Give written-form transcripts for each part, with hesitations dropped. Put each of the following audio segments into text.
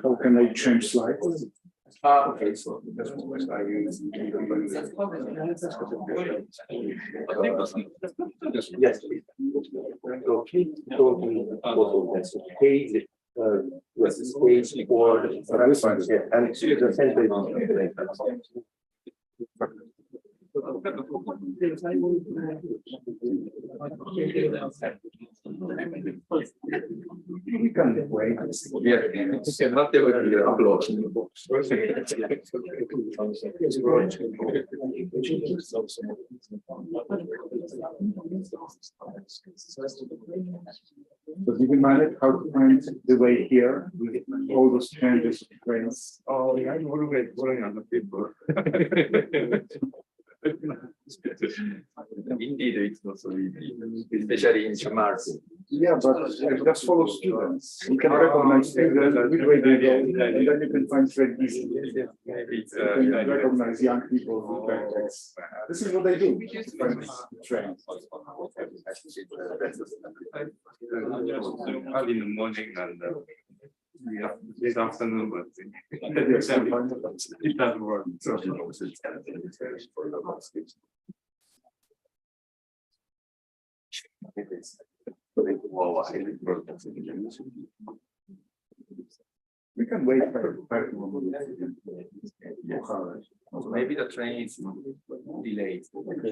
How can I change slides? Okay, so that's what I use. Yes, please. So keep talking also that's page, yes, it's page or and the center. We can wait. Yeah, not the upload. But you can manage how to find the way here with all those changes of frames. Oh, yeah, I'm always pulling on the people. Indeed, it's not so easy, especially in Chamars. Yeah, but just follow students. You can recognize students, which way they go, and then you can find trend easily. Maybe it's You can recognize young people who practice. This is what they do. Trend. Early in the morning and yeah, this afternoon, but it doesn't work. So We can wait for maybe the train is delayed.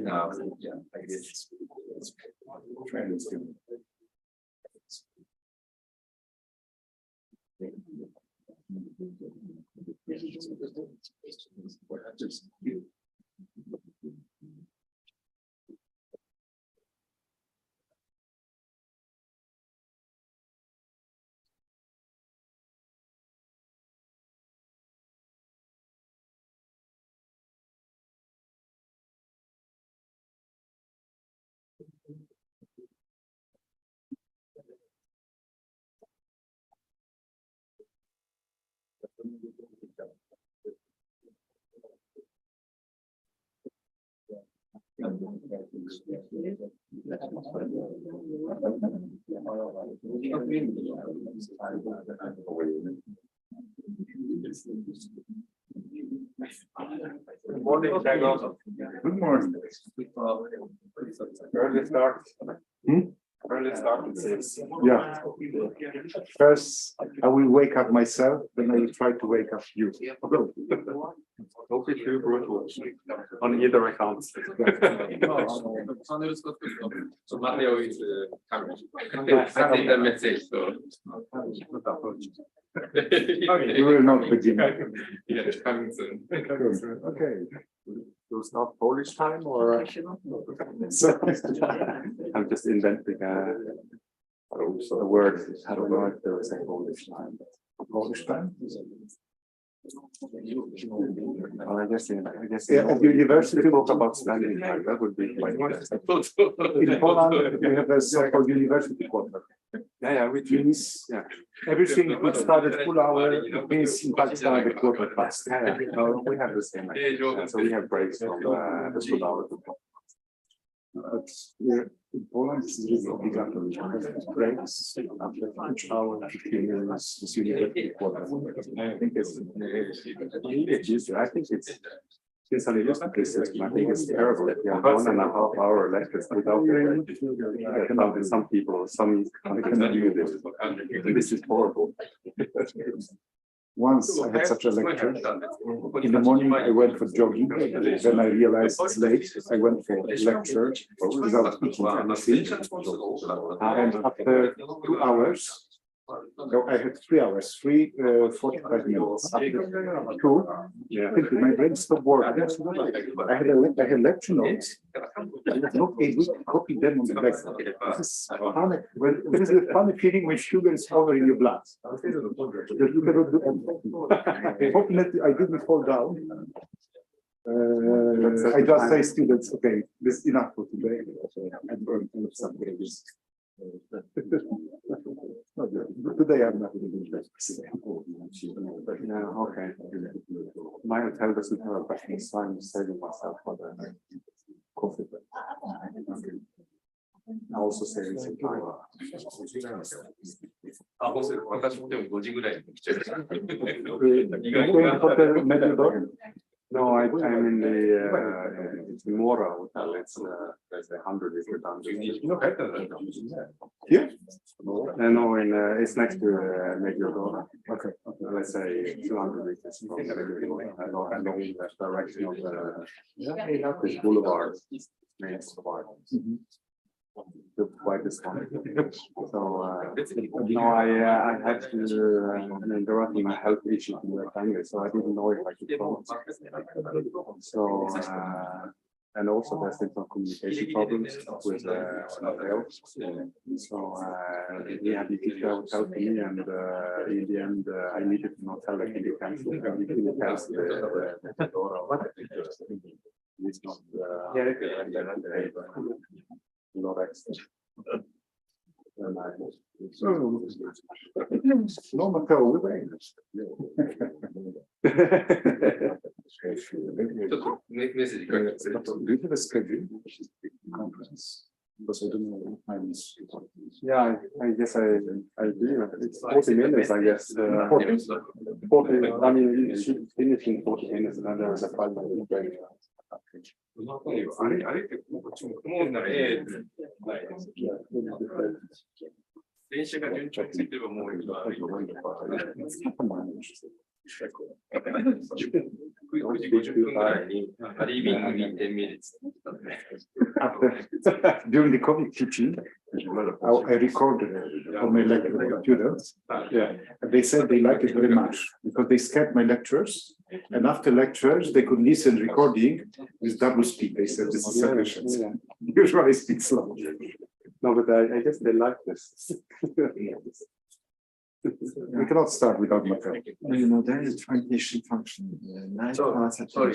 Now, yeah, I guess. train is good. Good morning, Tiago. Good morning. Early start. Early start. Yeah. First, I will wake up myself, then I will try to wake up you. Don't be too brutal on either account. So Matteo is sending the message. So You will not begin. yeah, coming soon. Okay. So it's not Polish time or So, I'm just inventing a word. I don't know if there is a Polish time. Polish time? Well, I guess Yeah, at university, talk about standing time. That would be quite interesting. in Poland, we have a so-called university quarter. Yeah, which Means everything would start at full hour, means in Pakistan the quarter past. yeah. No, we have the same. So we have breaks from the full hour to But here in Poland, this is really obligatory. Breaks after each hour, 15 minutes, this university quarter. I think it's I think it's since I used to play system, I think it's terrible that you have 1.5 hour lectures without some people, some can do this. This is horrible. Once I had such a lecture. In the morning, I went for jogging. Then I realized it's late. I went for lecture without eating anything. And after 2 hours, No, I had 3 hours, 45 minutes. After 2, my brain stopped working. I had lecture notes. I was not able to copy them on the blackboard. This is funny. This is a funny feeling when sugar is over in your blood. That you cannot do anything. Fortunately, I didn't fall down. I just say students, okay, this is enough for today. I'm going to have some grades. Today I'm not doing that. Yeah, okay. My hotel doesn't have a breakfast, so I'm saving myself for the coffee. Okay. I also saving some time. あ、もうすぐ私もでも5時ぐらいに来ちゃう。 Hotel Medjugorje. No, I'm in the it's Mora hotel. It's there's 100 down. Here? No, it's next to Medjugorje. Okay. Let's say 200 meters from Medjugorje, along the direction of this boulevard, main boulevard. The widest one. So no, I had to. I mean, there was my health issue in my family, so I didn't know if I could go. So and also there's been some communication problems with hotel. So we had the teacher was helping me, and in the end, I needed to not tell like in the cancel. It's not. Not extra. No, Mateo, we ちょっとメッセージ書いてくれると。 Do you have a schedule? Conference? Because I don't know what time is. Yeah, I guess I do. It's 40 minutes, I guess. 40. I mean, it should finish in 40 minutes, and then there's a 5-minute break. あれってこっちも雲なら電車が順調についてればもういいわ。9時50分ぐらいにリビングに10 minutes. During the COVID teaching, I recorded for my students. Yeah, and they said they liked it very much because they skipped my lectures, and after lectures they could listen recording with double speed. They said this is sufficient. Usually I speak slow. No, but I guess they like this. We cannot start without Mateo. You know, there is a transition function. Sorry,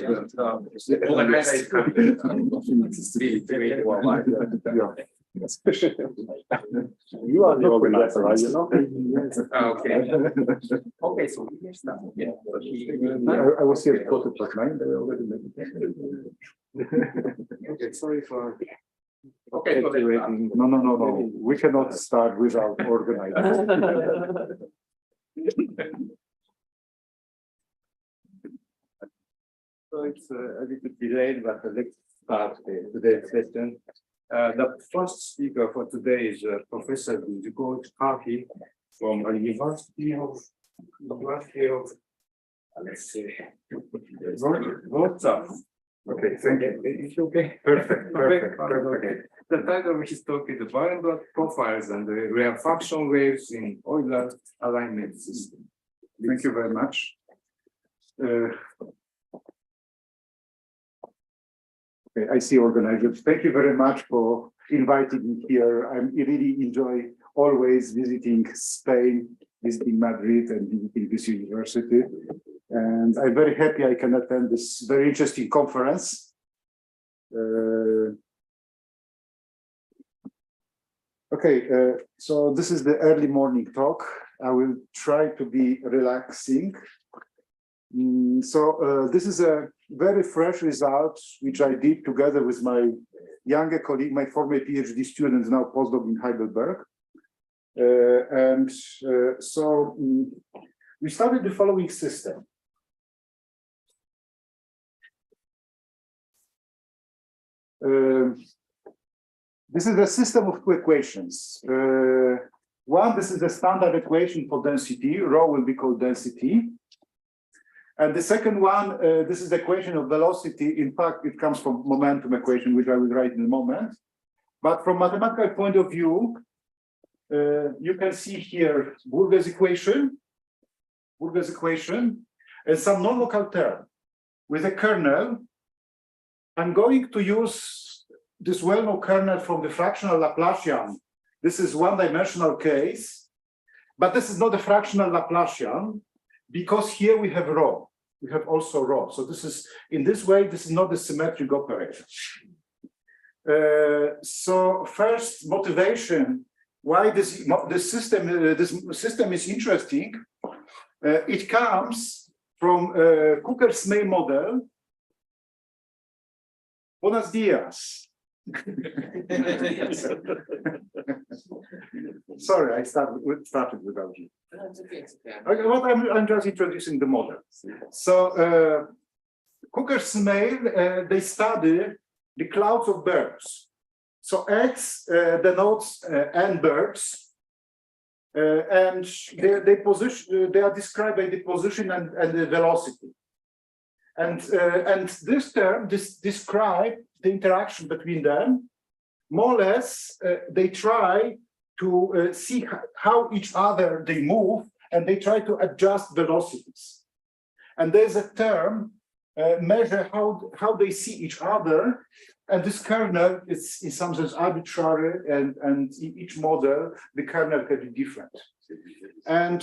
You are the organizer, right? You know? Okay. Okay, so we can start. Yeah. I was here at 9:15. They already made it. Okay, sorry for. Okay, No. We cannot start without organizing. So it's a little delayed, but let's start today's session. The first speaker for today is Professor George Carthy from the University of let's see, Warsaw. Okay, thank you. It's okay. Perfect. The title of his talk is Barnard Profiles and the Rarefaction Waves in Euler Alignment System. Thank you very much. Okay, I see organizers. Thank you very much for inviting me here. I really enjoy always visiting Spain, visiting Madrid, and visiting this university. And I'm very happy I can attend this very interesting conference. So this is the early morning talk. I will try to be relaxing. This is a very fresh result, which I did together with my younger colleague, my former PhD student, now postdoc in Heidelberg. We started the following system. This is a system of two equations. One, this is a standard equation for density. Rho will be called density. And the second one, this is the equation of velocity. In fact, it comes from momentum equation, which I will write in a moment. But from mathematical point of view, you can see here Burger's equation, and some non-local term with a kernel. I'm going to use this well-known kernel from the fractional Laplacian. This is one-dimensional case, but this is not a fractional Laplacian because here we have rho. We have also rho. So this is, in this way, this is not a symmetric operation. So first motivation why this system is interesting. It comes from Cooker-Smale model. Buenos dias. Sorry, I started without you. Okay, what I'm just introducing the model. So Cooker-Smale, they study the clouds of birds. So X denotes n birds, and they are described by the position and the velocity. And this term describe the interaction between them. More or less, they try to see how each other they move, and they try to adjust velocities. And there's a term measure how they see each other, and this kernel is in some sense arbitrary, and in each model the kernel can be different. And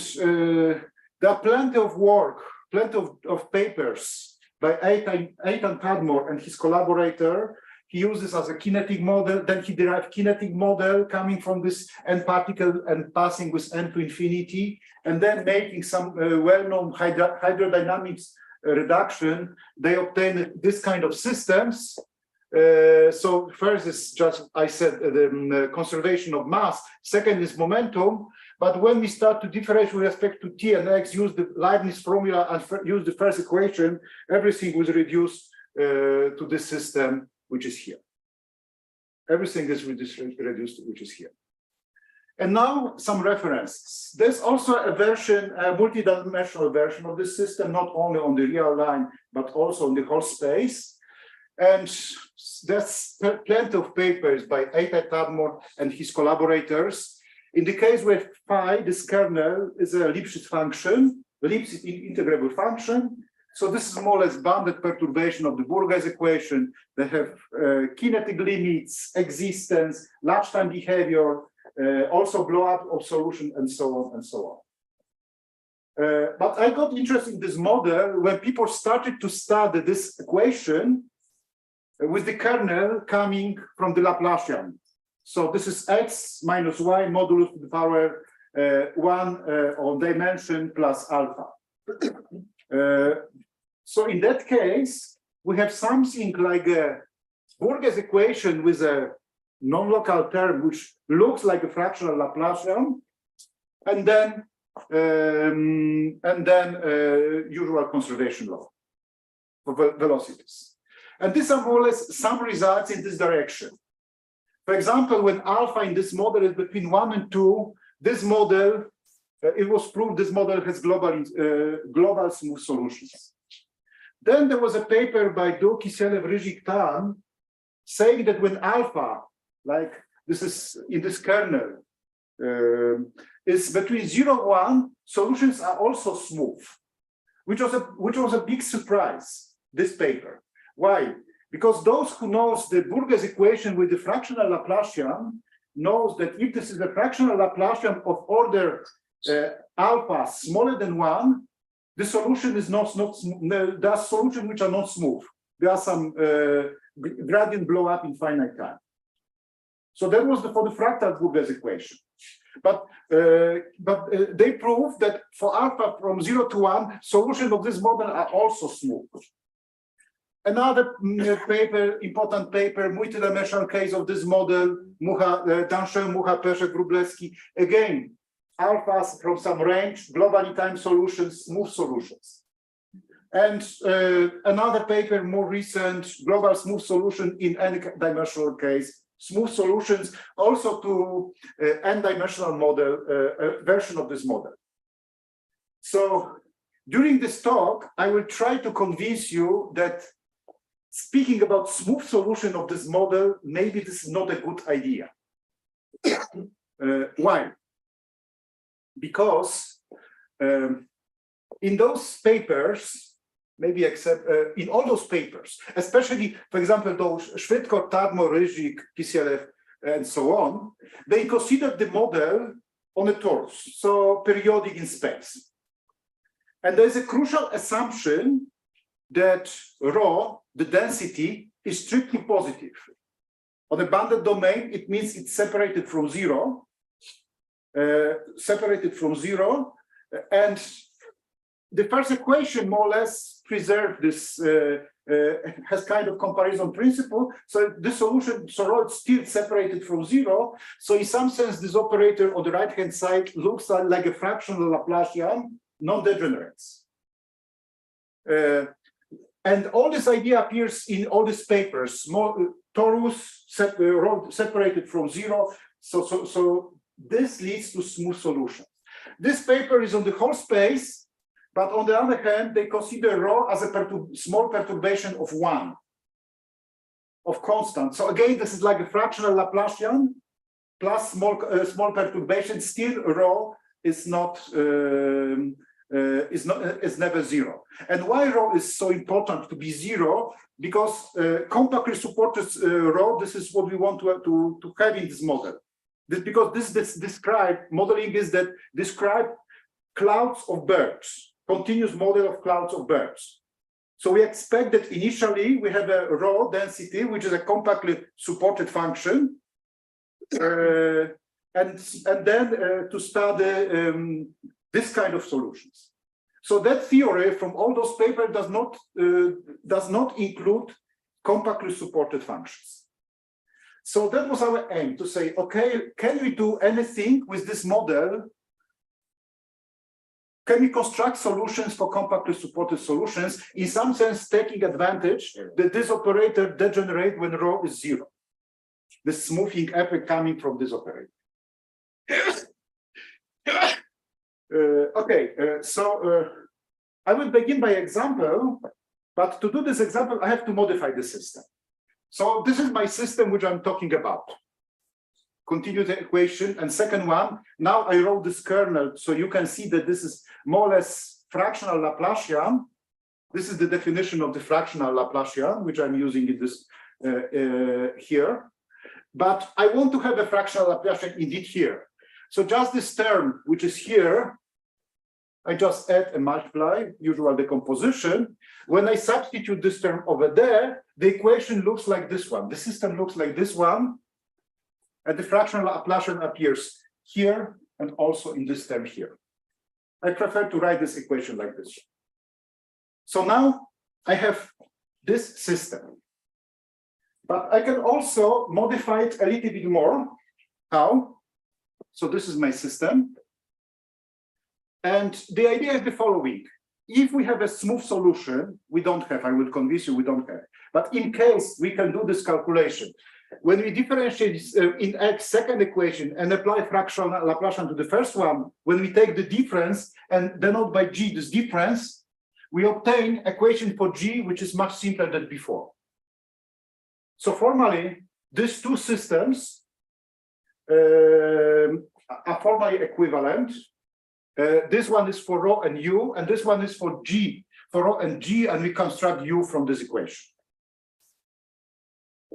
there are plenty of work, plenty of papers by Eitan Tadmor and his collaborator. He uses as a kinetic model, then he derived kinetic model coming from this n particle and passing with n to infinity, and then making some well-known hydrodynamics reduction. They obtain this kind of systems. So first is just, I said, the conservation of mass. Second is momentum. But when we start to differentiate with respect to t and x, use the Leibniz formula and use the first equation, everything was reduced to this system, which is here. Everything is reduced, which is here. And now some references. There's also a version, a multidimensional version of this system, not only on the real line, but also on the whole space. And there's plenty of papers by Eitan Tadmor and his collaborators. In the case where phi, this kernel, is a Lipschitz function, Lipschitz integrable function. So this is more or less bounded perturbation of the Burger's equation. They have kinetic limits, existence, large time behavior, also blow up of solution, and so on and so on. But I got interested in this model when people started to study this equation with the kernel coming from the Laplacian. So this is x minus y modulus to the power 1 on dimension plus alpha. So in that case, we have something like a Burger's equation with a non-local term which looks like a fractional Laplacian, and then usual conservation law for velocities. And these are more or less some results in this direction. For example, when alpha in this model is between 1 and 2, this model, it was proved this model has global smooth solutions. Then there was a paper by Do, Kiselev, Ryzik, Tan, saying that when alpha, like this is in this kernel, is between 0 and 1, solutions are also smooth, which was a big surprise, this paper. Why? Because those who knows the Burger's equation with the fractional Laplacian knows that if this is a fractional Laplacian of order alpha smaller than 1, the solution is not there are solutions which are not smooth. There are some gradient blow up in finite time. So that was for the fractal Burger's equation. But they proved that for alpha from 0 to 1, solutions of this model are also smooth. Another paper, important paper, multidimensional case of this model, Danchet, Mucha, Peszek, Wróblewski. Again, alphas from some range, globally timed solutions, smooth solutions. And another paper, more recent, global smooth solution in n-dimensional case, smooth solutions also to n-dimensional model, version of this model. So during this talk, I will try to convince you that speaking about smooth solution of this model, maybe this is not a good idea. Why? because in those papers, maybe except in all those papers, especially, for example, those Schwedkor, Tadmo, Ryzik, PCLF, and so on, they considered the model on a torus, so periodic in space. And there's a crucial assumption that rho, the density, is strictly positive. On a bounded domain, it means it's separated from zero, and the first equation more or less preserves this, has kind of comparison principle. So the solution, so rho is still separated from zero. So in some sense, this operator on the right-hand side looks like a fractional Laplacian, non-degenerates. And all this idea appears in all these papers, torus rho separated from zero. So this leads to smooth solutions. This paper is on the whole space. But on the other hand, they consider rho as a small perturbation of one, of constant. So again, this is like a fractional Laplacian plus small perturbation. Still, rho is never zero. And why rho is so important to be zero? Because compactly supported rho. This is what we want to have in this model. Because this modeling is that describe clouds of birds. Continuous model of clouds of birds. So we expect that initially we have a rho density, which is a compactly supported function, and then to study this kind of solutions. So that theory from all those papers does not include compactly supported functions. So that was our aim, to say, okay, can we do anything with this model? Can we construct solutions for compactly supported solutions, in some sense taking advantage that this operator degenerates when rho is zero? The smoothing effect coming from this operator. I will begin by example, but to do this example, I have to modify the system. So this is my system which I'm talking about. Continue the equation, and second one, now I wrote this kernel, so you can see that this is more or less fractional Laplacian. This is the definition of the fractional Laplacian, which I'm using in this here. But I want to have a fractional Laplacian indeed here. So just this term, which is here, I just add and multiply, usual decomposition. When I substitute this term over there, the equation looks like this one. The system looks like this one. And the fractional Laplacian appears here and also in this term here. I prefer to write this equation like this. So now I have this system. But I can also modify it a little bit more. How? So this is my system. And the idea is the following. If we have a smooth solution, we don't have, I will convince you we don't have. But in case we can do this calculation, when we differentiate in X second equation and apply fractional Laplacian to the first one, when we take the difference and denote by G this difference, we obtain equation for G, which is much simpler than before. So formally, these two systems are formally equivalent. This one is for rho and U, and this one is for G, for rho and G, and we construct U from this equation.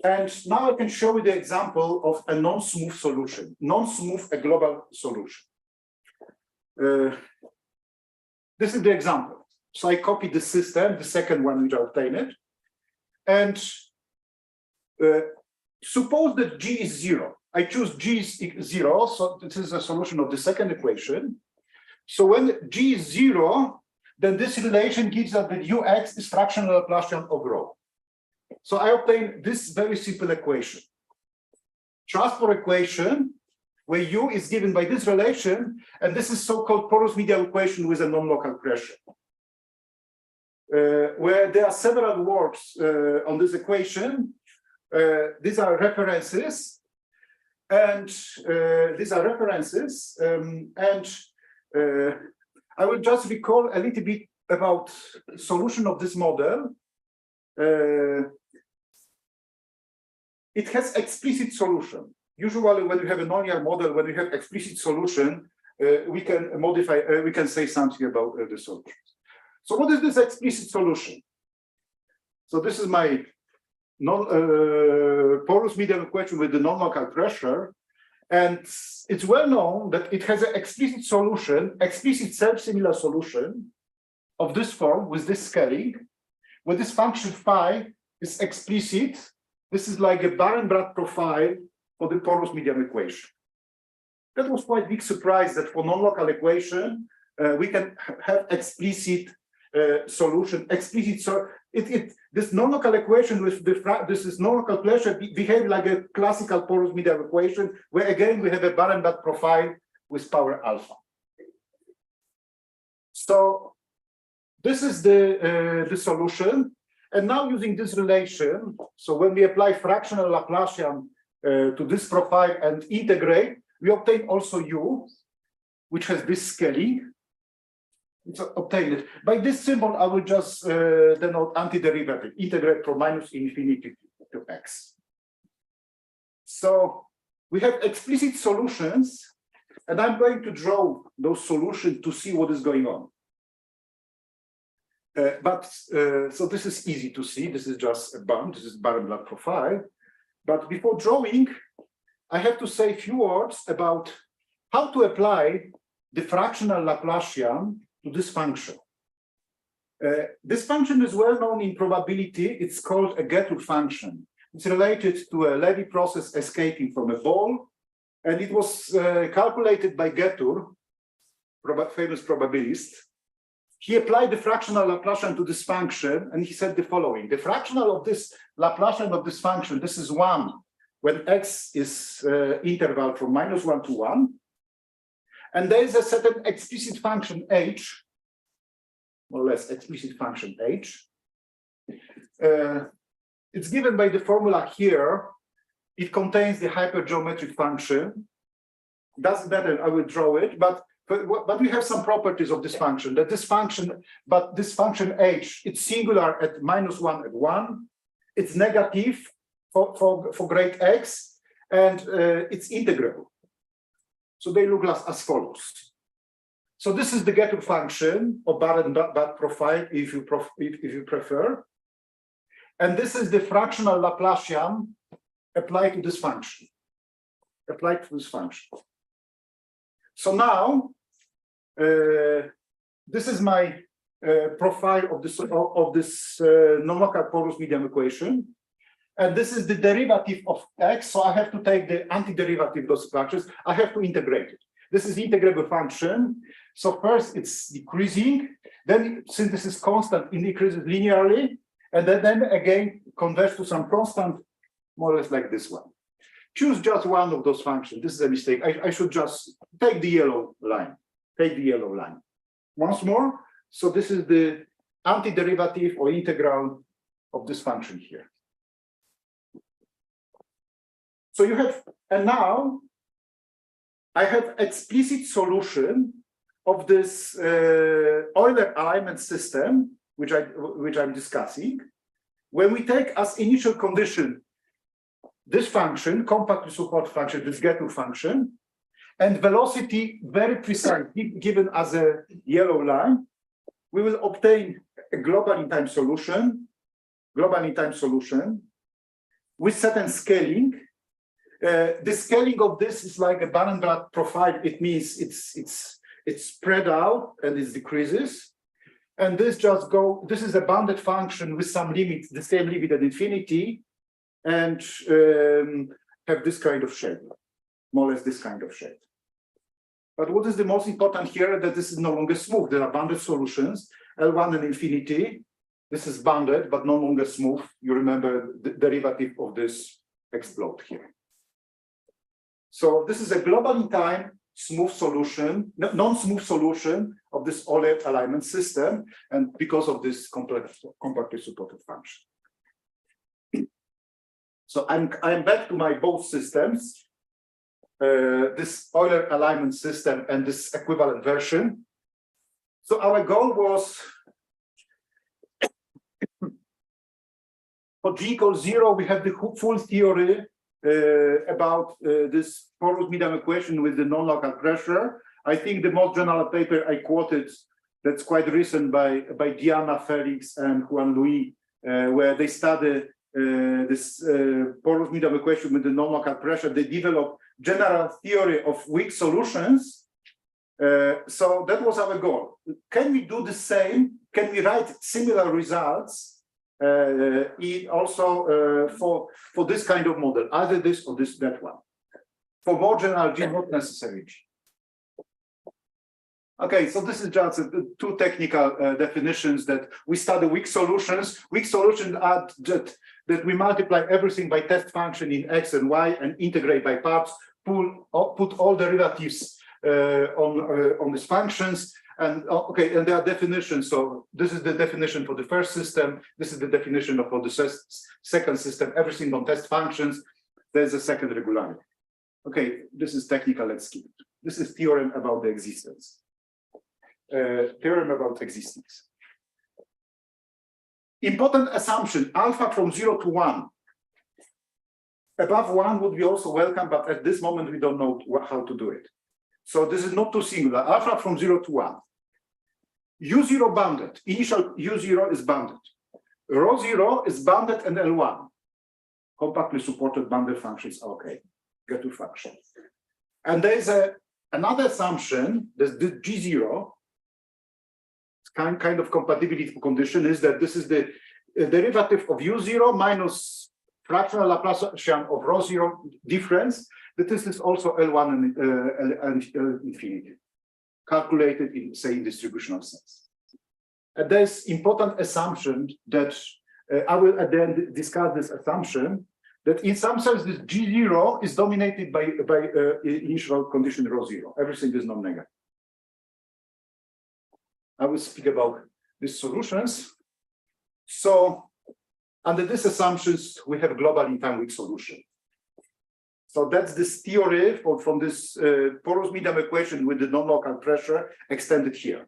And now I can show you the example of a non-smooth solution, non-smooth a global solution. This is the example. So I copy the system, the second one which I obtained, and suppose that G is zero. I choose G is zero, so this is a solution of the second equation. So when G is zero, then this relation gives us that Ux is fractional Laplacian of rho. So I obtain this very simple equation. Transport equation, where U is given by this relation, and this is so-called porous medial equation with a non-local pressure. Where there are several words on this equation. These are references, and I will just recall a little bit about solution of this model. It has explicit solution. Usually when you have a nonlinear model, when you have explicit solution, we can modify, we can say something about the solution. So what is this explicit solution? So this is my porous medium equation with the non-local pressure. And it's well known that it has an explicit solution, explicit self-similar solution of this form with this scaling, where this function phi is explicit. This is like a Barenbrad profile for the porous medium equation. That was quite a big surprise that for non-local equation, we can have explicit solution, explicit. So this non-local equation with this is non-local pressure behave like a classical porous medium equation, where again we have a Barenbrad profile with power alpha. So this is the solution. And now using this relation, so when we apply fractional Laplacian to this profile and integrate, we obtain also U, which has this scaling. It's obtained. By this symbol, I will just denote antiderivative, integrate from minus infinity to x. So we have explicit solutions, and I'm going to draw those solutions to see what is going on. So this is easy to see. This is just a bump. This is Barenbrad profile. But before drawing, I have to say a few words about how to apply the fractional Laplacian to this function. This function is well known in probability. It's called a Gettur function. It's related to a Levy process escaping from a ball, and it was calculated by Gettur, famous probabilist. He applied the fractional Laplacian to this function, and he said the following: the fractional of this Laplacian of this function, this is 1 when x is interval from -1 to 1. And there is a certain explicit function h, more or less explicit function h. It's given by the formula here. It contains the hypergeometric function. Doesn't matter, I will draw it, but we have some properties of this function, that this function, but this function h, it's singular at -1 at 1. It's negative for great x, and it's integrable. So they look as follows. So this is the Gettur function of Barenbrad profile, if you prefer. And this is the fractional Laplacian applied to this function. Applied to this function. So now, this is my profile of this non-local porous medium equation. And this is the derivative of x, so I have to take the antiderivative of those functions. I have to integrate it. This is the integrable function. So first it's decreasing, then since this is constant, it decreases linearly, and then again converts to some constant, more or less like this one. Choose just one of those functions. This is a mistake. I should just take the yellow line. Take the yellow line. Once more. So this is the antiderivative or integral of this function here. So you have, and now I have explicit solution of this Euler alignment system, which I'm discussing. When we take as initial condition this function, compactly support function, this Gettur function, and velocity very precise, given as a yellow line, we will obtain a global in time solution with certain scaling. The scaling of this is like a Barenbrad profile. It means it's spread out and it decreases. And this this is a bounded function with some limit, the same limit at infinity, and have this kind of shape, more or less this kind of shape. But what is the most important here, that this is no longer smooth. There are bounded solutions, L1 and infinity. This is bounded, but no longer smooth. You remember the derivative of this explode here. So this is a global in time smooth solution, non-smooth solution of this Euler alignment system, and because of this compactly supported function. So I'm back to my both systems, this Euler alignment system and this equivalent version. So our goal was for G equals 0, we have the full theory about this porous medium equation with the non-local pressure. I think the most general paper I quoted, that's quite recent by Diana, Felix, and Juan Luis, where they study this porous medium equation with the non-local pressure. They develop general theory of weak solutions. So that was our goal. Can we do the same? Can we write similar results also for this kind of model, either this or that one? For more general G, not necessary G. Okay, so this is just two technical definitions that we study weak solutions. Weak solutions are that we multiply everything by test function in X and Y and integrate by parts, put all derivatives on these functions. And okay, and there are definitions. So this is the definition for the first system. This is the definition for the second system. Everything on test functions. There's a second regularity. Okay, this is technical. Let's skip it. This is theorem about the existence. Theorem about existence. Important assumption: alpha from 0 to 1. Above 1 would be also welcome, but at this moment we don't know how to do it. So this is not too singular. Alpha from 0 to 1. U0 bounded. Initial U0 is bounded. Rho 0 is bounded and L1. Compactly supported bounded functions. Okay, get to function. And there is another assumption that the G0 kind of compatibility condition is that this is the derivative of U0 minus fractional Laplacian of rho 0 difference. That this is also L1 and infinity, calculated in, say, in distributional sense. And there's important assumption that I will then discuss this assumption that in some sense this G0 is dominated by initial condition rho 0. Everything is non-negative. I will speak about these solutions. So under these assumptions, we have global in time weak solution. So that's this theory from this porous medium equation with the non-local pressure extended here.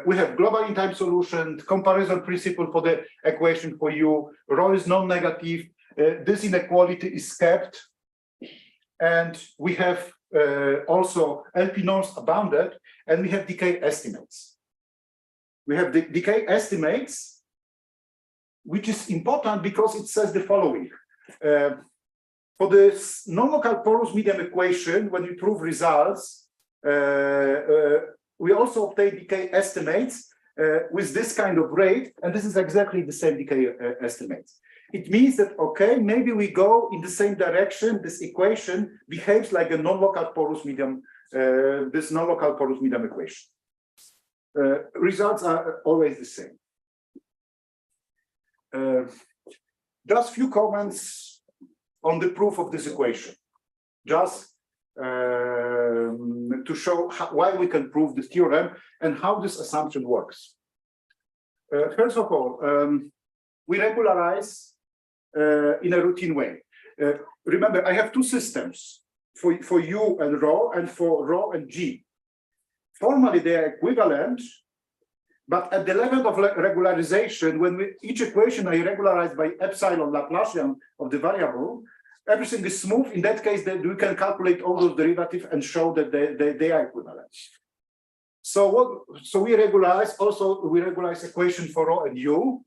We have global in time solution, comparison principle for the equation for U. Rho is non-negative. This inequality is kept. And we have also LP norms bounded, and we have decay estimates. We have the decay estimates, which is important because it says the following. For this non-local porous medium equation, when we prove results, we also obtain decay estimates with this kind of rate, and this is exactly the same decay estimates. It means that, okay, maybe we go in the same direction. This equation behaves like a non-local porous medium, this non-local porous medium equation. Results are always the same. Just few comments on the proof of this equation, just to show why we can prove this theorem and how this assumption works. First of all, we regularize in a routine way. Remember, I have two systems for U and rho, and for rho and G. Formally, they are equivalent, but at the level of regularization, when each equation I regularize by epsilon Laplacian of the variable, everything is smooth. In that case, we can calculate all those derivatives and show that they are equivalent. So we regularize equation for rho and U.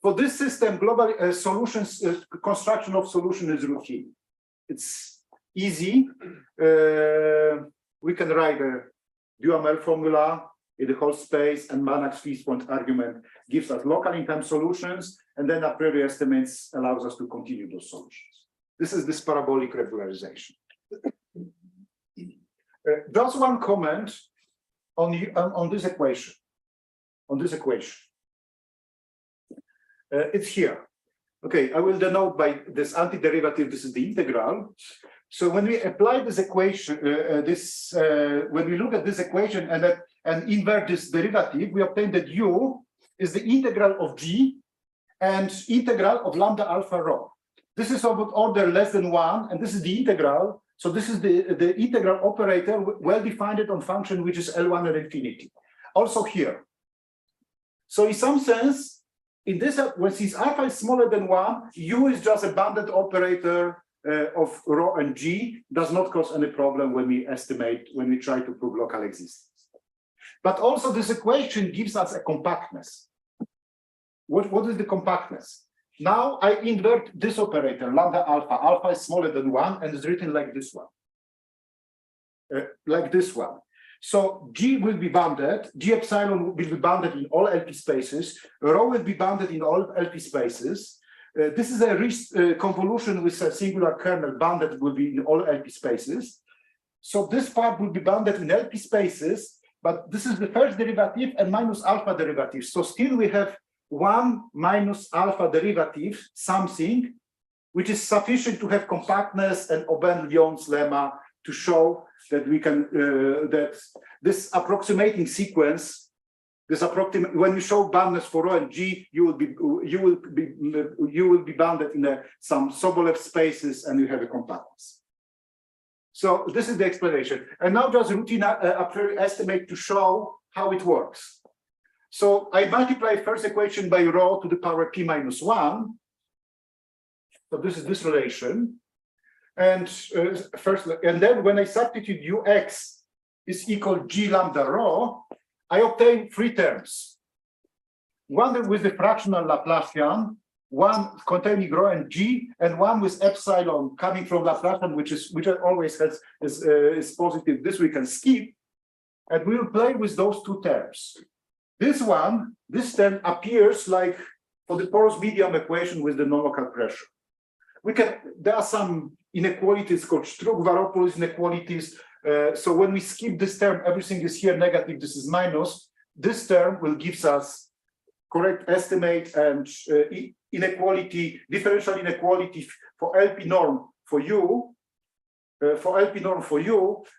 For this system, global solutions construction of solution is routine. It's easy. We can write a Duhamel formula in the whole space, and Banach's fixed point argument gives us local in time solutions, and then a priori estimates allows us to continue those solutions. This is this parabolic regularization. Just one comment on this equation. It's here. Okay, I will denote by this antiderivative. This is the integral. So when we apply this equation, when we look at this equation and invert this derivative, we obtain that U is the integral of G and integral of lambda alpha rho. This is of order less than 1, and this is the integral. So this is the integral operator well defined on function which is L1 and infinity. Also here. So in some sense, in this, when since alpha is smaller than 1, U is just a bounded operator of rho and G does not cause any problem when we estimate, when we try to prove local existence. But also this equation gives us a compactness. What is the compactness? Now I invert this operator, lambda alpha. Alpha is smaller than 1 and is written like this one. So G will be bounded, G epsilon will be bounded in all LP spaces, rho will be bounded in all LP spaces. This is a convolution with a singular kernel bounded will be in all LP spaces. So this part will be bounded in LP spaces, but this is the first derivative and minus alpha derivative. So still we have 1 minus alpha derivative, something which is sufficient to have compactness and Aubin-Lyon's lemma to show that we can that this approximating sequence, when you show boundedness for rho and G, you will be bounded in some Sobolev spaces and you have a compactness. So this is the explanation. And now just routine a priori estimate to show how it works. So I multiply first equation by rho to the power p minus 1. So this is this relation. And then when I substitute ux is equal G lambda rho, I obtain 3 terms. One with the fractional Laplacian, one containing rho and G, and one with epsilon coming from Laplacian, which always is positive. This we can skip, and we will play with those 2 terms. This term appears like for the porous medium equation with the non-local pressure. There are some inequalities called Struck-Varopoulos inequalities. So when we skip this term, everything is here negative, this is minus. This term will give us correct estimate and differential inequality for LP norm for you,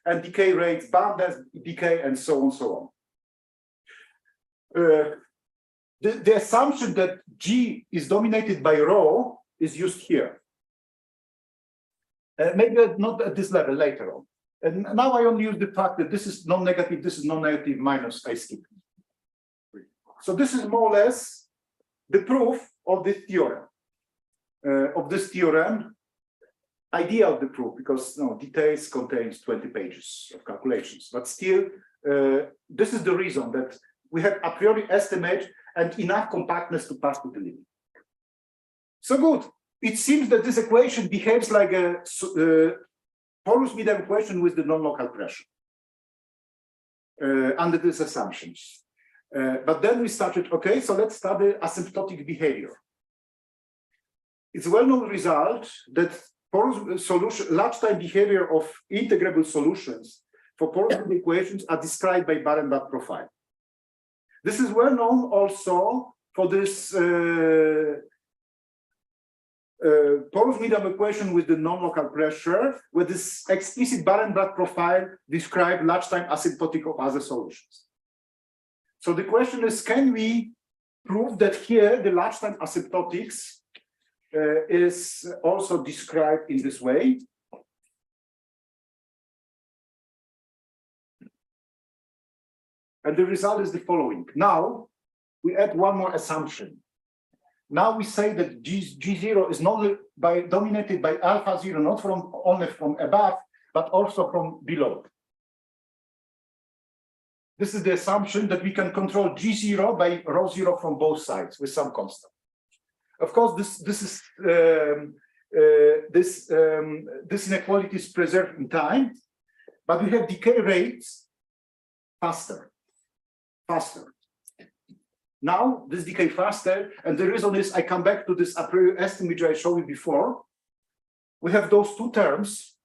and decay rates, boundness, decay, and so on, so on. The assumption that G is dominated by rho is used here. Maybe not at this level, later on. And now I only use the fact that this is non-negative, this is non-negative minus I skip. So this is more or less the proof of this theorem. Idea of the proof, because details contains 20 pages of calculations, but still, this is the reason that we have a priori estimate and enough compactness to pass to the limit. So good. It seems that this equation behaves like a porous medium equation with the non-local pressure under these assumptions. But then we started, okay, so let's study asymptotic behavior. It's a well-known result that porous solution, large time behavior of integrable solutions for porous medium equations are described by Barenbach profile. This is well known also for this porous medium equation with the non-local pressure, where this explicit Barenbach profile describes large time asymptotic of other solutions. So the question is, can we prove that here the large time asymptotics is also described in this way? And the result is the following. Now we add one more assumption. Now we say that G0 is not dominated by alpha 0, not only from above, but also from below. This is the assumption that we can control G0 by rho 0 from both sides with some constant. Of course, this inequality is preserved in time, but we have decay rates faster. Now this decay faster, and the reason is I come back to this a priori estimate which I showed you before. We have those 2 terms.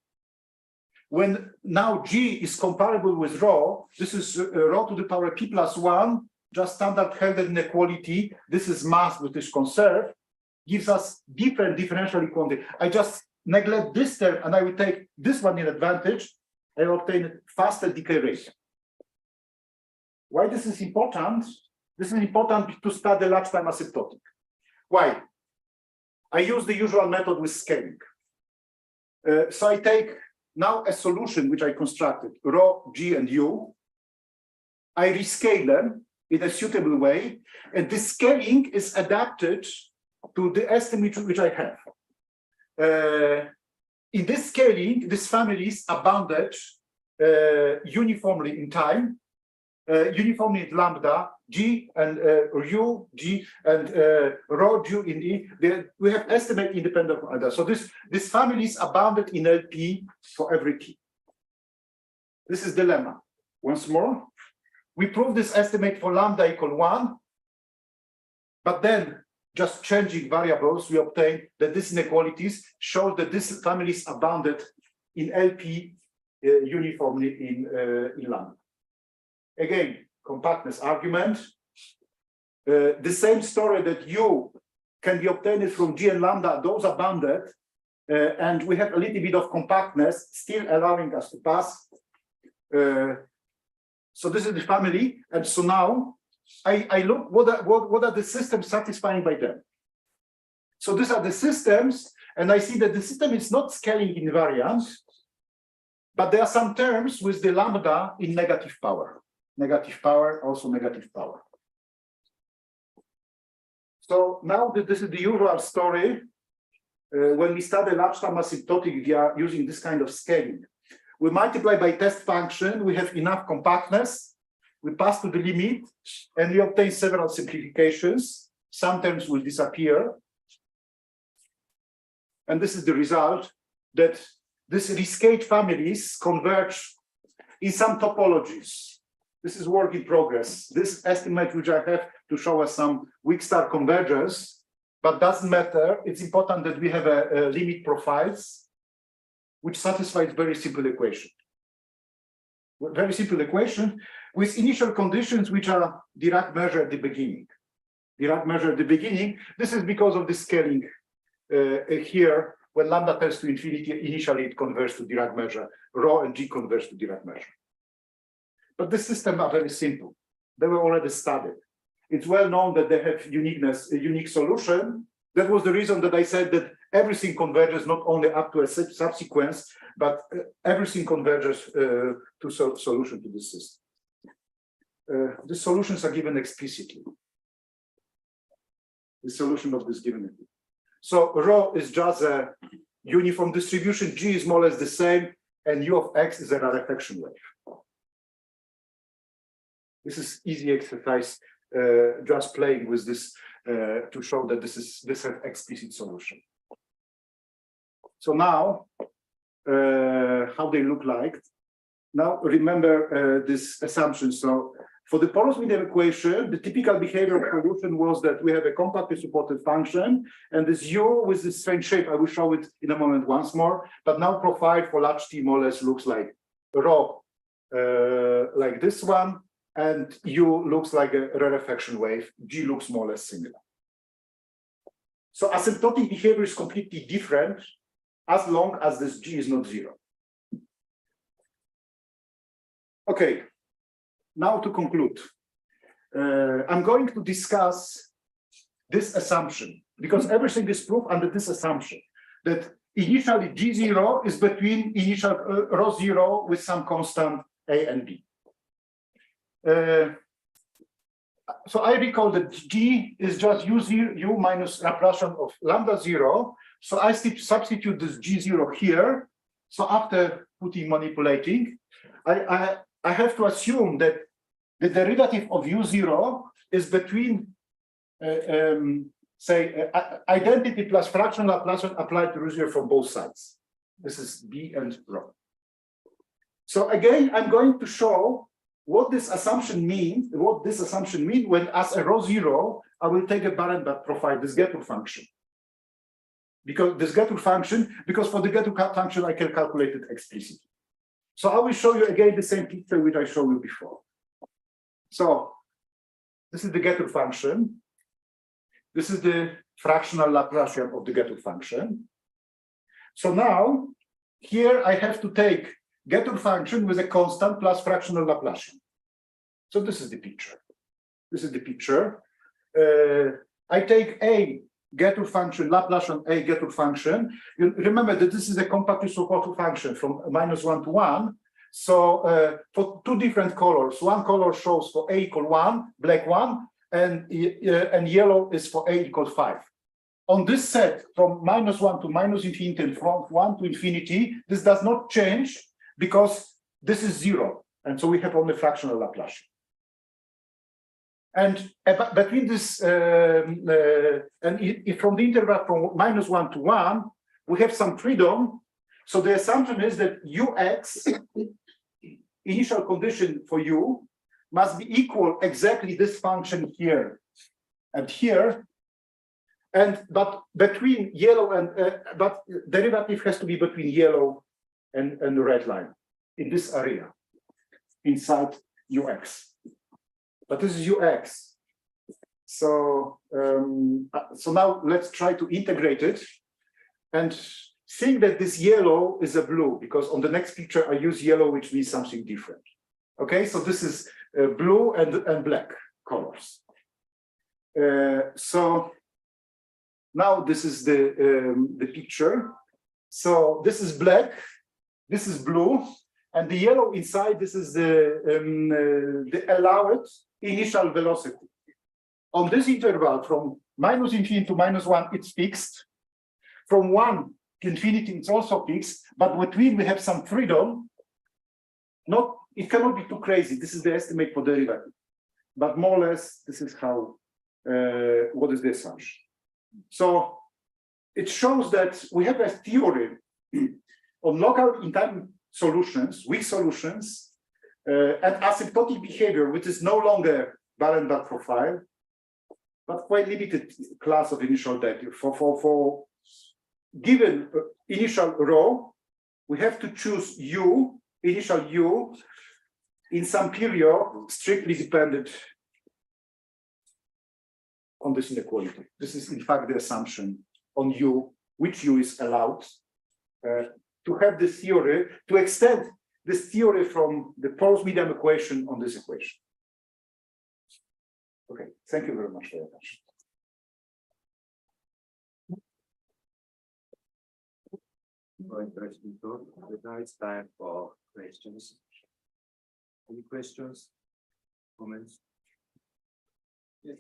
When now G is comparable with rho, this is rho to the power p plus 1, just standard Helder inequality. This is mass which is conserved, gives us different differential equality. I just neglect this term and I will take this one in advantage. I obtain faster decay rate. Why this is important? This is important to study large time asymptotic. Why? I use the usual method with scaling. So I take now a solution which I constructed, rho, G, and U. I rescale them in a suitable way, and the scaling is adapted to the estimate which I have. in this scaling, these families are bounded uniformly in time, uniformly in lambda, G and U, G and rho, G in E. We have estimate independent of others. So these families are bounded in LP for every T. This is the lemma. Once more, we prove this estimate for lambda equal 1, but then just changing variables, we obtain that these inequalities show that these families are bounded in LP uniformly in lambda. Again, compactness argument. The same story that U can be obtained from G and lambda, those are bounded, and we have a little bit of compactness still allowing us to pass. So this is the family, and so now I look what are the systems satisfying by them. So these are the systems, and I see that the system is not scaling invariant, but there are some terms with the lambda in negative power. Negative power, also negative power. So now that this is the usual story, when we study large time asymptotic, we are using this kind of scaling. We multiply by test function, we have enough compactness, we pass to the limit, and we obtain several simplifications. Some terms will disappear. And this is the result, that these rescaled families converge in some topologies. This is work in progress. This estimate, which I have to show us some weak star convergence, but doesn't matter. It's important that we have a limit profiles, which satisfies very simple equation. Very simple equation with initial conditions which are Dirac measure at the beginning. Dirac measure at the beginning. This is because of the scaling here. When lambda tends to infinity, initially it converges to Dirac measure. Rho and G converge to Dirac measure. But the systems are very simple. They were already studied. It's well known that they have uniqueness, a unique solution. That was the reason that I said that everything converges not only up to a subsequence, but everything converges to solution to this system. The solutions are given explicitly. The solution of this given. So rho is just a uniform distribution, G is more or less the same, and U of X is a rarefaction wave. This is easy exercise, just playing with this to show that this is an explicit solution. So now, how they look like. Now remember this assumption. So for the porous medium equation, the typical behavioral solution was that we have a compactly supported function, and this U with this strange shape, I will show it in a moment once more, but now profile for large T more or less looks like rho, like this one, and U looks like a rarefaction wave, G looks more or less similar. So asymptotic behavior is completely different as long as this G is not zero. Okay, now to conclude, I'm going to discuss this assumption because everything is proved under this assumption that initially G0 is between initial rho 0 with some constant A and B. So I recall that G is just U minus Laplacian of lambda 0. So I substitute this G0 here. So after manipulating, I have to assume that the derivative of U0 is between, say, identity plus fractional Laplacian applied to U0 from both sides. This is B and rho. So again, I'm going to show what this assumption means, when as a rho 0, I will take a Barenbach profile, this Getter function. Because for the Getter function, I can calculate it explicitly. So I will show you again the same picture which I showed you before. So this is the Getter function. This is the fractional Laplacian of the Getter function. So now, here I have to take Getter function with a constant plus fractional Laplacian. So this is the picture. This is the picture. I take a Getter function, Laplacian a Getter function. You remember that this is a compactly supported function from -1 to 1. So for two different colors, one color shows for a equal 1, black 1, and yellow is for a equal 5. on this set from -1 to -infinity and from 1 to infinity, this does not change because this is 0. And so we have only fractional Laplacian. And between this, if from the interval from -1 to 1, we have some freedom. So the assumption is that ux, initial condition for u, must be equal exactly this function here and here. But between yellow and but derivative has to be between yellow and the red line in this area inside ux. But this is ux. So so now let's try to integrate it and think that this yellow is a blue, because on the next picture I use yellow, which means something different. Okay, so this is blue and black colors. So now this is the picture. So this is black, this is blue, and the yellow inside, this is the allowed initial velocity. On this interval from -infinity to -1, it's fixed. From 1 to infinity, it's also fixed, but between we have some freedom. It cannot be too crazy. This is the estimate for derivative, but more or less, this is how, what is the assumption? So it shows that we have a theory on local in time solutions, weak solutions, and asymptotic behavior, which is no longer Barenbach profile, but quite limited class of initial data. For given initial row, we have to choose u, initial u, in some period strictly dependent on this inequality. This is in fact the assumption on u, which u is allowed to have this theory, to extend this theory from the Paul's medium equation on this equation. Okay, thank you very much for your attention. Very interesting talk. Now it's time for questions. Any questions, comments? Yes,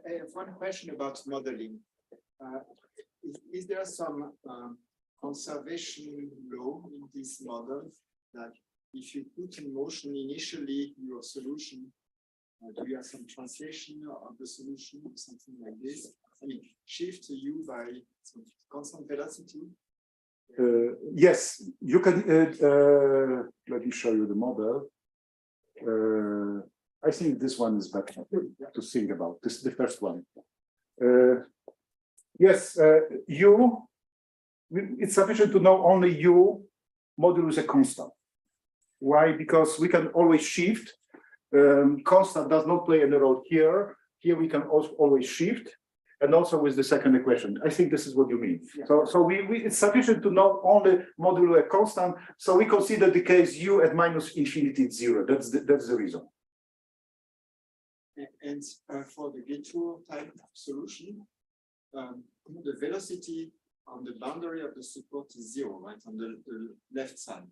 I have one question about modeling. Is there some conservation law in this model that if you put in motion initially your solution, do you have some translation of the solution, something like this? I mean, shift u by some constant velocity? Yes, you can. Let me show you the model. I think this one is better to think about. This is the first one. Yes, u. It's sufficient to know only u modulus a constant. Why? Because we can always shift. Constant does not play any role here. Here we can also always shift, and also with the second equation. I think this is what you mean. Yeah. So it's sufficient to know only modulo a constant. So we consider the case u at -infinity is 0. That's the reason. And for the G2 type solution, the velocity on the boundary of the support is 0, right? On the left side.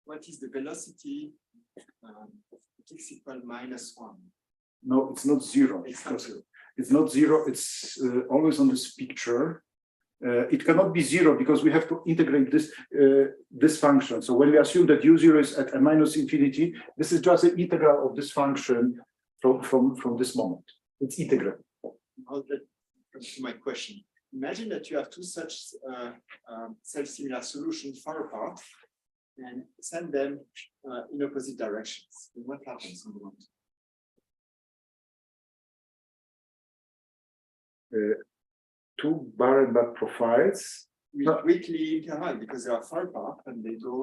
What is the velocity x equal -1? No, it's not 0. It's not 0. It's always on this picture. It cannot be 0 because we have to integrate this function. So when we assume that u0 is at a -infinity, this is just an integral of this function from this moment. It's integral. Now that comes to my question. Imagine that you have two such self-similar solutions far apart, and send them in opposite directions. And what happens in the moment? Two Barenbach profiles. With weakly interval because they are far apart and they go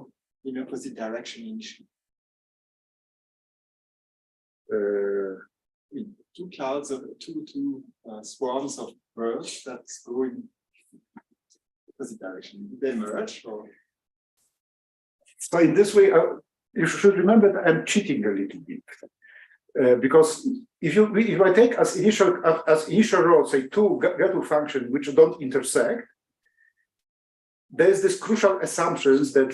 in opposite direction initially. Two clouds of two swarms of birds that go in opposite direction. Do they merge or? So in this way, you should remember that I'm cheating a little bit, because if I take as initial row, say two G2 functions which don't intersect, there's this crucial assumptions that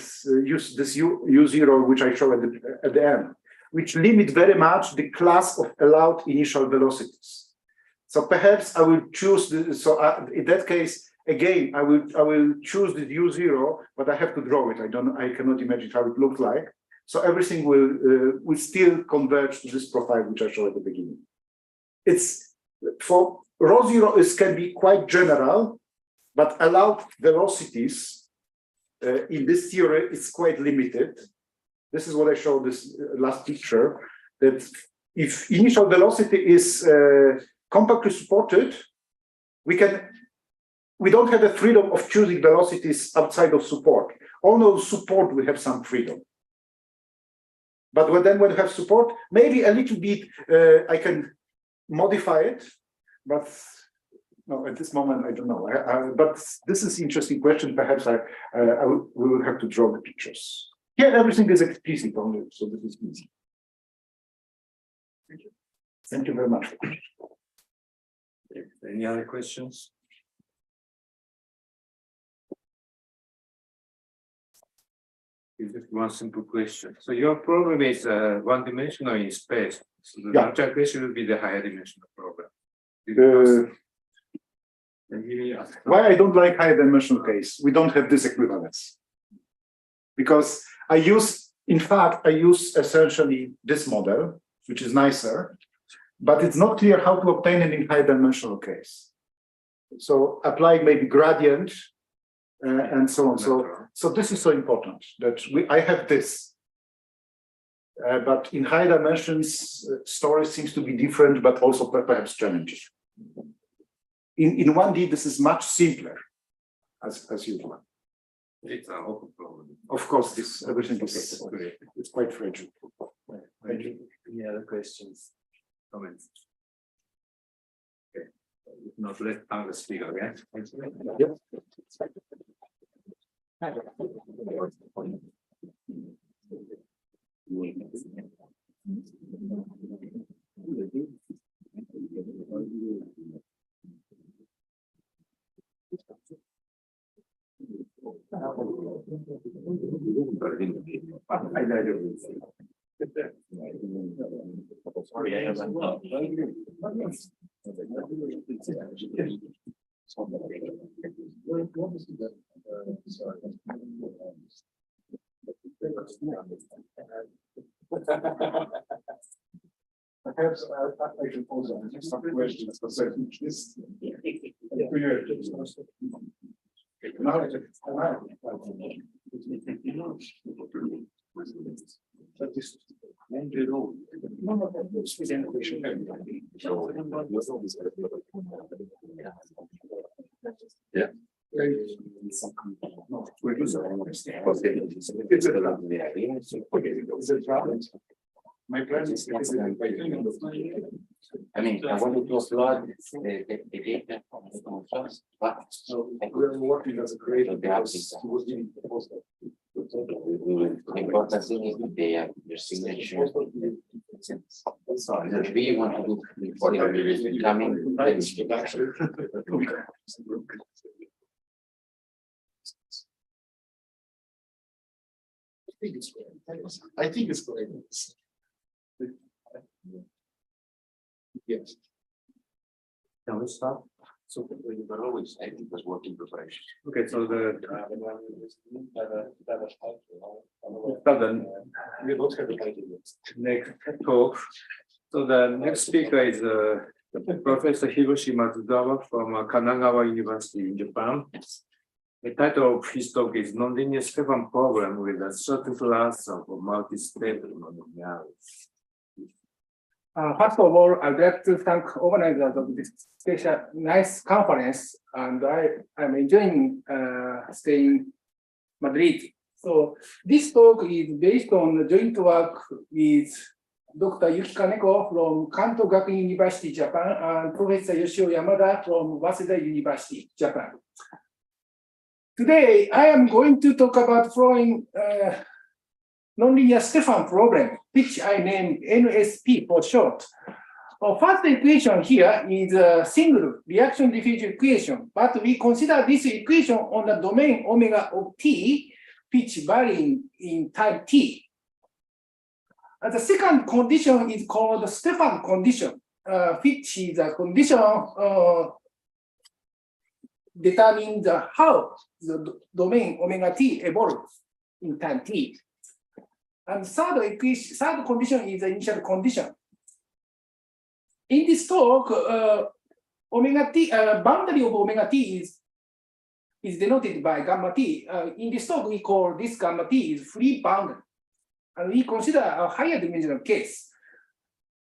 use this u0 which I show at the end. which limit very much the class of allowed initial velocities. So perhaps I will choose in that case, again, I will choose the U0, but I have to draw it. I cannot imagine how it looks like. So everything will still converge to this profile which I showed at the beginning. It's for ρ0 can be quite general, but allowed velocities in this theory is quite limited. This is what I showed this last picture, that if initial velocity is compactly supported, we don't have the freedom of choosing velocities outside of support. Only support we have some freedom. But when we have support, maybe a little bit I can modify it, but no, at this moment I don't know. But this is an interesting question. Perhaps we will have to draw the pictures. Here everything is explicit only, so this is easy. Thank you. Thank you very much. Any other questions? It's just one simple question. So your problem is one-dimensional in space. So the natural question will be the higher dimensional problem. Why I don't like higher dimensional case? We don't have this equivalence. Because I use essentially this model, which is nicer, but it's not clear how to obtain it in high dimensional case. So applying maybe gradient and so on. So this is so important that I have this. But in high dimensions, story seems to be different, but also perhaps challenging. In 1D, this is much simpler, as usual. It's an open problem. Of course, everything is it's quite fragile. Thank you. Any other questions, comments? Okay. If not, let's start the speaker again. Yep. Sorry, I have Perhaps I should pose some questions for certain. Yeah. My plan is I mean, I wanted to upload the data from the first, but we're working as a creative house. the important thing is that they have your signature. So we want to do before coming. I think it's great. Yes. Can we start? So we were always, I think, was working preparation. Okay, so the We don't have the title yet. next talk. So the next speaker is Professor Hiroshi Matsuzawa from Kanagawa University in Japan. The title of his talk is Nonlinear Stefan Problem with a certain class of multi-stable monomials. First of all, I'd like to thank organizers of this special nice conference, and I'm enjoying staying Madrid. So this talk is based on the joint work with Dr. Yuki Kaneko from Kanto Gakuin University, Japan, and Professor Yoshio Yamada from Waseda University, Japan. Today, I am going to talk about flowing nonlinear Stefan problem, which I named NSP for short. Our first equation here is a single reaction diffusion equation, but we consider this equation on the domain omega of t, which varying in time t. The second condition is called the Stefan condition, which is a condition determines how the domain omega t evolves in time t. And third condition is the initial condition. In this talk, omega t boundary of omega t is denoted by gamma t. In this talk, we call this gamma t is free boundary, and we consider a higher dimensional case.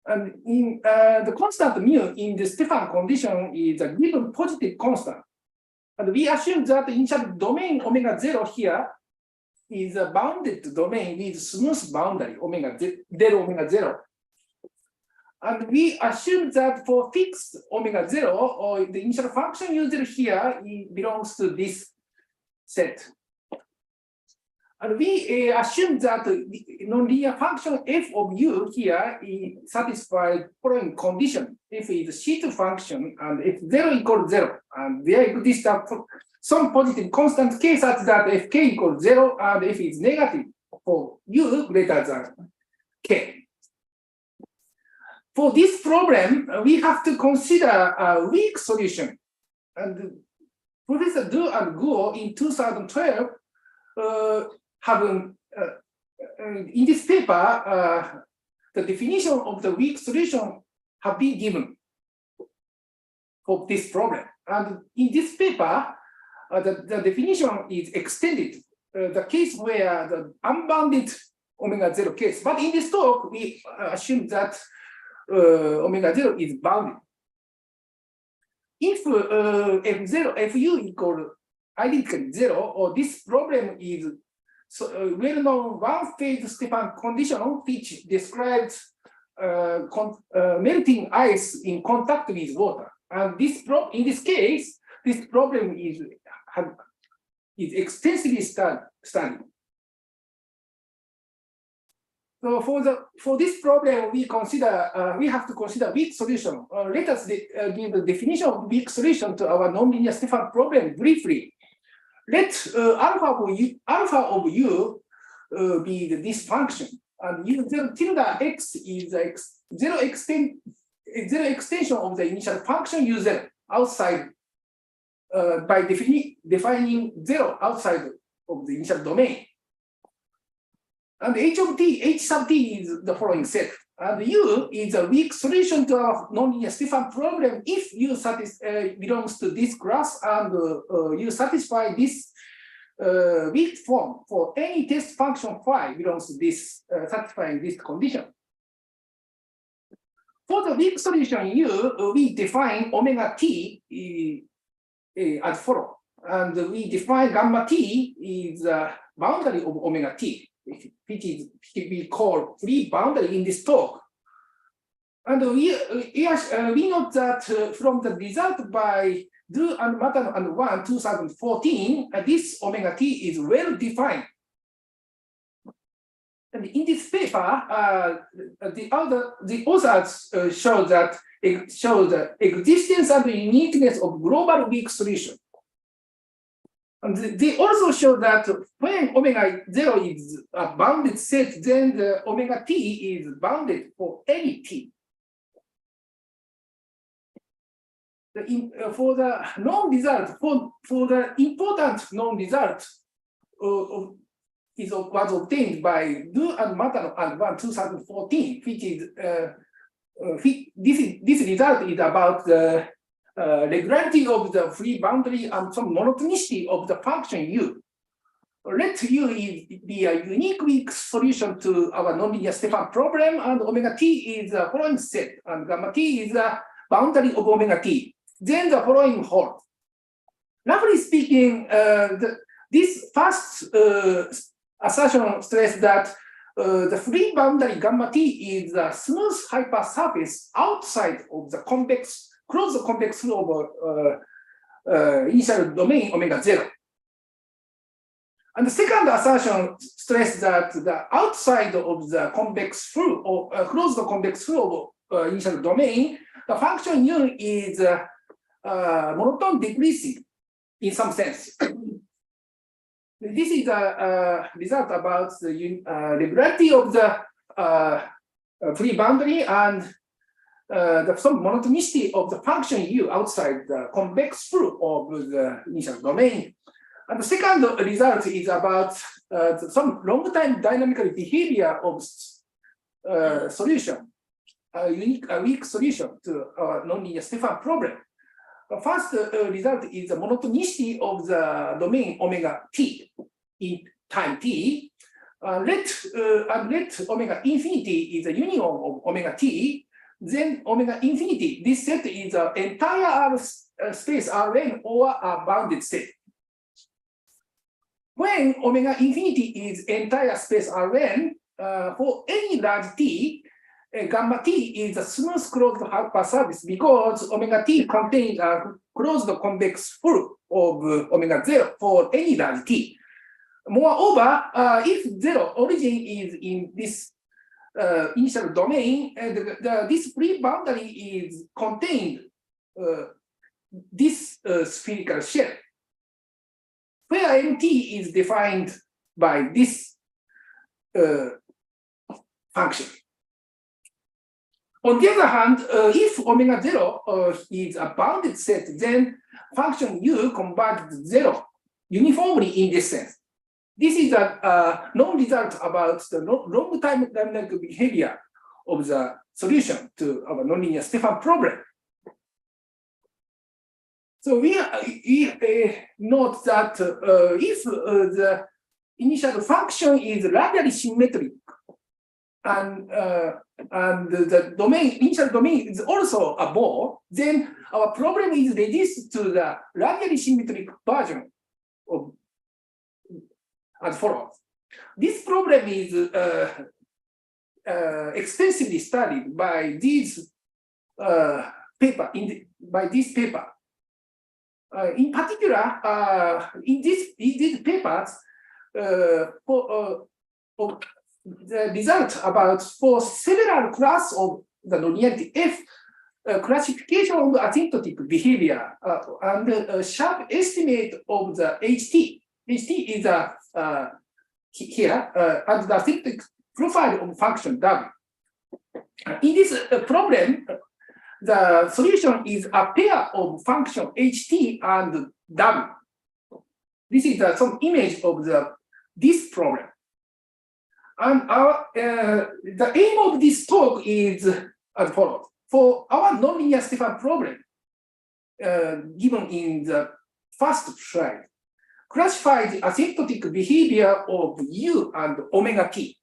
And in the constant mu in the Stefan condition is a given positive constant. And we assume that the initial domain omega 0 here is a bounded domain with smooth boundary omega 0. And we assume that for fixed omega 0, or the initial function user here belongs to this set. And we assume that the nonlinear function f of u here satisfies following condition. If it is C2 function and if 0 equals 0, and there exists some positive constant k such that if k equals 0 and if it's negative for u greater than k. For this problem, we have to consider a weak solution. And Professor Du and Guo in 2012 have in this paper, the definition of the weak solution have been given for this problem. And in this paper, the definition is extended, the case where the unbounded omega 0 case. But in this talk, we assume that omega 0 is bounded. If f fu equal identical 0, or this problem is well-known one-phase Stefan condition, which describes melting ice in contact with water. And in this case, this problem is extensively studied. So for this problem, we have to consider weak solution. Let us give the definition of weak solution to our nonlinear Stefan problem briefly. Let alpha of u be this function, and u tilde x is zero extension of the initial function u0 outside by defining 0 outside of the initial domain. And h sub t is the following set. And u is a weak solution to our nonlinear Stefan problem if u belongs to this class and you satisfy this weak form for any test function phi belongs to this satisfying this condition. For the weak solution u, we define omega t as follows. And we define gamma t is a boundary of omega t, which we call free boundary in this talk. And we note that from the result by Du and Matano and Wan 2014, this omega t is well defined. And in this paper, the authors show the existence and the uniqueness of global weak solution. And they also show that when omega 0 is a bounded set, then the omega t is bounded for any t. For the non-result, for the important non-result was obtained by Du and Matano and Wan 2014, which is this result is about the regularity of the free boundary and some monotonicity of the function u. Let u be a unique weak solution to our nonlinear Stefan problem, and omega t is the following set, and gamma t is the boundary of omega t. Then the following hold. Roughly speaking, this first assertion stresses that the free boundary gamma t is a smooth hypersurface outside of the closed convex flow of initial domain omega 0. And the second assertion stresses that the outside of the convex flow or closed convex flow of initial domain, the function u is monotone decreasing in some sense. This is a result about the regularity of the free boundary and some monotonicity of the function U outside the convex full of the initial domain. And the second result is about some long-time dynamical behavior of solution, a weak solution to our nonlinear Stefan problem. The first result is the monotonicity of the domain omega t in time t. Let omega infinity is a union of omega t. Then omega infinity, this set is the entire space Rn or a bounded set. When omega infinity is entire space Rn, for any large t, gamma t is a smooth closed hyper surface because omega t contains a closed convex full of omega 0 for any large t. Moreover, if zero origin is in this initial domain, this free boundary is contained this spherical shell, where mt is defined by this function. On the other hand, if omega 0 is a bounded set, then function u converges to 0 uniformly in this sense. This is a known result about the long-time dynamic behavior of the solution to our nonlinear Stefan problem. So we note that if the initial function is radially symmetric and the initial domain is also a ball, then our problem is reduced to the radially symmetric version of as follows. This problem is extensively studied by these paper. In particular, in these papers, the result about for several class of the nonlinearity F classification of asymptotic behavior and a sharp estimate of the HT. HT is here and the asymptotic profile of function W. In this problem, the solution is a pair of function HT and W. This is some image of this problem. And the aim of this talk is as follows. For our nonlinear Stefan problem, given in the first slide, classify the asymptotic behavior of U and omega t.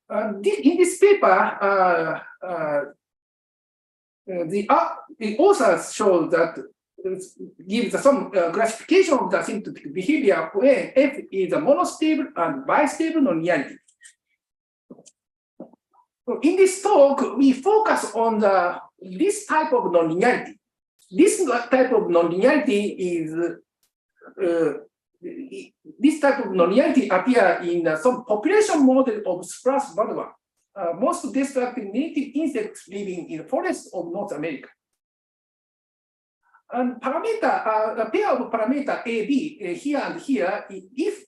In this paper, the authors show that gives some classification of the asymptotic behavior when F is a monostable and bistable nonlinearity. In this talk, we focus on this type of nonlinearity. This type of nonlinearity is appear in some population model of sparse birdwort, most destructive native insects living in the forests of North America. And parameter, a pair of parameter A, B here and here, if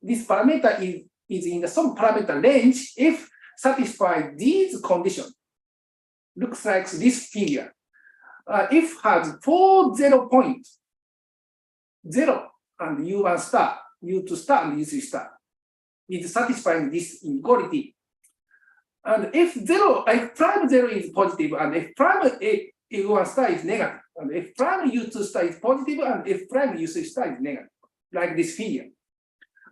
this parameter is in some parameter range, if satisfy these conditions, looks like this figure. If has 4 0 points, 0 and U1 star, U2 star, and U3 star, is satisfying this inequality. And if prime 0 is positive, and if prime U1 star is negative, and if prime U2 star is positive, and if prime U3 star is negative, like this figure.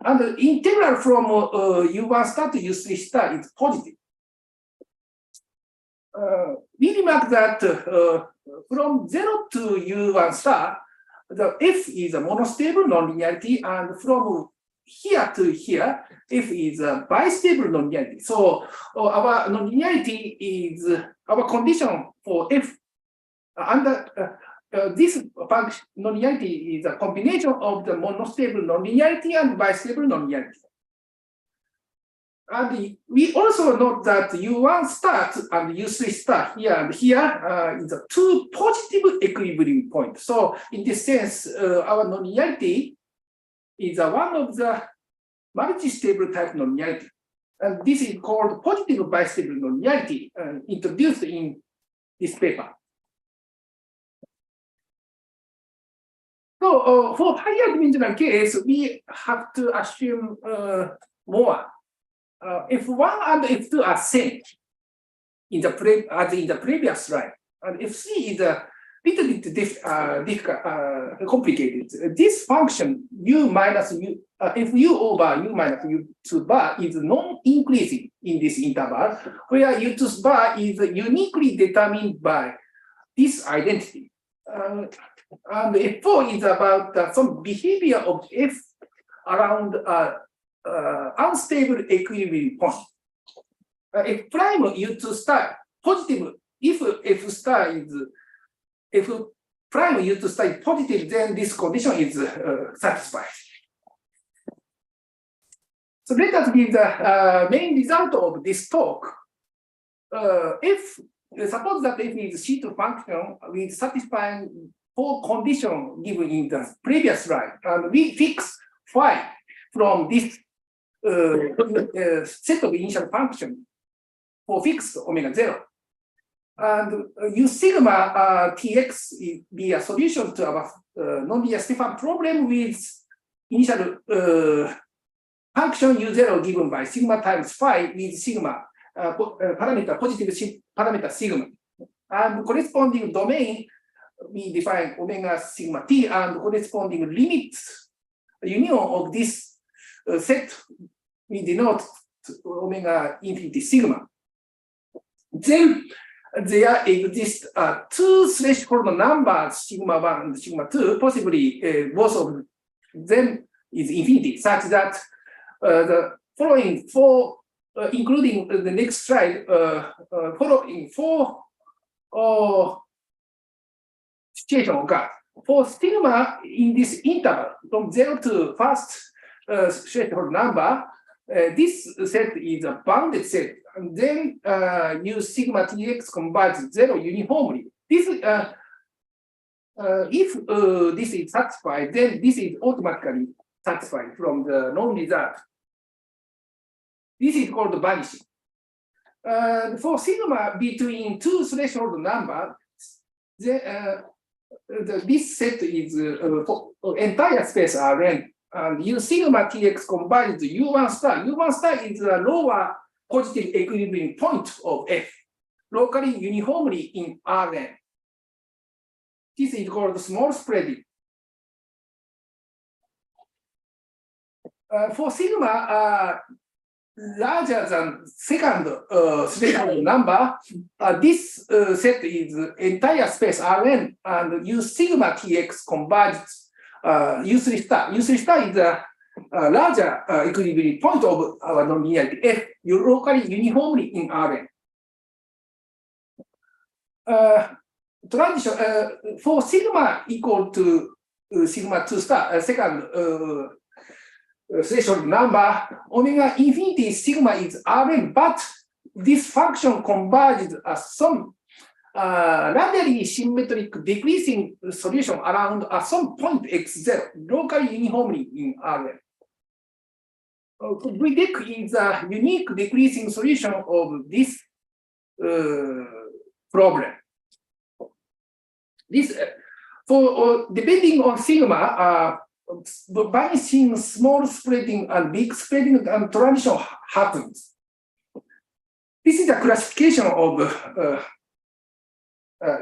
And the integral from U1 star to U3 star is positive. We remark that from 0 to U1 star, the F is a monostable nonlinearity, and from here to here, F is a bistable nonlinearity. So our nonlinearity is our condition for F under this function nonlinearity is a combination of the monostable nonlinearity and bistable nonlinearity. And we also note that U1 star and U3 star here and here is a two positive equilibrium points. So in this sense, our nonlinearity is one of the multi-stable type nonlinearity. And this is called positive bistable nonlinearity, introduced in this paper. So for higher dimensional case, we have to assume more. F1 and F2 are same as in the previous slide, and F3 is a little bit complicated. This function u minus u, fu over u minus u2 bar is non-increasing in this interval, where u2 bar is uniquely determined by this identity. And F4 is about some behavior of F around unstable equilibrium point. F prime U2 star positive, if F star is F prime U2 star is positive, then this condition is satisfied. So let us give the main result of this talk. Suppose that F is C2 function with satisfying four conditions given in the previous slide, and we fix phi from this set of initial functions for fixed omega 0. And U sigma Tx be a solution to our nonlinear Stefan problem with initial function U0 given by sigma times phi with sigma parameter, positive parameter sigma. And corresponding domain, we define omega sigma t, and corresponding limits union of this set, we denote omega infinity sigma. Then there exist two threshold numbers, sigma 1 and sigma 2, possibly both of them is infinity, such that the following four, including the next slide, following four situation occur. For sigma in this interval from 0 to first threshold number, this set is a bounded set, and then U sigma Tx converges 0 uniformly. This if this is satisfied, then this is automatically satisfied from the known result. This is called vanishing. For sigma between two threshold numbers, this set is for entire space Rn, and U sigma Tx combines U1 star. U1 star is the lower positive equilibrium point of F, locally uniformly in Rn. This is called small spreading. For sigma larger than second threshold number, this set is entire space Rn, and U sigma Tx converges U3 star. U3 star is a larger equilibrium point of our nonlinearity F, locally uniformly in Rn. Transition for sigma equal to sigma 2 star, second threshold number, omega infinity sigma is Rn, but this function converges some radially symmetric decreasing solution around some point x0, locally uniformly in Rn. VDEC is a unique decreasing solution of this problem. This for depending on sigma, vanishing, small spreading, and big spreading and transition happens. This is a classification of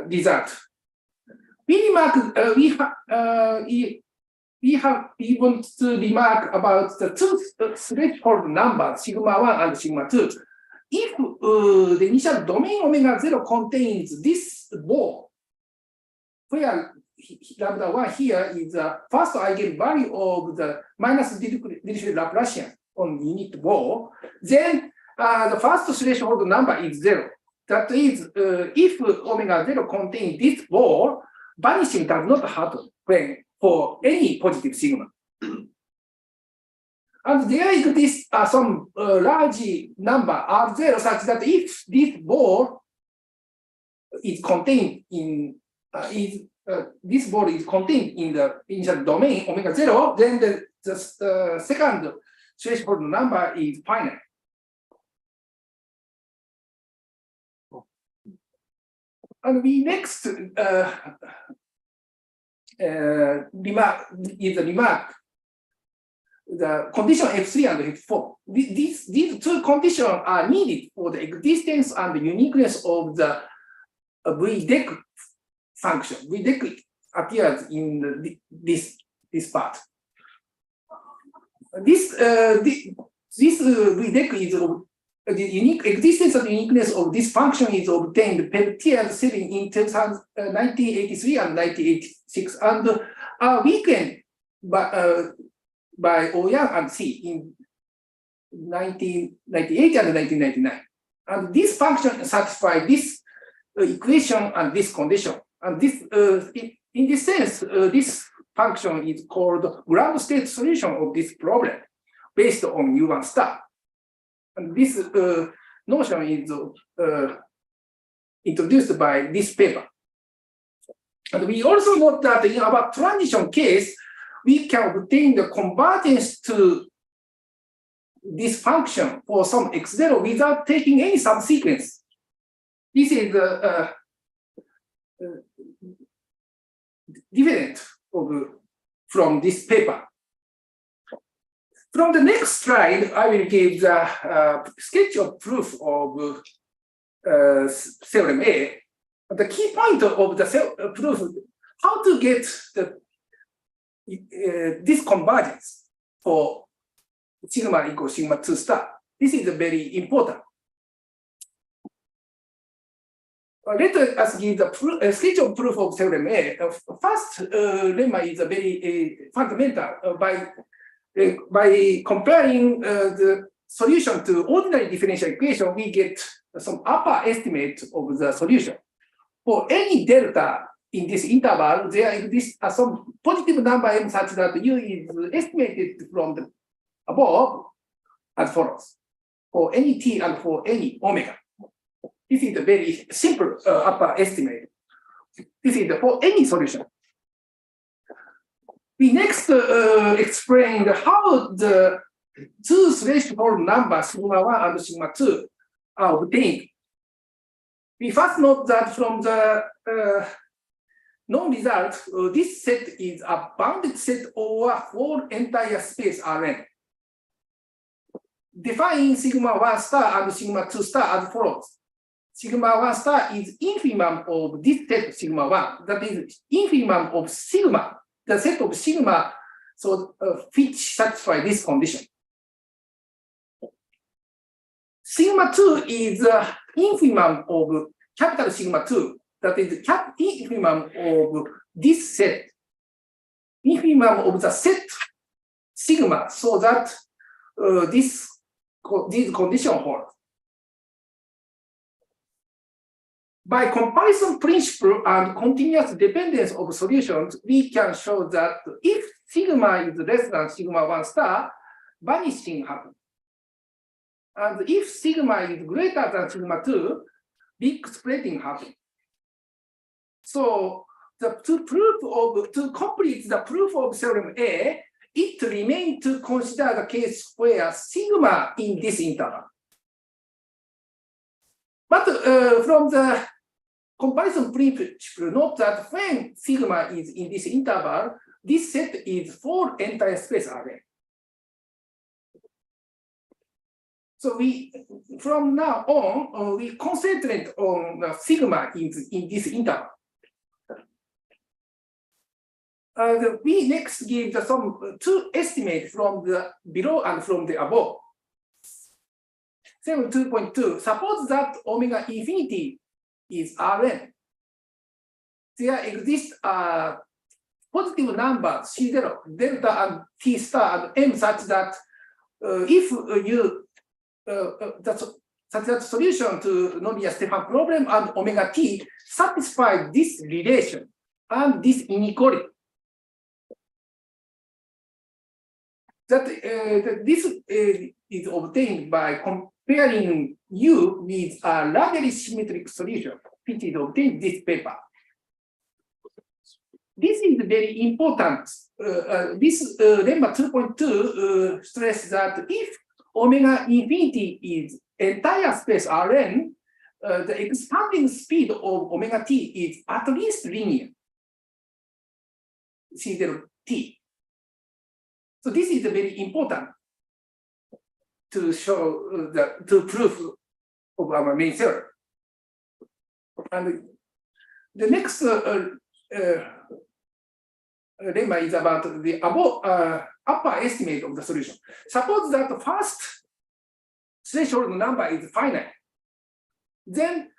result. We remark we want to remark about the two threshold numbers, sigma 1 and sigma 2. If the initial domain omega 0 contains this ball, where lambda 1 here is the first eigenvalue of the minus Dirichlet Laplacian on unit ball, then the first threshold number is 0. That is, if omega 0 contains this ball, vanishing does not happen when for any positive sigma. And there exists some large number R0 such that if this ball is contained in this ball is contained in the initial domain omega 0, then the second threshold number is finite. And we next remark the condition F3 and F4. These two conditions are needed for the existence and the uniqueness of the VDEC function. VDEC appears in this part. This VDEC is the unique existence and uniqueness of this function is obtained Peltier setting in 1983 and 1986 and weakened by Ouyang and C in 1998 and 1999. And this function satisfies this equation and this condition. And this, in this sense, this function is called ground state solution of this problem based on U1 star. And this notion is introduced by this paper. And we also note that in our transition case, we can obtain the convergence to this function for some x0 without taking any subsequence. This is different from this paper. From the next slide, I will give the sketch of proof of theorem A. The key point of the proof, how to get this convergence for sigma equals sigma 2 star. This is very important. Let us give the sketch of proof of theorem A. First lemma is a very fundamental. By comparing the solution to ordinary differential equation, we get some upper estimate of the solution. For any delta in this interval, there exists some positive number m such that u is estimated from the above as follows. For any t and for any omega. This is a very simple upper estimate. This is for any solution. We next explained how the two threshold numbers, sigma 1 and sigma 2, are obtained. We first note that from the known result, this set is a bounded set over for entire space Rn. Define sigma 1 star and sigma 2 star as follows. Sigma 1 star is infimum of this set sigma 1, that is infimum of sigma, the set of sigma, so which satisfy this condition. Sigma 2 is infimum of capital sigma 2, that is infimum of this set, infimum of the set sigma, so that these conditions hold. By comparison principle and continuous dependence of solutions, we can show that if sigma is less than sigma 1 star, vanishing happens. And if sigma is greater than sigma 2, big splitting happens. So to complete the proof of theorem A, it remains to consider the case where sigma in this interval. But from the comparison principle, note that when sigma is in this interval, this set is for entire space array. So from now on, we concentrate on sigma in this interval. We next give some two estimates from the below and from the above. 2.2, suppose that omega infinity is Rn. There exists a positive number C0, delta and T star and M such that if you such that solution to nonlinear Stefan problem and omega T satisfy this relation and this inequality. That this is obtained by comparing U with a linearly symmetric solution, which is obtained in this paper. This is very important. This lemma 2.2 stresses that if omega infinity is entire space Rn, the expanding speed of omega t is at least linear. C0 t. So this is very important to show to prove of our main theorem. And the next lemma is about the upper estimate of the solution. Suppose that the first threshold number is finite. Then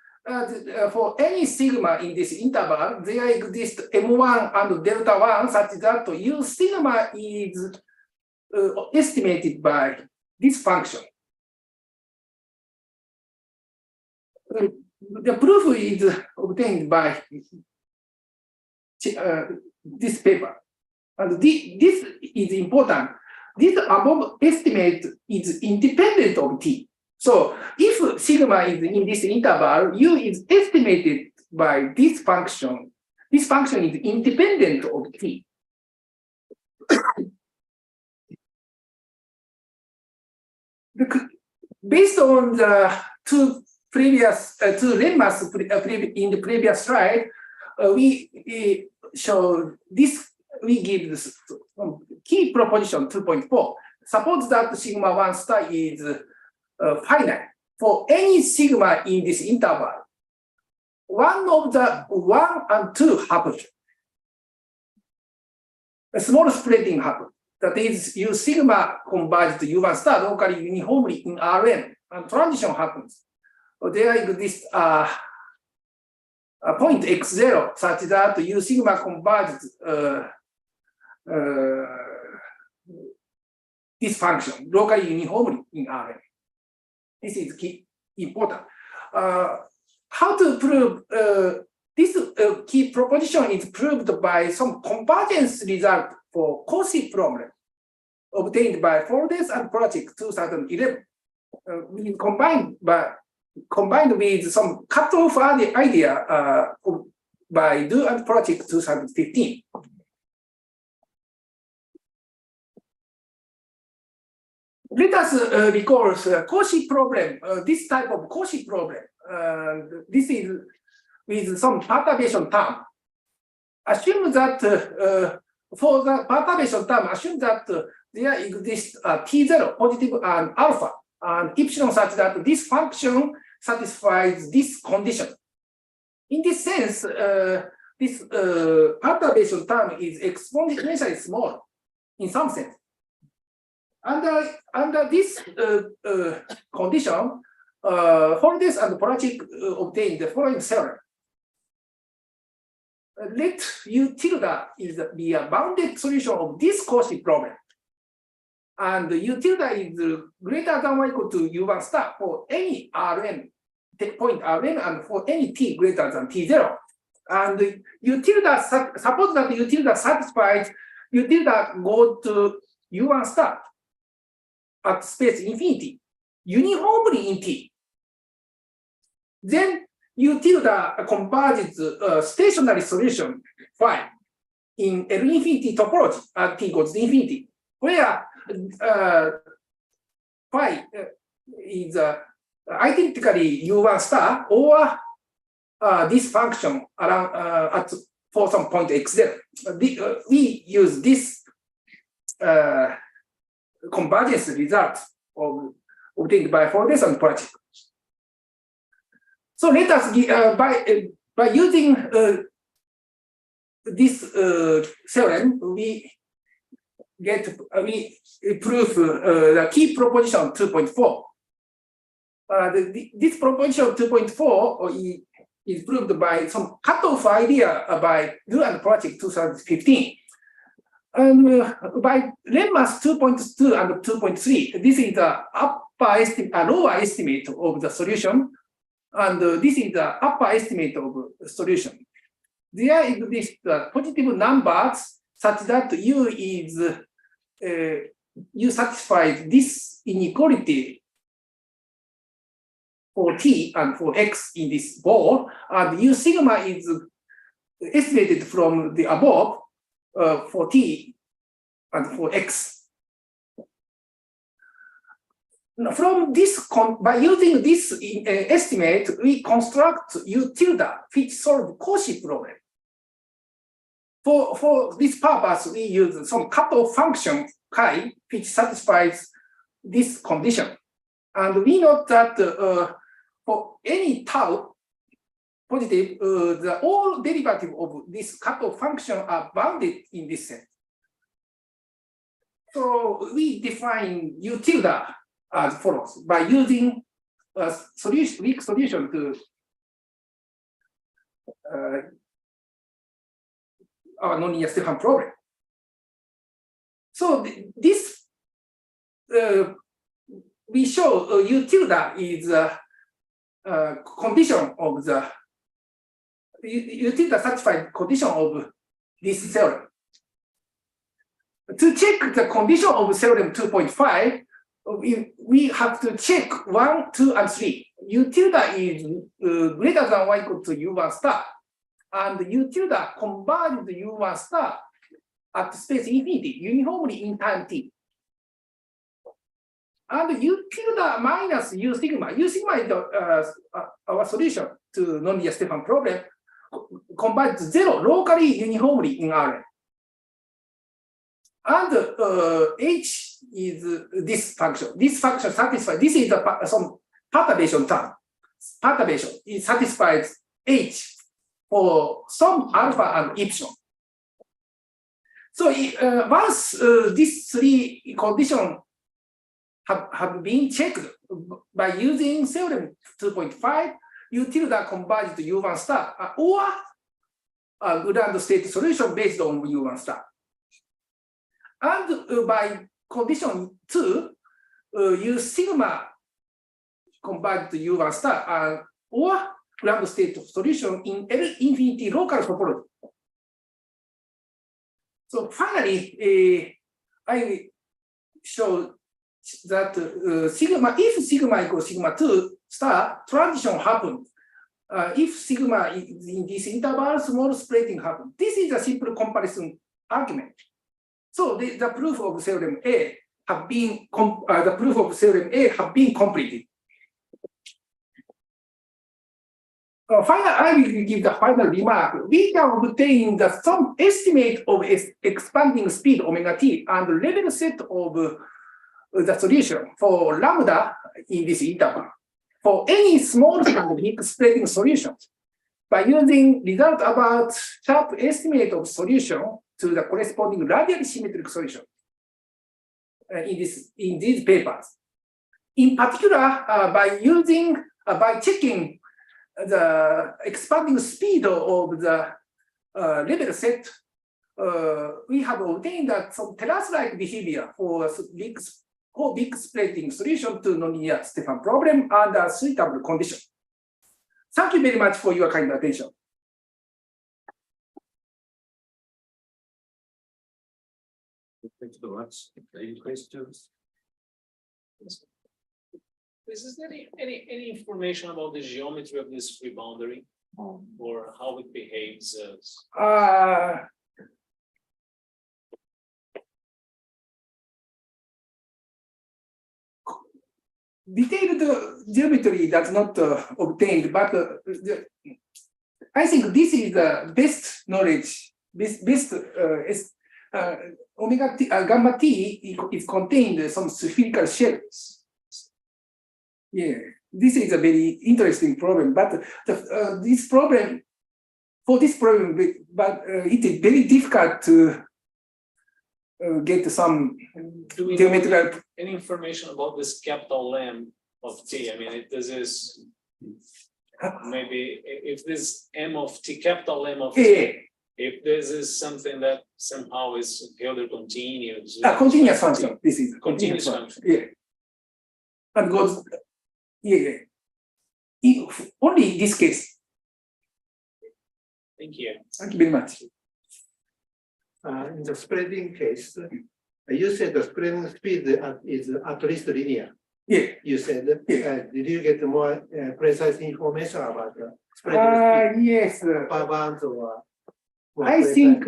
for any sigma in this interval, there exists M1 and delta 1 such that U sigma is estimated by this function. The proof is obtained by this paper. And this is important. This above estimate is independent of t. So if sigma is in this interval, U is estimated by this function. This function is independent of t. Based on the two lemmas in the previous slide, we show this. We give this key proposition 2.4. Suppose that sigma 1 star is finite for any sigma in this interval. One of the 1 and 2 happens. A small splitting happens. That is, U sigma converges to U1 star locally uniformly in Rn, and transition happens. So there exists a point x0 such that U sigma converges this function locally uniformly in Rn. This is key important. How to prove this key proposition is proved by some convergence result for Cauchy problem obtained by Fordes and Project 2011. We combined with some cutoff idea by Do and Project 2015. Let us recall Cauchy problem. This type of Cauchy problem. This is with some perturbation term. Assume that for the perturbation term, assume that there exists T0 positive and alpha and epsilon such that this function satisfies this condition. In this sense, this perturbation term is exponentially small in some sense. Under this condition, Fordes and Project obtained the following theorem. Let U tilde be a bounded solution of this Cauchy problem. And U tilde is greater than or equal to U1 star for any Rn, point Rn, and for any t greater than T0. And U tilde, suppose that U tilde satisfies, U tilde go to U1 star at space infinity, uniformly in T. Then U tilde converges stationary solution phi in L infinity topology at T goes to infinity, where phi is identically U1 star or this function around for some point x0. We use this convergence result obtained by Fordes and Project. So let us by using this theorem, we prove the key proposition 2.4. This proposition 2.4 is proved by some cutoff idea by Do and Project 2015. And by lemmas 2.2 and 2.3, this is the lower estimate of the solution, and this is the upper estimate of the solution. There exists positive numbers such that U satisfies this inequality for T and for X in this ball, and U sigma is estimated from the above for T and for X. from this, by using this estimate, we construct U tilde which solve Cauchy problem. For this purpose, we use some cutoff function chi which satisfies this condition. And we note that for any tau positive, the all derivative of this cutoff function are bounded in this sense. So we define U tilde as follows by using a solution, weak solution to our nonlinear Stefan problem. So this we show U tilde is a condition of the U tilde satisfied condition of this theorem. To check the condition of theorem 2.5, we have to check 1, 2, and 3. U tilde is greater than or equal to U1 star, and U tilde converges the U1 star at space infinity uniformly in time t. And U tilde minus U sigma. U sigma is our solution to nonlinear Stefan problem, converges to 0 locally uniformly in Rn. And H is this function. This function satisfies, this is some perturbation term. Perturbation, it satisfies H for some alpha and epsilon. So once these three conditions have been checked by using theorem 2.5, U tilde converges to U1 star or a ground state solution based on U1 star. And by condition 2, U sigma converges to U1 star or ground state solution in L infinity local topology. So finally, I show that sigma, if sigma equals sigma 2 star, transition happens. If sigma is in this interval, small splitting happens. This is a simple comparison argument. So the proof of theorem A have been completed. Finally, I will give the final remark. We can obtain some estimate of expanding speed omega t and level set of the solution for lambda in this interval for any small standard spreading solutions by using result about sharp estimate of solution to the corresponding radially symmetric solution in these papers. In particular, by checking the expanding speed of the level set, we have obtained that some terrace-like behavior for big splitting solution to nonlinear Stefan problem under suitable condition. Thank you very much for your kind attention. Thanks so much. Any questions? Is there any information about the geometry of this free boundary or how it behaves? Detailed geometry does not obtained, but I think this is the best knowledge. Omega t, gamma t is contained some spherical shells. Yeah, this is a very interesting problem, but this problem, but it is very difficult to get some geometrical. Any information about this capital M of t? I mean, this is maybe if this M of t, capital M of t, if this is something that somehow is Hilder continuous. Continuous function. This is continuous function. Yeah. And goes. Yeah. Only in this case. Thank you. Thank you very much. In the spreading case, you said the spreading speed is at least linear. Yeah. You said. Yeah. Did you get more precise information about the spreading speed? Yes. Per bands or? I think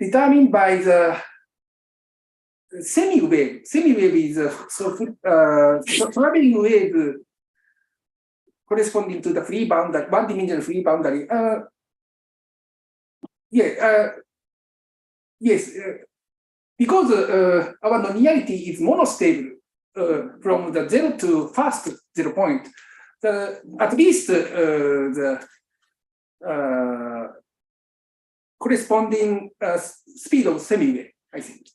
determined by the semi-wave. Semi-wave is traveling wave corresponding to the free boundary, one-dimensional free boundary. Yes, because our nonlinearity is monostable from the 0 to first 0 point, at least the corresponding speed of semi-wave, I think.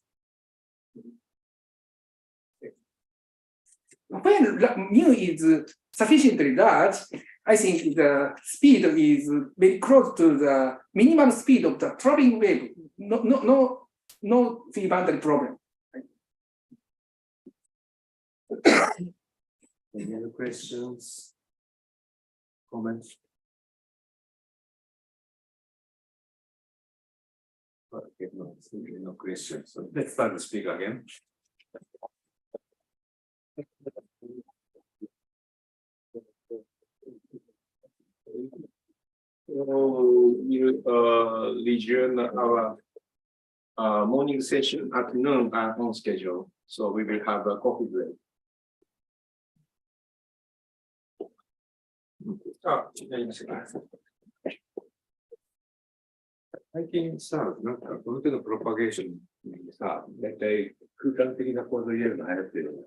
When mu is sufficiently large, I think the speed is very close to the minimal speed of the traveling wave. No free boundary problem. Any other questions? Comments? Okay, no questions. So let's start to speak again. So you resume our morning session at noon on schedule. So we will have a coffee break. 最近さ、なんかこの手のプロパゲーションにさ、だいたい空間的な構造入れるの流行ってるよね。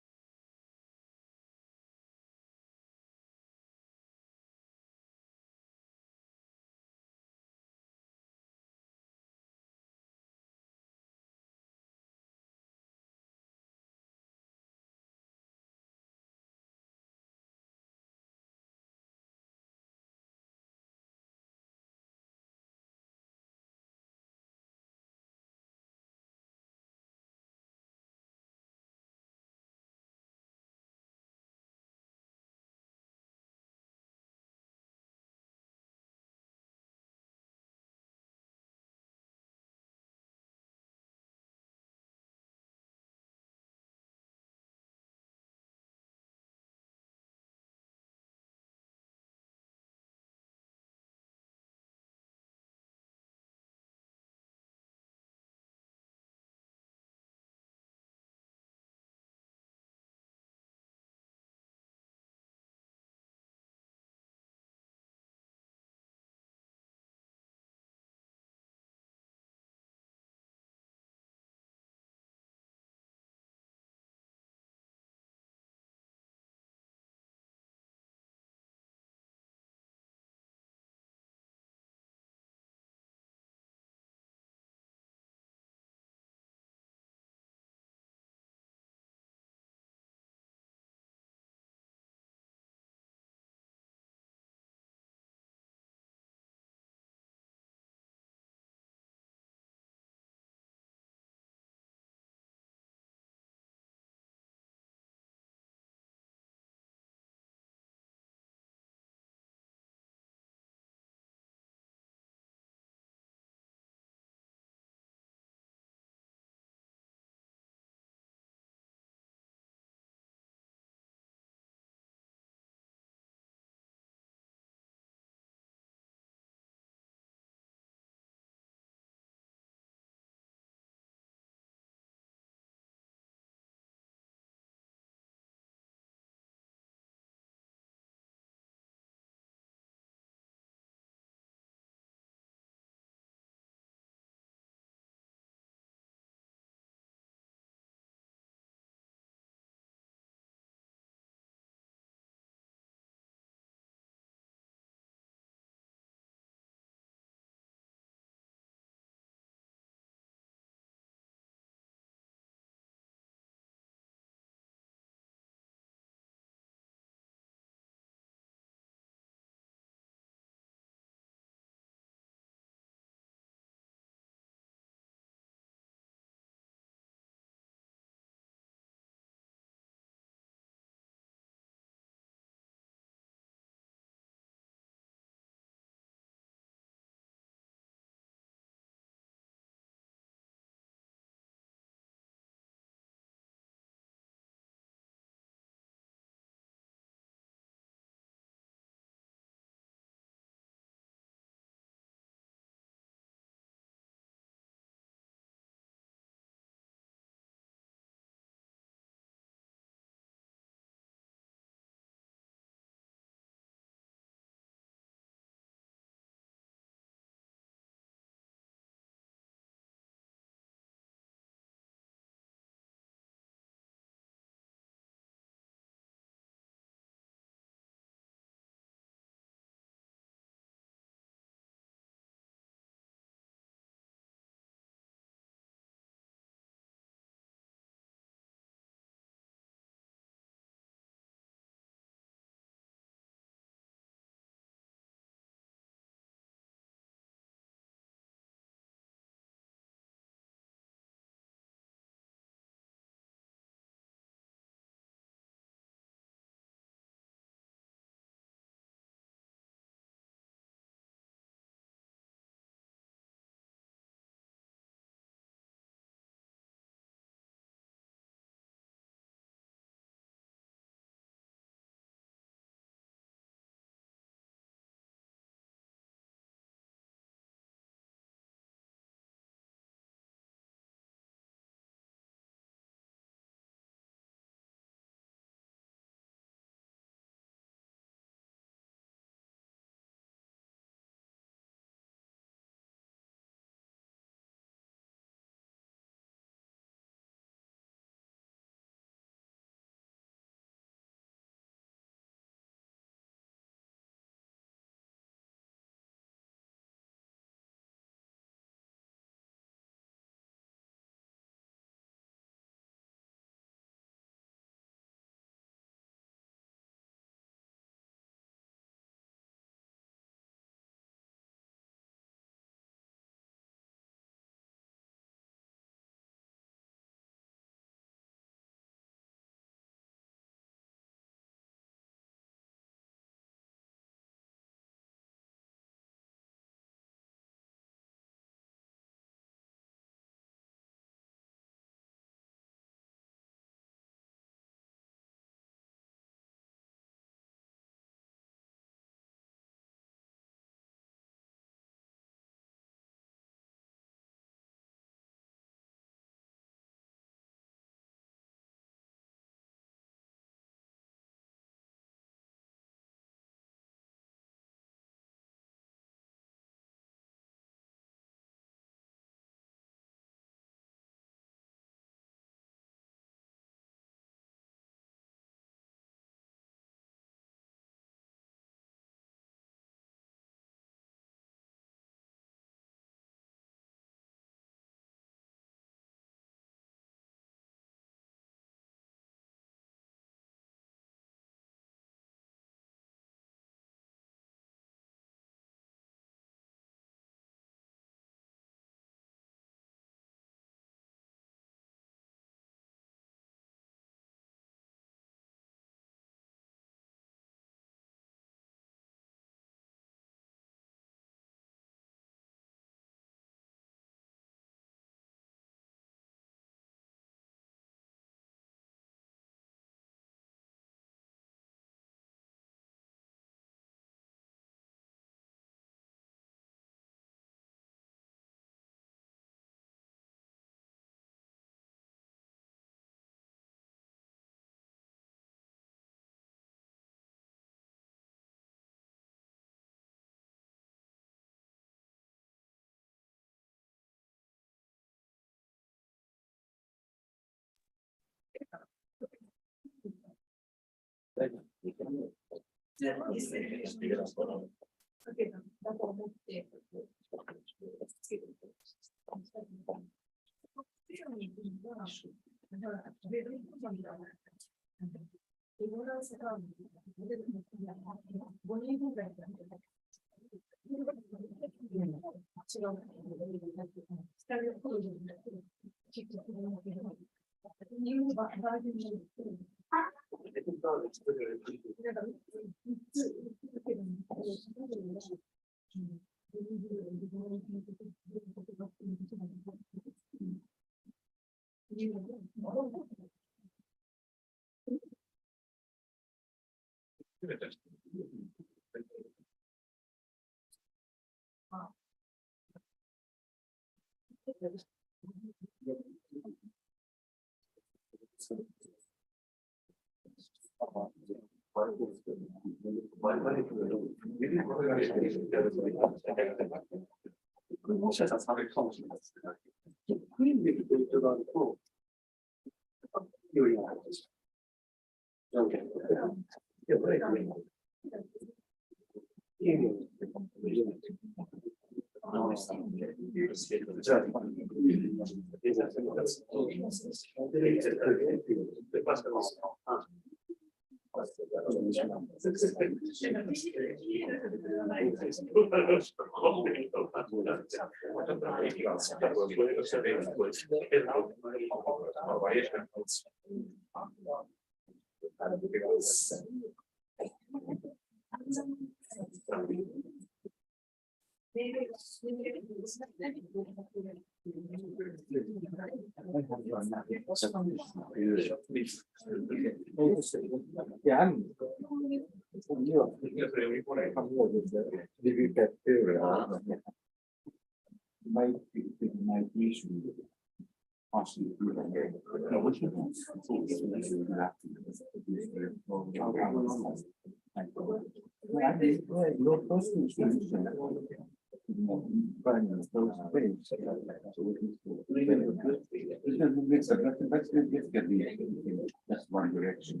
That's one direction.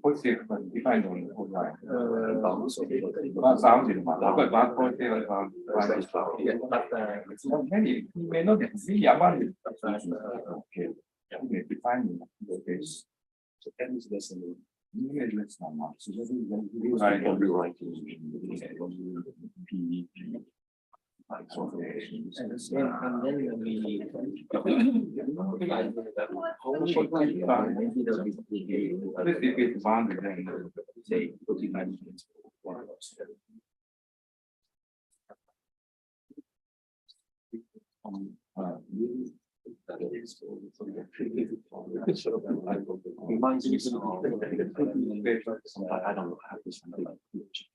What's the define online? Many may not see about it. Okay, define this. So that is less than let's not much. So I can be writing PEP. And then we reminds me I don't know how this convection.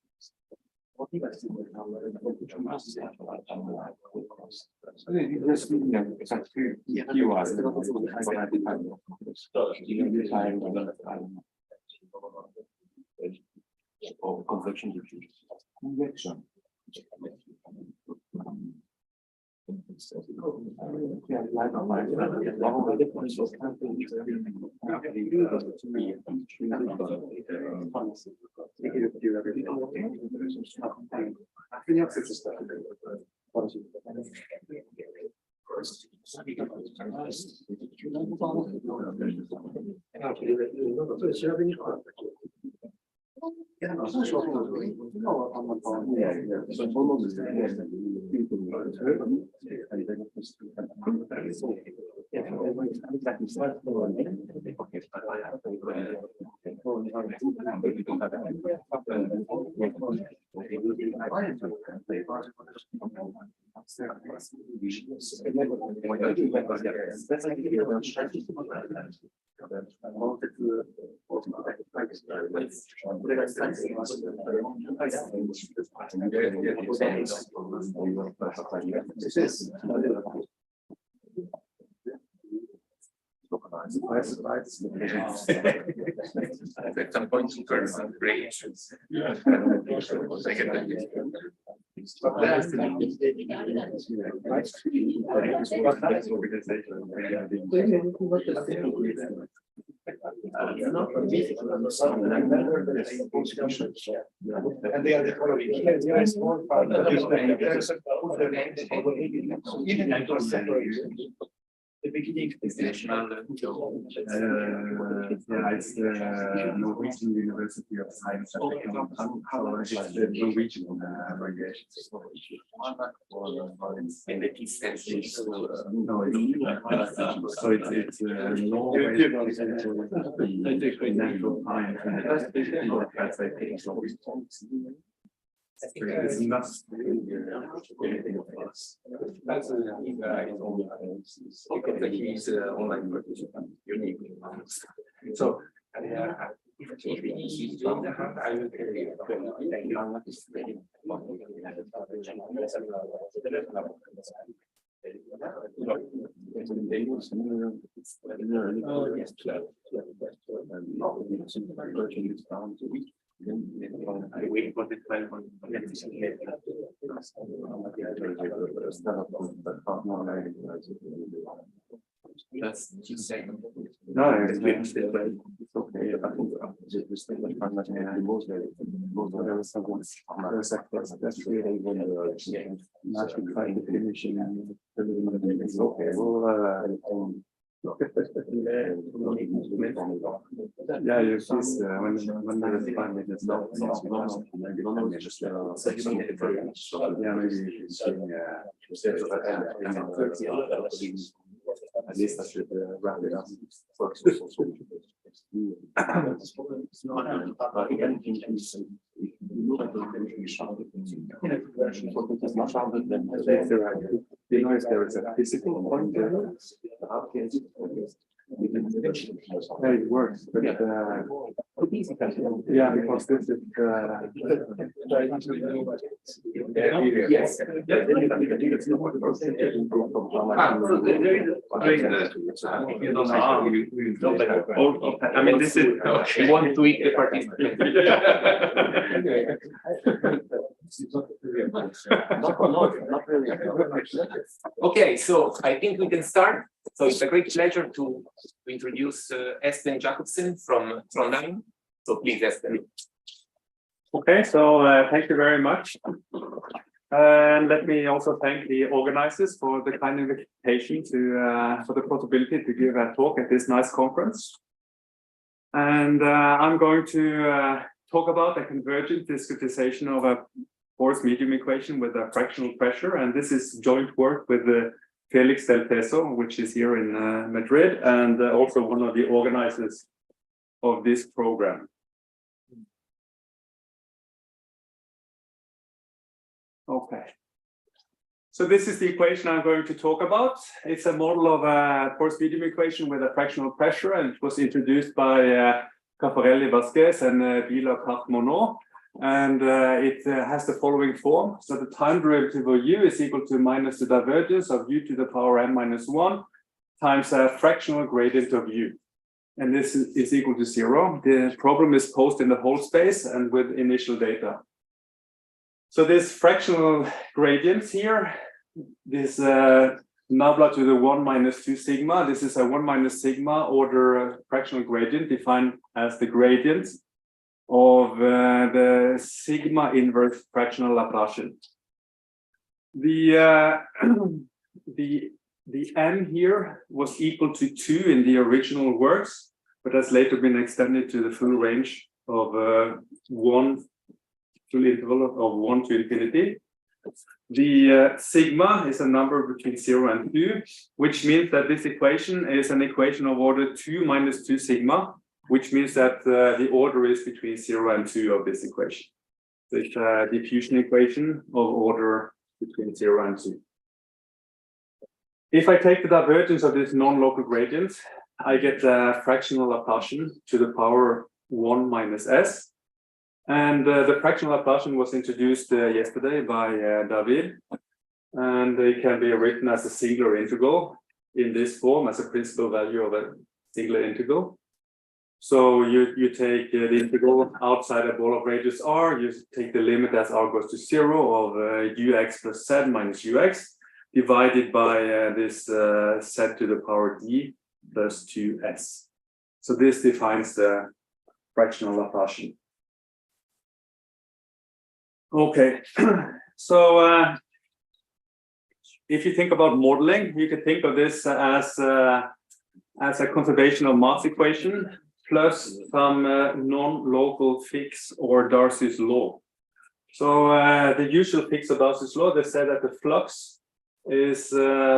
At some point, you turn on rage. And they are the following. Here's a small part of the beginning destination. Yeah, it's the Norwegian University of Science and Technology. So it's the Norwegian abbreviation. No, so it's Norway natural science and it's not anything of us. That's he's online participant, unique. So, if he's on the hand, I will carry it. I wait for the 12 on that's just saying. No, it's okay. That's really it's okay. Yeah, you just when there's time, it's not yeah, maybe at least I should wrap it up. You know, if there is a physical point there, yeah, it works, but yeah, because this is Yes. You don't know. I mean, this is 1 week the participant. Not really. Okay, so I think we can start. So it's a great pleasure to introduce Espen Jacobsen from Trondheim. So please, Espen. okay, so thank you very much. And let me also thank the organizers for the kind invitation for the possibility to give a talk at this nice conference. And I'm going to talk about a convergent discretization of a force medium equation with a fractional pressure. And this is joint work with Felix Del Peso, which is here in Madrid, and also one of the organizers of this program. Okay. So this is the equation I'm going to talk about. It's a model of a force medium equation with a fractional pressure, and it was introduced by Caffarelli Vasquez and Villa-Carte-Monod. And it has the following form. So the time derivative of u is equal to minus the divergence of u to the power n minus 1 times a fractional gradient of u. And this is equal to 0. The problem is posed in the whole space and with initial data. So this fractional gradients here, this nabla to the 1 minus 2 sigma, this is a 1 minus sigma order fractional gradient defined as the gradient of the sigma inverse fractional Laplacian. The n here was equal to 2 in the original works, but has later been extended to the full range of 1 full interval of 1 to infinity. The sigma is a number between 0 and 2, which means that this equation is an equation of order 2 minus 2 sigma, which means that the order is between 0 and 2 of this equation. So it's a diffusion equation of order between 0 and 2. If I take the divergence of this non-local gradient, I get a fractional Laplacian to the power 1 minus s. And the fractional Laplacian was introduced yesterday by David. And it can be written as a singular integral in this form as a principal value of a singular integral. So you take the integral outside a ball of radius r, you take the limit as r goes to 0 of ux plus z minus ux, divided by this z to the power d plus 2s. So this defines the fractional Laplacian. Okay, so if you think about modeling, you can think of this as a conservational mass equation plus some non-local fix or Darcy's law. So the usual fix of Darcy's law, they say that the flux is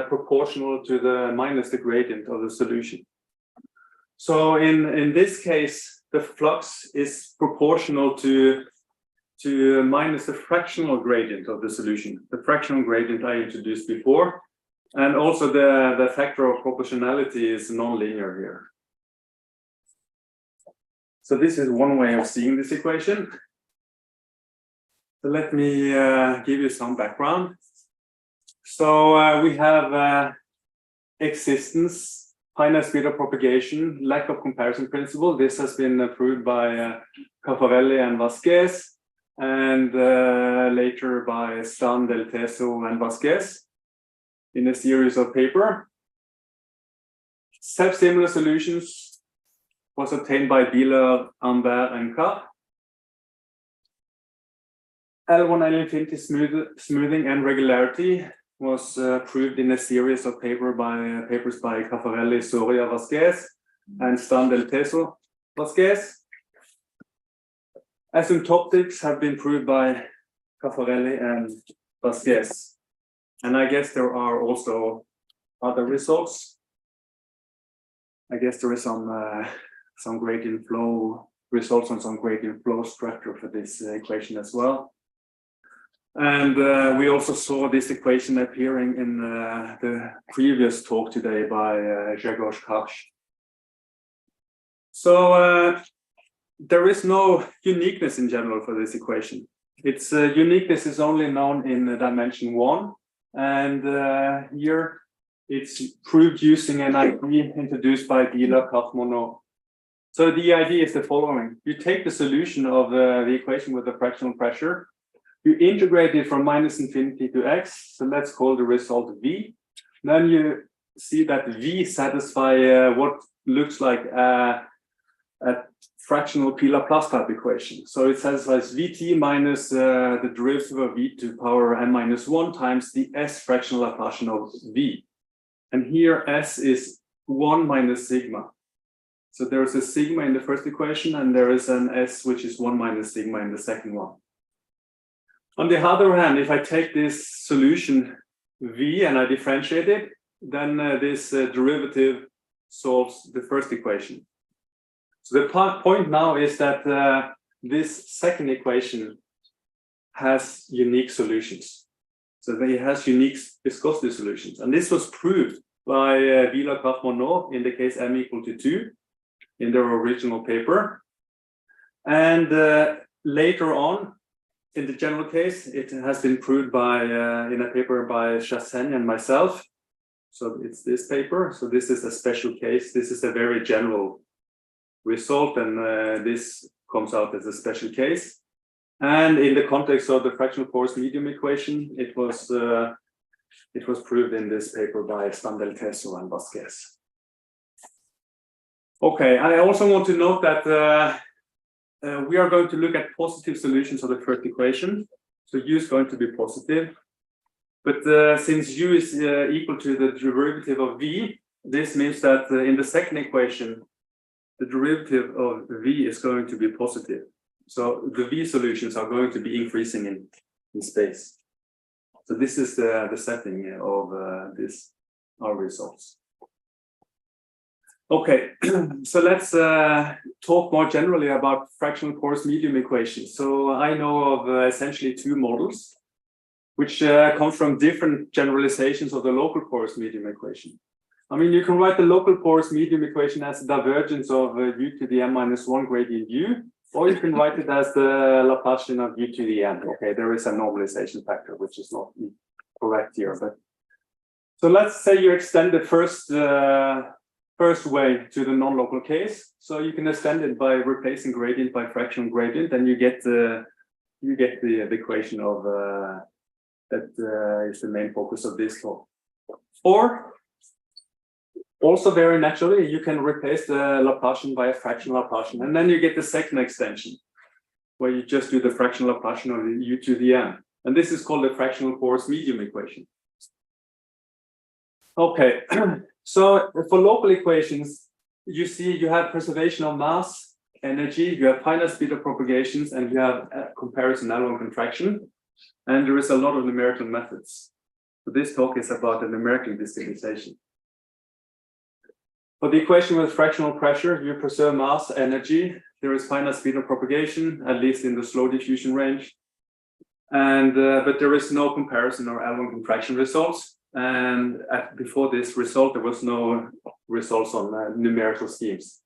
proportional to the minus the gradient of the solution. So in this case, the flux is proportional to minus the fractional gradient of the solution. The fractional gradient I introduced before, and also the factor of proportionality is nonlinear here. So this is one way of seeing this equation. So let me give you some background. So we have existence, finite speed of propagation, lack of comparison principle. This has been proved by Caffarelli and Vasquez, and later by Stan, Del Teso, and Vasquez in a series of paper. Self-similar solutions was obtained by Bieler, Ambert, and Kapp. L1 L infinity smoothing and regularity was proved in a series of papers by Caffarelli, Soria, Vasquez, and Stan, Del Teso, Vasquez. Asymptotics have been proved by Caffarelli and Vasquez. And I guess there are also other results. I guess there is some gradient flow results on some gradient flow structure for this equation as well. And we also saw this equation appearing in the previous talk today by Grzegorz Karsz. So there is no uniqueness in general for this equation. Its uniqueness is only known in dimension 1. And here it's proved using an idea introduced by Bieler, Kapp, Monod. So the idea is the following. You take the solution of the equation with the fractional pressure, you integrate it from minus infinity to x, so let's call the result v. Then you see that v satisfies what looks like a fractional P Laplace type equation. So it satisfies Vt minus the derivative of v to power n minus 1 times the s fractional Laplacian of v. And here s is 1 minus sigma. So there is a sigma in the first equation, and there is an s which is 1 minus sigma in the second one. On the other hand, if I take this solution v and I differentiate it, then this derivative solves the first equation. So the point now is that this second equation has unique solutions. So it has unique viscosity solutions. And this was proved by Bieler, Kapp, Monod in the case m equal to 2 in their original paper. And later on, in the general case, it has been proved by in a paper by Chassagne and myself. So it's this paper. So this is a special case. This is a very general result, and this comes out as a special case. And in the context of the fractional porous medium equation, it was proved in this paper by Stan, Del Teso, and Vasquez. Okay, I also want to note that we are going to look at positive solutions of the first equation. So u is going to be positive. But since u is equal to the derivative of v, this means that in the second equation, the derivative of v is going to be positive. So the v solutions are going to be increasing in space. So this is the setting of our results. Okay, so let's talk more generally about fractional porous medium equations. So I know of essentially two models, which come from different generalizations of the local porous medium equation. I mean, you can write the local porous medium equation as a divergence of u to the n minus 1 gradient u, or you can write it as the Laplacian of u to the n. Okay, there is a normalization factor, which is not correct here. But so let's say you extend the first first way to the non-local case. So you can extend it by replacing gradient by fractional gradient, and you get the equation of that is the main focus of this talk. Or also very naturally, you can replace the Laplacian by a fractional Laplacian, and then you get the second extension, where you just do the fractional Laplacian of u to the n. And this is called the fractional porous medium equation. Okay, so for local equations, you see you have preservation of mass, energy, you have finite speed of propagations, and you have comparison L1 contraction. And there is a lot of numerical methods. So this talk is about the numerical discretization. For the equation with fractional pressure, you preserve mass, energy. There is finite speed of propagation, at least in the slow diffusion range. And but there is no comparison or L1 contraction results. And before this result, there was no results on numerical schemes.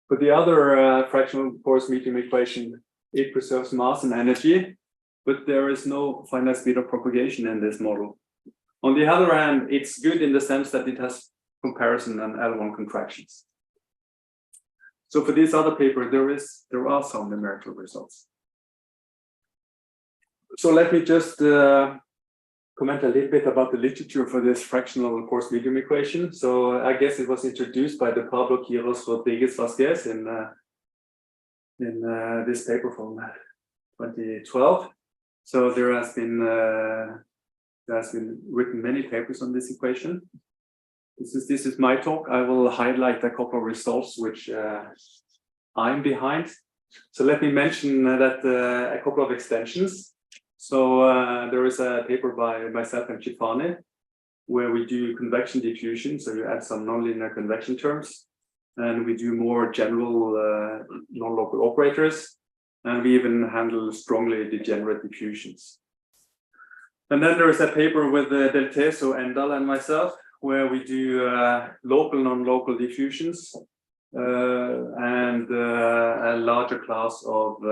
For the other fractional porous medium equation, it preserves mass and energy, but there is no finite speed of propagation in this model. On the other hand, it's good in the sense that it has comparison and L1 contractions. So for this other paper, there are some numerical results. So let me just comment a little bit about the literature for this fractional porous medium equation. So I guess it was introduced by the Pablo Quiros Rodriguez Vasquez in this paper from 2012. So there has been written many papers on this equation. This is my talk. I will highlight a couple of results which I'm behind. So let me mention that a couple of extensions. So there is a paper by myself and Cifani where we do convection diffusion. So you add some nonlinear convection terms, and we do more general non-local operators, and we even handle strongly degenerate diffusions. And then there is a paper with Del Teso, Endal, and myself where we do local non-local diffusions and a larger class of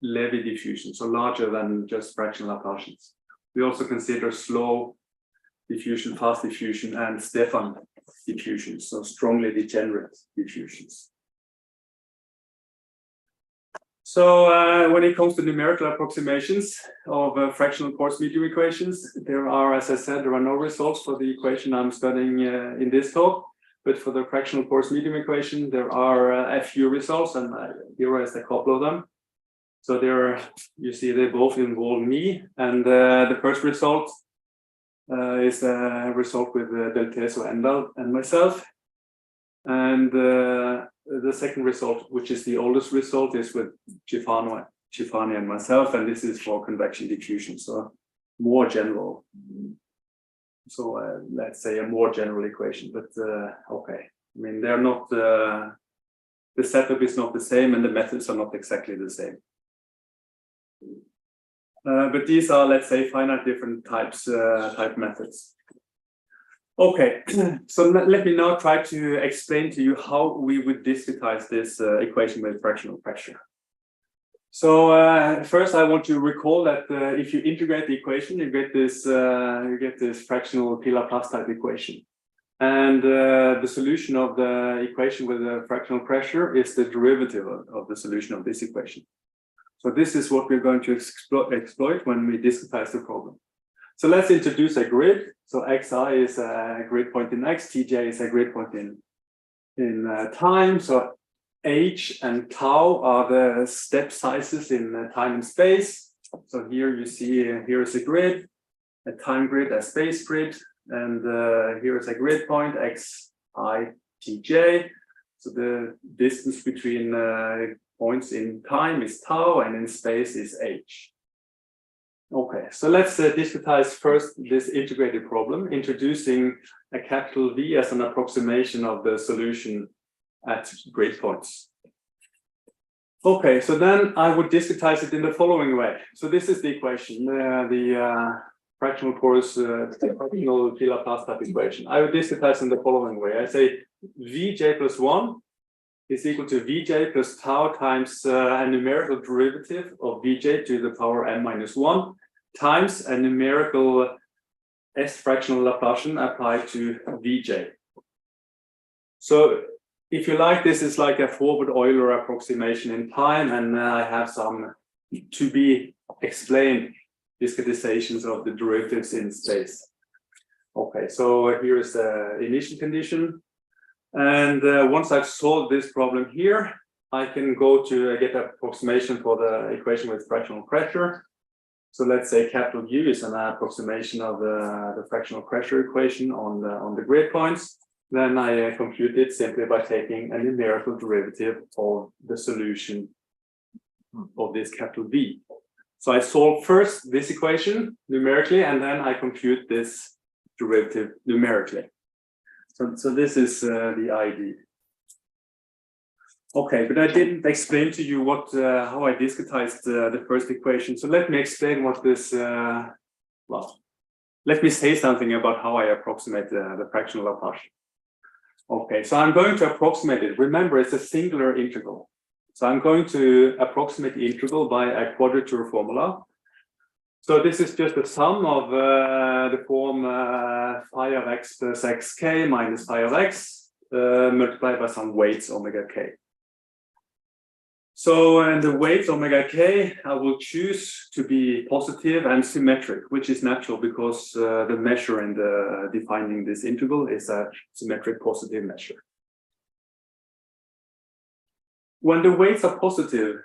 Levy diffusion, so larger than just fractional Laplacians. We also consider slow diffusion, fast diffusion, and Stefan diffusions, so strongly degenerate diffusions. So when it comes to numerical approximations of fractional porous medium equations, there are, as I said, there are no results for the equation I'm studying in this talk. But for the fractional porous medium equation, there are a few results, and here is a couple of them. So there, you see, they both involve me, and the first result is a result with Del Teso, Endal, and myself. And the second result, which is the oldest result, is with Cifani and myself, and this is for convection diffusion, so more general. So let's say a more general equation, but okay. I mean, they're not, the setup is not the same, and the methods are not exactly the same. But these are, let's say, finite different type methods. Okay, so let me now try to explain to you how we would discretize this equation with fractional pressure. So first, I want to recall that if you integrate the equation, you get this fractional P-Laplace type equation, and the solution of the equation with the fractional pressure is the derivative of the solution of this equation. So this is what we're going to exploit when we discretize the problem. So let's introduce a grid. So xi is a grid point in x, tj is a grid point in time. So h and tau are the step sizes in time and space. So here you see, here is a grid, a time grid, a space grid, and here is a grid point xi, tj. So the distance between points in time is tau, and in space is h. Okay, so let's discretize first this integrated problem, introducing a capital V as an approximation of the solution at grid points. Okay, so then I would discretize it in the following way. So this is the equation, the fractional porous fractional P-Laplace type equation. I would discretize in the following way. I say Vj plus 1 is equal to Vj plus tau times a numerical derivative of Vj to the power n minus 1 times a numerical S fractional Laplacian applied to Vj. So if you like, this is like a forward Euler approximation in time, and I have some to be explained discretizations of the derivatives in space. Okay, so here's the initial condition. And once I've solved this problem here, I can go to get an approximation for the equation with fractional pressure. So let's say capital U is an approximation of the fractional pressure equation on the grid points. Then I compute it simply by taking a numerical derivative of the solution of this capital V. So I solve first this equation numerically, and then I compute this derivative numerically. So this is the ID. Okay, but I didn't explain to you what how I discretized the first equation. So let me explain what this. Well, let me say something about how I approximate the fractional Laplacian. Okay, so I'm going to approximate it. Remember, it's a singular integral. So I'm going to approximate the integral by a quadrature formula. So this is just the sum of the form phi of x plus xk minus phi of x multiplied by some weights omega k. So, and the weights omega k, I will choose to be positive and symmetric, which is natural because the measure in the defining this integral is a symmetric positive measure. When the weights are positive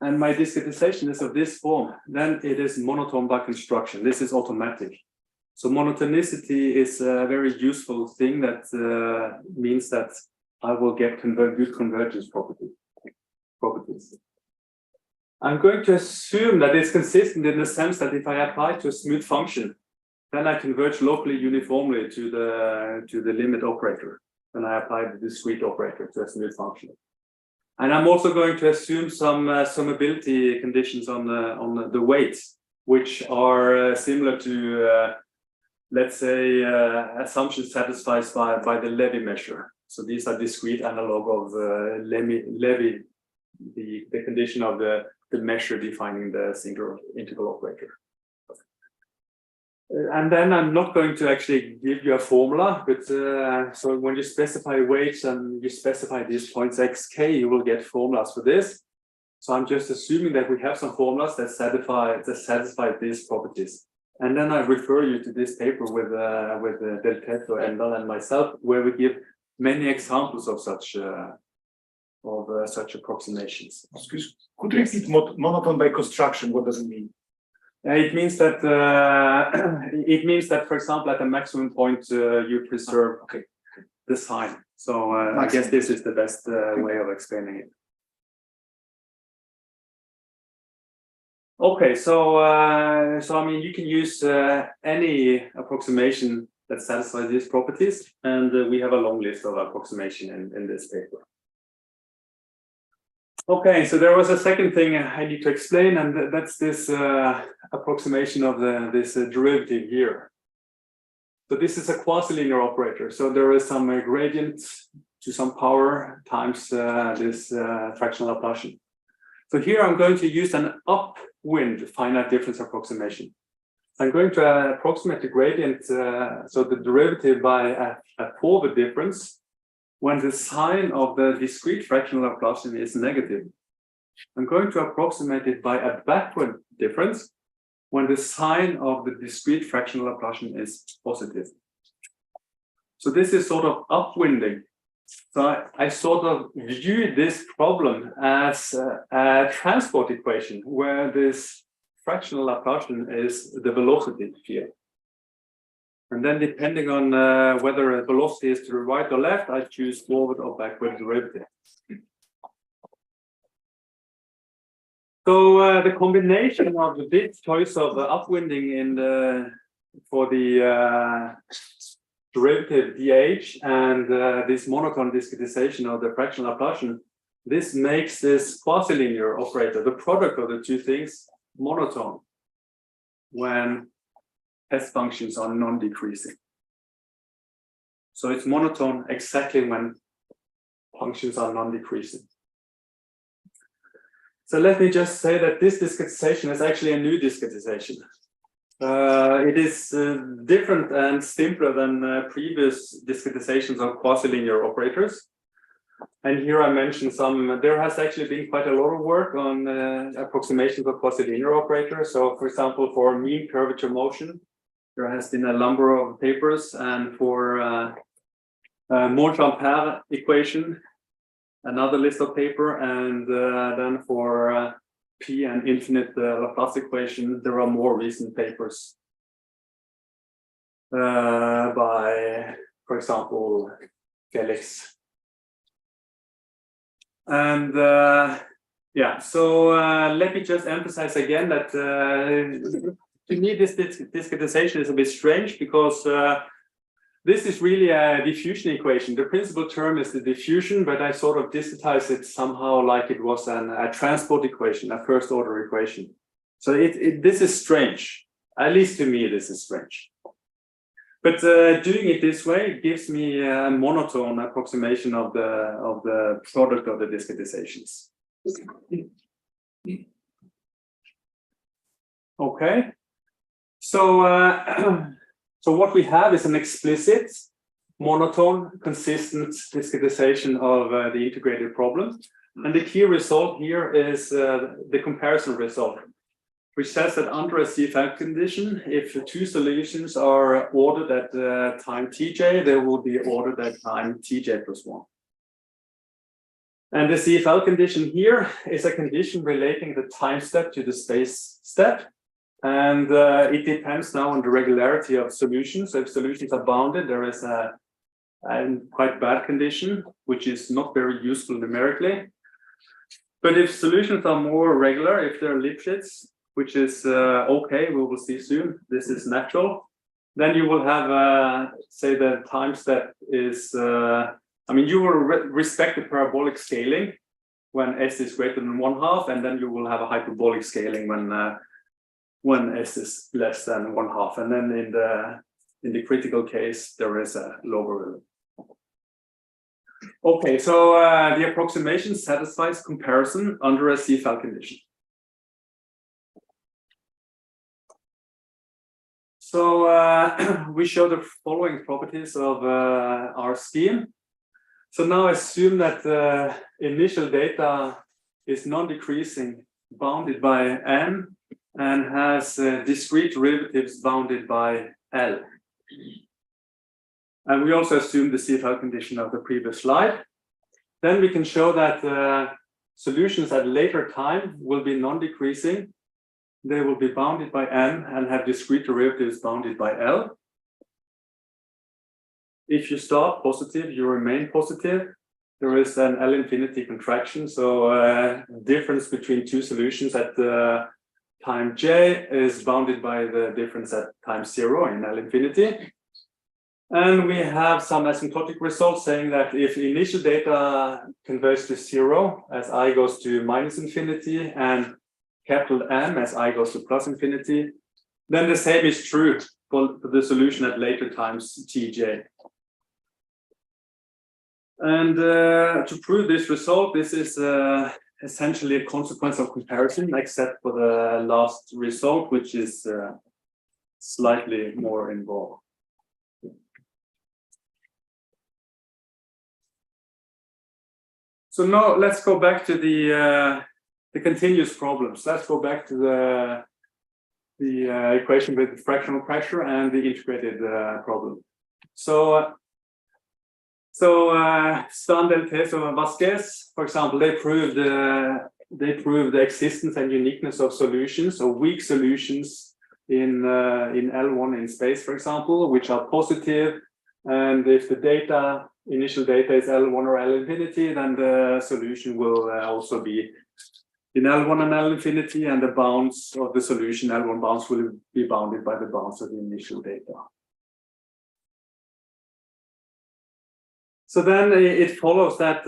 and my discretization is of this form, then it is monotone by construction. This is automatic. So monotonicity is a very useful thing that means that I will get good convergence properties. I'm going to assume that it's consistent in the sense that if I apply to a smooth function, then I converge locally uniformly to the limit operator. Then I apply the discrete operator to a smooth function. And I'm also going to assume some summability conditions on the weights, which are similar to, let's say, assumptions satisfied by the Levy measure. So these are discrete analog of Levy, the condition of the measure defining the singular integral operator. And then I'm not going to actually give you a formula, but so when you specify weights and you specify these points xk, you will get formulas for this. So I'm just assuming that we have some formulas that satisfy these properties. And then I refer you to this paper with Del Tetto, Endal, and myself, where we give many examples of such approximations. Excuse, could you repeat monotone by construction? What does it mean? It means that for example, at the maximum point, you preserve the sign. So I guess this is the best way of explaining it. Okay, so I mean, you can use any approximation that satisfies these properties, and we have a long list of approximation in this paper. Okay, so there was a second thing I need to explain, and that's this approximation of this derivative here. So this is a quasi-linear operator. So there is some gradient to some power times this fractional Laplacian. So here I'm going to use an upwind finite difference approximation. I'm going to approximate the gradient, so the derivative by a forward difference when the sign of the discrete fractional Laplacian is negative. I'm going to approximate it by a backward difference when the sign of the discrete fractional Laplacian is positive. So this is sort of upwinding. So I sort of view this problem as a transport equation where this fractional Laplacian is the velocity field. And then depending on whether velocity is to the right or left, I choose forward or backward derivative. So the combination of this choice of upwinding for the derivative dH and this monotone discretization of the fractional Laplacian, this makes this quasi-linear operator, the product of the two things, monotone when test functions are non-decreasing. So it's monotone exactly when functions are non-decreasing. So let me just say that this discretization is actually a new discretization. It is different and simpler than previous discretizations of quasi-linear operators. And here I mentioned some, there has actually been quite a lot of work on approximations of quasi-linear operators. So for example, for mean curvature motion, there has been a number of papers, and for Monge-Ampère equation, another list of paper, and then for P and infinite Laplace equation, there are more recent papers by, for example, Felix. And yeah, so let me just emphasize again that to me this discretization is a bit strange, because this is really a diffusion equation. The principal term is the diffusion, but I sort of discretize it somehow like it was a transport equation, a first order equation. So this is strange. At least to me, this is strange. But doing it this way gives me a monotone approximation of the product of the discretizations. Okay. So so what we have is an explicit, monotone, consistent discretization of the integrated problem. And the key result here is the comparison result, which says that under a CFL condition, if the two solutions are ordered at time tj, they will be ordered at time tj plus 1. And the CFL condition here is a condition relating the time step to the space step. And it depends now on the regularity of solutions. So if solutions are bounded, there is a quite bad condition, which is not very useful numerically. But if solutions are more regular, if they're Lipschitz, which is okay, we will see soon, this is natural, then you will have, say, the time step is, I mean, you will respect the parabolic scaling when s is greater than 1/2, and then you will have a hyperbolic scaling when s is less than 1/2, and then in the critical case there is a logarithm. Okay, so the approximation satisfies comparison under a CFL condition. So we show the following properties of our scheme. So now assume that the initial data is non-decreasing, bounded by n, and has discrete derivatives bounded by L. And we also assume the CFL condition of the previous slide. Then we can show that solutions at later time will be non-decreasing. They will be bounded by n and have discrete derivatives bounded by L. If you start positive, you remain positive. There is an L infinity contraction. So difference between two solutions at time j is bounded by the difference at time 0 in L infinity. And we have some asymptotic results saying that if initial data converges to 0 as I goes to minus infinity and capital M as I goes to plus infinity, then the same is true for the solution at later times tj. And to prove this result, this is essentially a consequence of comparison, except for the last result, which is slightly more involved. So now let's go back to the continuous problems. Let's go back to the equation with fractional pressure and the integrated problem. So Stan, Del Teso, and Vasquez, for example, they proved the existence and uniqueness of solutions, or weak solutions in L1 in space, for example, which are positive. And if the initial data is L1 or L infinity, then the solution will also be in L1 and L infinity, and the bounds of the solution, L1 bounds, will be bounded by the bounds of the initial data. So then it follows that,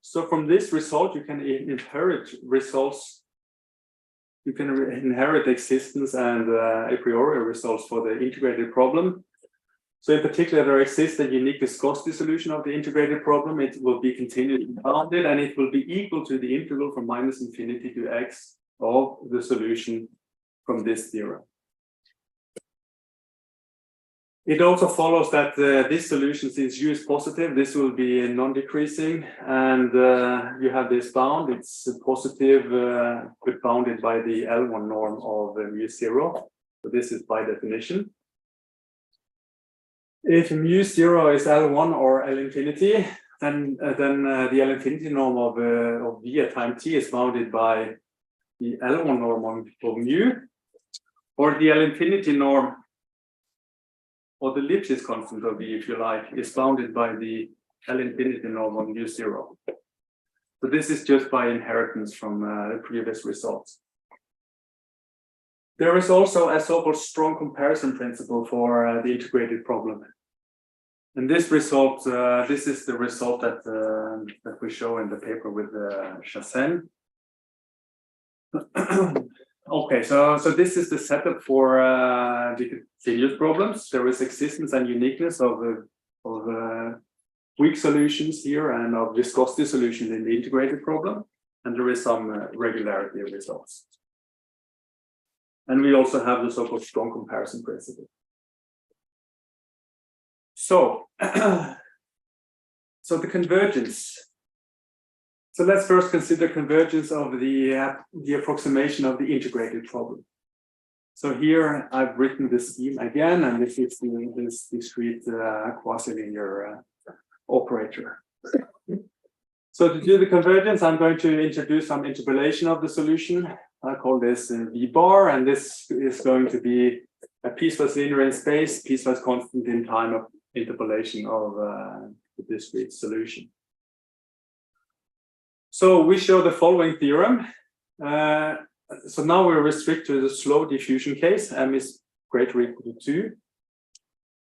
so from this result, you can inherit results. You can inherit existence and a priori results for the integrated problem. So in particular, there exists a unique viscosity solution of the integrated problem. It will be continuously bounded, and it will be equal to the integral from minus infinity to x of the solution from this theorem. It also follows that this solution, since U is positive, this will be non-decreasing, and you have this bound. It's positive, but bounded by the L1 norm of mu0. So this is by definition. If mu0 is L1 or L infinity, then the L infinity norm of V at time t is bounded by the L1 norm of mu, or the L infinity norm, or the Lipschitz constant of V, if you like, is bounded by the L infinity norm of mu0. So this is just by inheritance from the previous results. There is also a so-called strong comparison principle for the integrated problem. And this result, this is the result that that we show in the paper with Chassen. Okay, so this is the setup for the continuous problems. There is existence and uniqueness of weak solutions here and of viscosity solutions in the integrated problem, and there is some regularity of results. And we also have the so-called strong comparison principle. So, so the convergence. So let's first consider convergence of the approximation of the integrated problem. So here I've written the scheme again, and this is this discrete quasi-linear operator. So to do the convergence, I'm going to introduce some interpolation of the solution. I call this V bar, and this is going to be a piecewise linear in space, piecewise constant in time of interpolation of the discrete solution. So we show the following theorem. So now we restrict to the slow diffusion case, m is greater or equal to 2.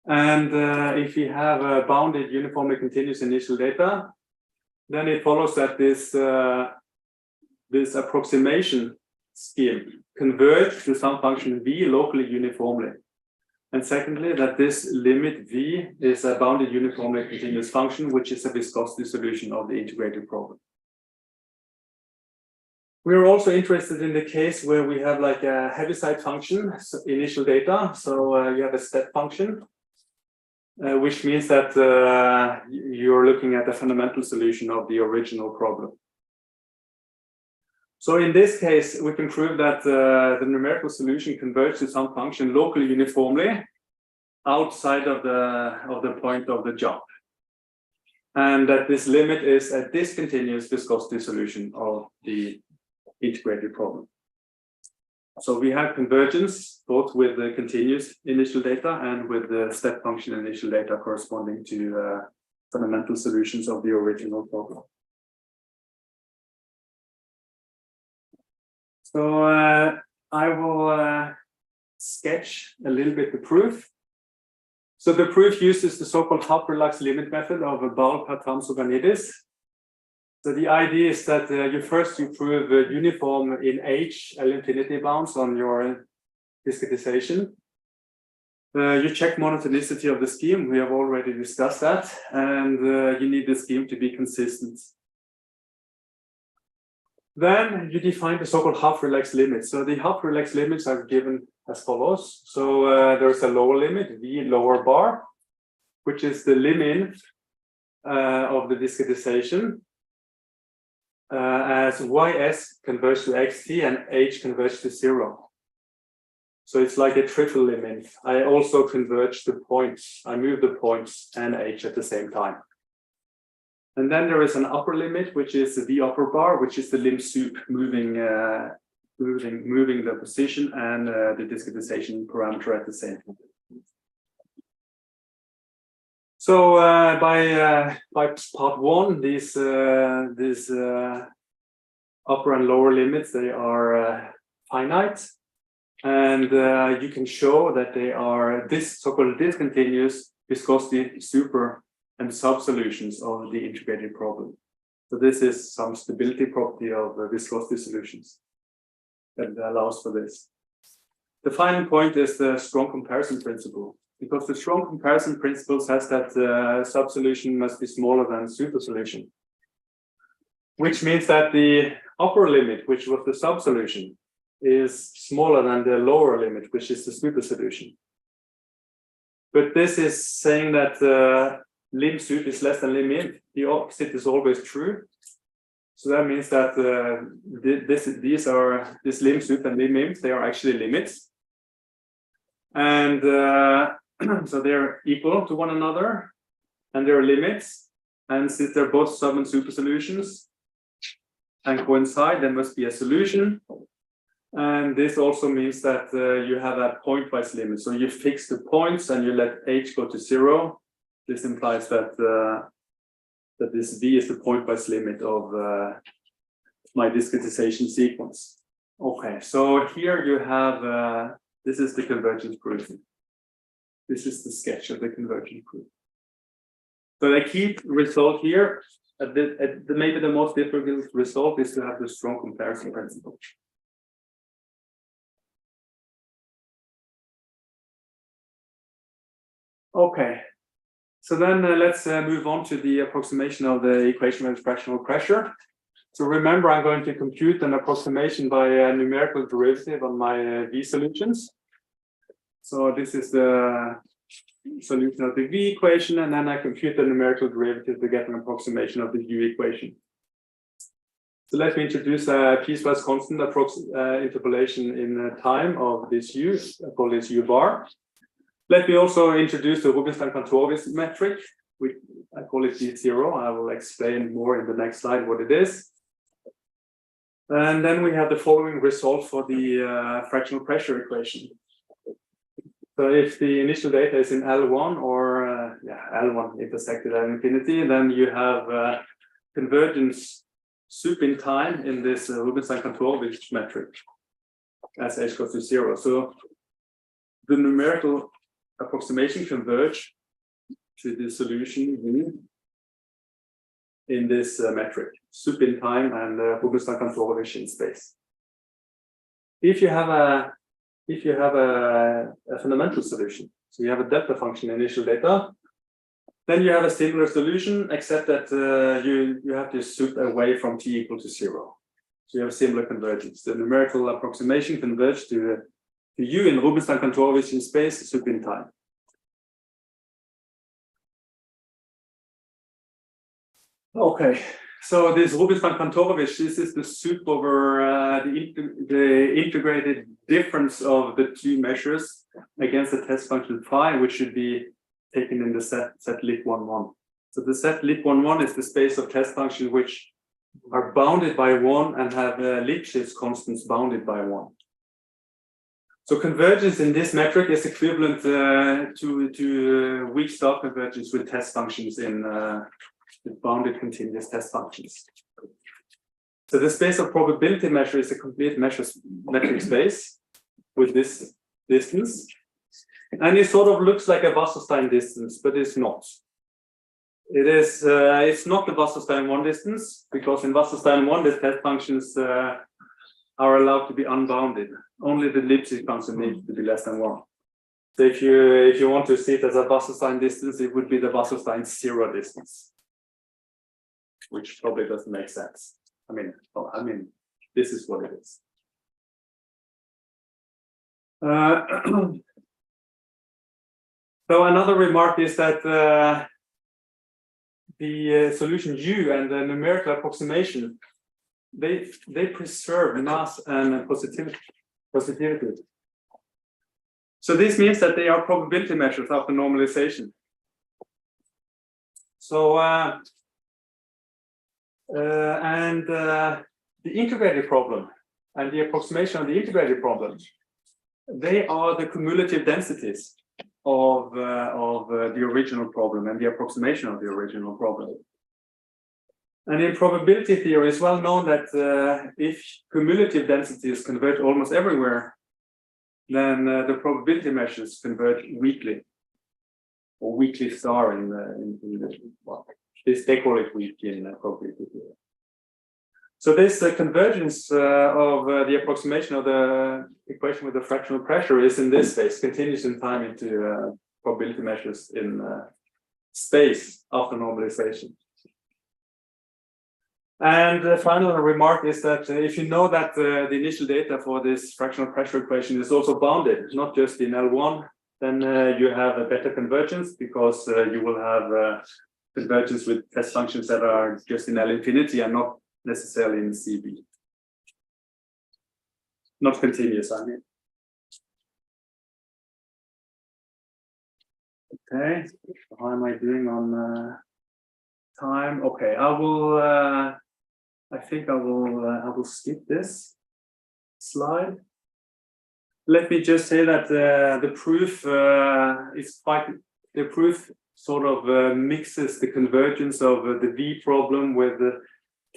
And if we have a bounded uniformly continuous initial data, then it follows that this approximation scheme converges to some function v locally uniformly. And secondly, that this limit v is a bounded uniformly continuous function, which is a viscosity solution of the integrated problem. We are also interested in the case where we have like a Heaviside function, so initial data. So you have a step function, which means that you're looking at a fundamental solution of the original problem. So in this case, we can prove that the numerical solution converges to some function locally uniformly outside of the point of the jump, and that this limit is a discontinuous viscosity solution of the integrated problem. So we have convergence both with the continuous initial data and with the step function initial data corresponding to fundamental solutions of the original problem. So I will sketch a little bit the proof. So the proof uses the so-called half-relaxed limit method of Bal-Patram-Soganidis. So the idea is that you prove uniform in H L infinity bounds on your discretization. You check monotonicity of the scheme. We have already discussed that, and you need the scheme to be consistent. Then you define the so-called half-relaxed limits. So the half-relaxed limits are given as follows. So there's a lower limit, V lower bar, which is the limit of the discretization. As ys converges to xt and h converges to 0. So it's like a triple limit. I also converge the points. I move the points and h at the same time. And then there is an upper limit, which is the upper bar, which is the lim sup moving the position and the discretization parameter at the same time. So by part one, these upper and lower limits, they are finite, and you can show that they are this so-called discontinuous viscosity super and sub-solutions of the integrated problem. So this is some stability property of viscosity solutions that allows for this. The final point is the strong comparison principle, because the strong comparison principle says that the sub-solution must be smaller than super solution, which means that the upper limit, which was the sub-solution, is smaller than the lower limit, which is the super solution. But this is saying that lim sup is less than lim int. The opposite is always true. So that means that this lim sup and lim int, they are actually limits. And so they're equal to one another, and they're limits. And since they're both sub and super solutions and coincide, there must be a solution. And this also means that you have a pointwise limit. So you fix the points and you let h go to 0. This implies that that this v is the pointwise limit of my discretization sequence. Okay, so here you have this is the convergence proof. This is the sketch of the convergence proof. So the key result here, maybe the most difficult result, is to have the strong comparison principle. Okay, so then let's move on to the approximation of the equation with fractional pressure. So remember, I'm going to compute an approximation by a numerical derivative on my V solutions. So this is the solution of the V equation, and then I compute the numerical derivative to get an approximation of the U equation. So let me introduce a piecewise constant interpolation in time of this U. I call this U bar. Let me also introduce the Rubinstein-Kantorovich metric. I call it D0. I will explain more in the next slide what it is. And then we have the following result for the fractional pressure equation. So if the initial data is in L1 or L1 intersected at infinity, then you have convergence sup in time in this Rubinstein-Kantorovich metric as h goes to 0. So the numerical approximation converge to the solution in this metric, sup in time and Rubinstein-Kantorovich in space. If you have a fundamental solution, so you have a delta function initial data, then you have a similar solution, except that you have to sup away from t equal to 0. So you have a similar convergence. The numerical approximation converges to U in Rubinstein-Kantorovich in space, sup in time. Okay, so this Rubinstein-Kantorovich, this is the sup over the integrated difference of the two measures against the test function phi, which should be taken in the set lip11. So the set lip11 is the space of test functions which are bounded by 1 and have Lipschitz constants bounded by 1. So convergence in this metric is equivalent to weak star convergence with test functions in bounded continuous test functions. So the space of probability measure is a complete metric space with this distance. And it sort of looks like a Wasserstein distance, but it's not. It's not the Wasserstein 1 distance, because in Wasserstein 1, the test functions are allowed to be unbounded. Only the Lipschitz constant needs to be less than 1. So if you want to see it as a Wasserstein distance, it would be the Wasserstein 0 distance, which probably doesn't make sense. I mean, this is what it is. So another remark is that the solution U and the numerical approximation, they preserve mass and positivity. So this means that they are probability measures after normalization. So the integrated problem and the approximation of the integrated problem, they are the cumulative densities of the original problem and the approximation of the original problem. And in probability theory, it's well known that if cumulative densities converge almost everywhere, then the probability measures converge weakly, or weakly star in they call it weak in probability theory. So this convergence of the approximation of the equation with the fractional pressure is in this space, continues in time into probability measures in space after normalization. And the final remark is that if you know that the initial data for this fractional pressure equation is also bounded, not just in L1, then you have a better convergence because you will have convergence with test functions that are just in L infinity and not necessarily in CB. Not continuous, I mean. Okay, how am I doing on time? Okay, I will. I think I will skip this slide. Let me just say that the proof is quite. The proof sort of mixes the convergence of the V problem with the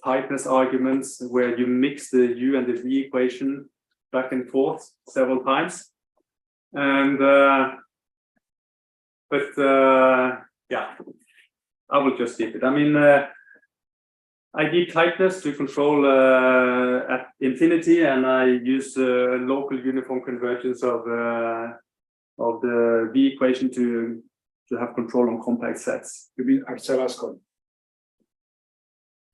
tightness arguments, where you mix the U and the V equation back and forth several times, and. Yeah, I will just skip it. I mean, I need tightness to control at infinity, and I use local uniform convergence of the V equation to have control on compact sets. You mean Arcellas code?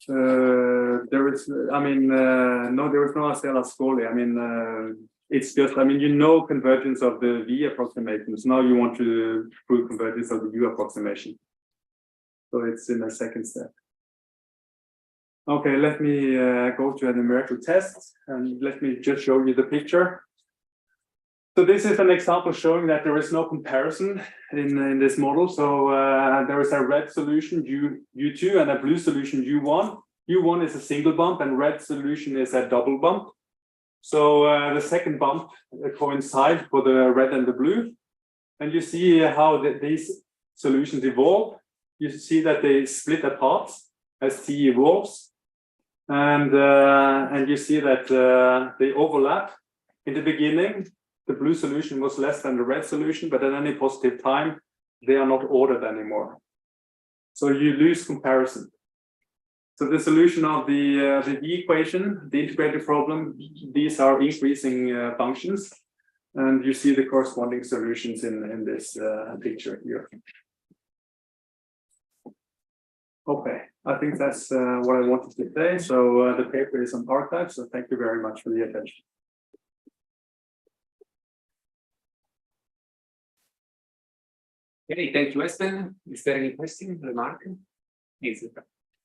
There is, I mean, no, there is no Arcellas-Scully. I mean, it's just, I mean, you know, convergence of the V approximations. Now you want to prove convergence of the U approximation. So it's in a second step. Okay, let me go to a numerical test and let me just show you the picture. So this is an example showing that there is no comparison in this model. So there is a red solution U2 and a blue solution U1. U1 is a single bump and red solution is a double bump. So the second bump coincides for the red and the blue. And you see how these solutions evolve. You see that they split apart as T evolves. And you see that they overlap. In the beginning, the blue solution was less than the red solution, but at any positive time, they are not ordered anymore. So you lose comparison. So the solution of the V equation, the integrated problem, these are increasing functions. And you see the corresponding solutions in this picture here. Okay, I think that's what I wanted to say. So the paper is on archive, so thank you very much for the attention. Okay, thank you, Espen. Is there any question, remark? Please.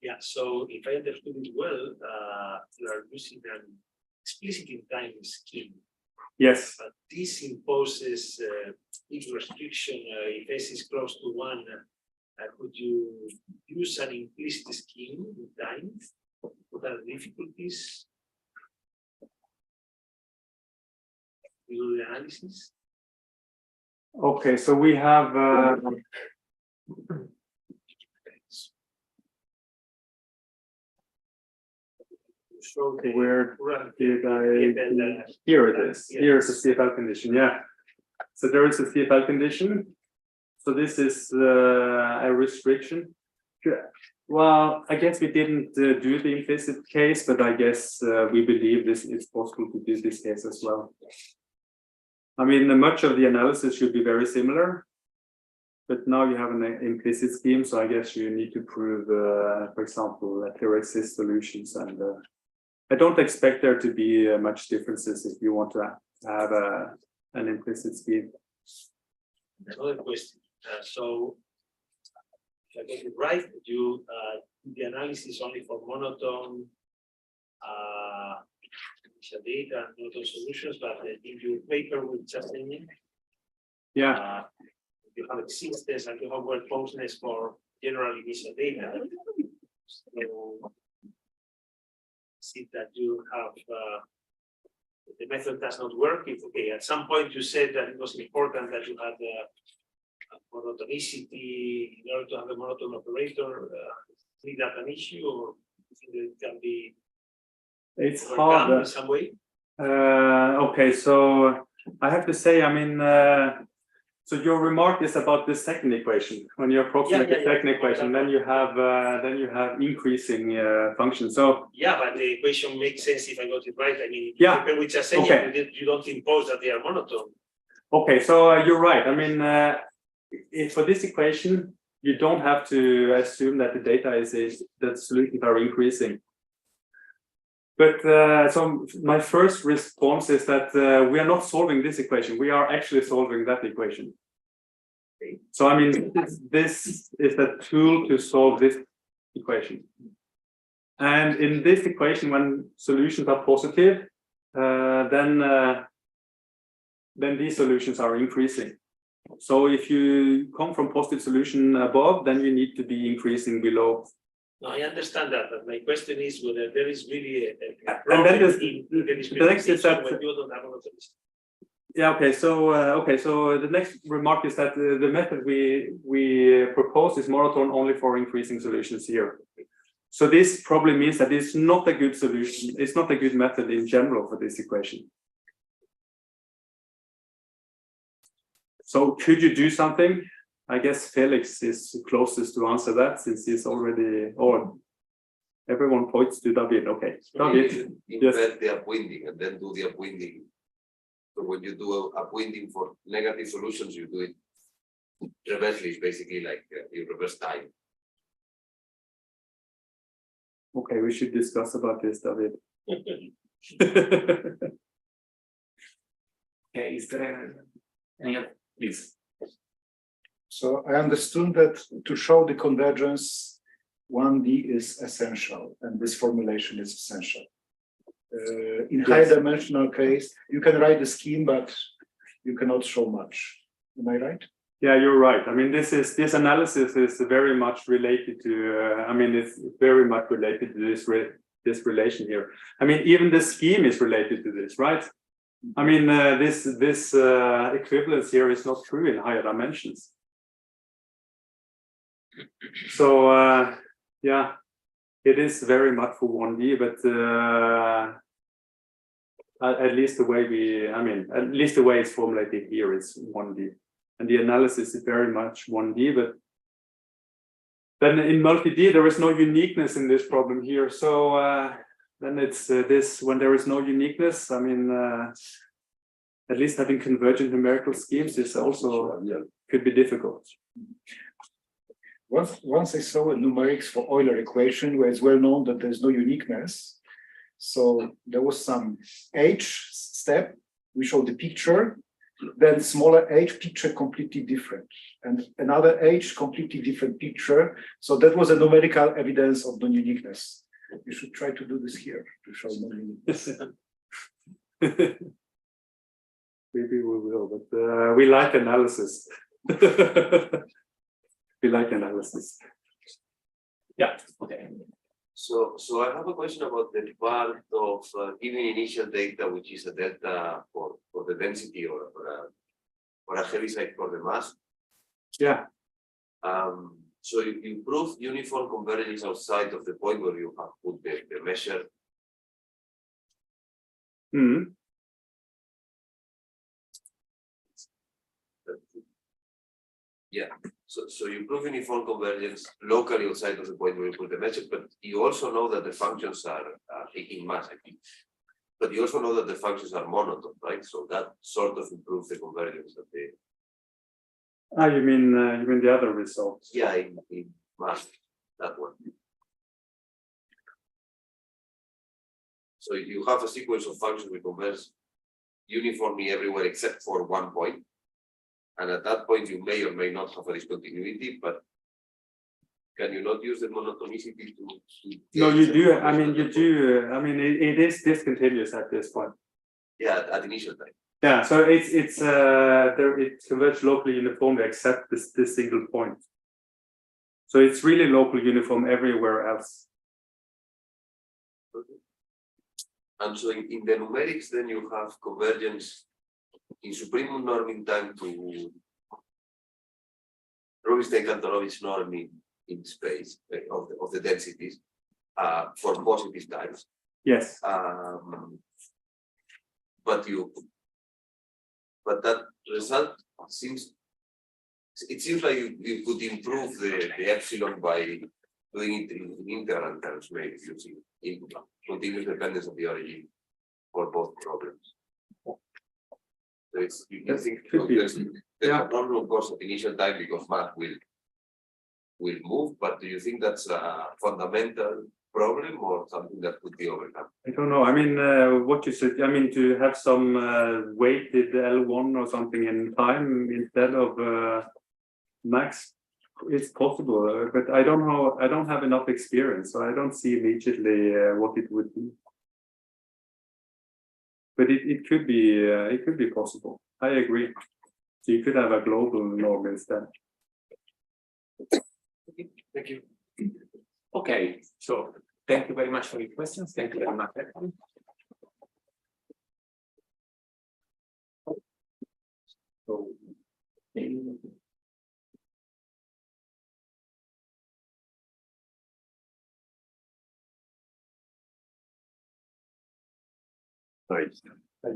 Yeah, so if I understood it well, you are using an explicit in time scheme. Yes. But this imposes each restriction, if S is close to 1, could you use an implicit scheme in time? What are the difficulties? You do the analysis? Okay, so we have where did I? Here it is. Here is the CFL condition. Yeah. So there is a CFL condition. So this is a restriction. Well, I guess we didn't do the implicit case, but I guess we believe this is possible to do this case as well. I mean, much of the analysis should be very similar, but now you have an implicit scheme, so I guess you need to prove, for example, that there exist solutions, and I don't expect there to be much differences if you want to have an implicit scheme. Another question. So, if I get it right, you the analysis only for monotone data and monotone solutions, but in your paper with Justin, yeah, you have existence and you have well closeness for general initial data. So, see that you have the method does not work. If okay, at some point you said that it was important that you had monotonicity in order to have a monotone operator. Is that an issue, or you think that it can be it's overcome hard in some way? Okay, so I have to say, I mean, so your remark is about the second equation. When you approximate the second equation, then you have increasing functions. So yeah, but the equation makes sense if I got it right. I mean, yeah, which are saying you don't impose that they are monotone. Okay, so you're right. I mean, for this equation, you don't have to assume that the data that solutions are increasing. But so my first response is that we are not solving this equation. We are actually solving that equation. So I mean, this is a tool to solve this equation. And in this equation, when solutions are positive, then these solutions are increasing. So if you come from positive solution above, then you need to be increasing below. No, I understand that, but my question is whether there is really a And then the next is that when you don't have a lot of this. yeah, okay. So the next remark is that the method we propose is monotone only for increasing solutions here. So this probably means that it's not a good solution. It's not a good method in general for this equation. So could you do something? I guess Felix is closest to answer that since he's already on. Everyone points to David. Okay, David. Invert the upwinding and then do the upwinding. So when you do upwinding for negative solutions, you do it reversely. It's basically like you reverse time. Okay, we should discuss about this, David. Okay, is there any other, please? So I understood that to show the convergence, 1D is essential, and this formulation is essential. In high dimensional case, you can write the scheme, but you cannot show much. Am I right? Yeah, you're right. I mean, this analysis is very much related to. I mean, it's very much related to this relation here. I mean, even the scheme is related to this, right? I mean, this equivalence here is not true in higher dimensions. So yeah, it is very much for 1D, but at least the way at least the way it's formulated here is 1D, and the analysis is very much 1D. But then in multi-D there is no uniqueness in this problem here. So then it's this when there is no uniqueness. I mean, at least having convergent numerical schemes is also could be difficult. Once I saw a numerics for Euler equation where it's well known that there's no uniqueness. So there was some H step, we showed the picture, then smaller H picture completely different, and another H completely different picture. So that was a numerical evidence of non-uniqueness. You should try to do this here to show non-uniqueness. Maybe we will, but we like analysis. We like analysis. Yeah, okay. So I have a question about the part of giving initial data, which is a delta for the density or a heaviside for the mass. Yeah. So you prove uniform convergence outside of the point where you have put the measure. Mm-hmm. Yeah. So you prove uniform convergence locally outside of the point where you put the measure, but you also know that the functions are taking mass, I think. But you also know that the functions are monotone, right? So that sort of improves the convergence of the. You mean the other results? Yeah, in mass, that one. So you have a sequence of functions which converge uniformly everywhere except for one point. And at that point, you may or may not have a discontinuity, but can you not use the monotonicity to No, you do. I mean, you do. I mean, it is discontinuous at this point. Yeah, at initial time. Yeah, so it converges locally uniformly except this single point. So it's really local uniform everywhere else. Okay. And so in the numerics, then you have convergence in supremum norm in time to Rubinstein-Kantorovich norm in space of the densities for positive times. Yes. But that result seems like you could improve the epsilon by doing it in integral terms, maybe using continuous dependence of the origin for both problems. So you can think there's a problem, of course, at initial time because math will move, but do you think that's a fundamental problem or something that could be overcome? I don't know. I mean, what you said, I mean, to have some weighted L1 or something in time instead of max is possible, but I don't know. I don't have enough experience, so I don't see immediately what it would be. But it could be possible. I agree. So you could have a global norm instead. Thank you. Okay, so thank you very much for your questions. Thank you very much. So, Right. I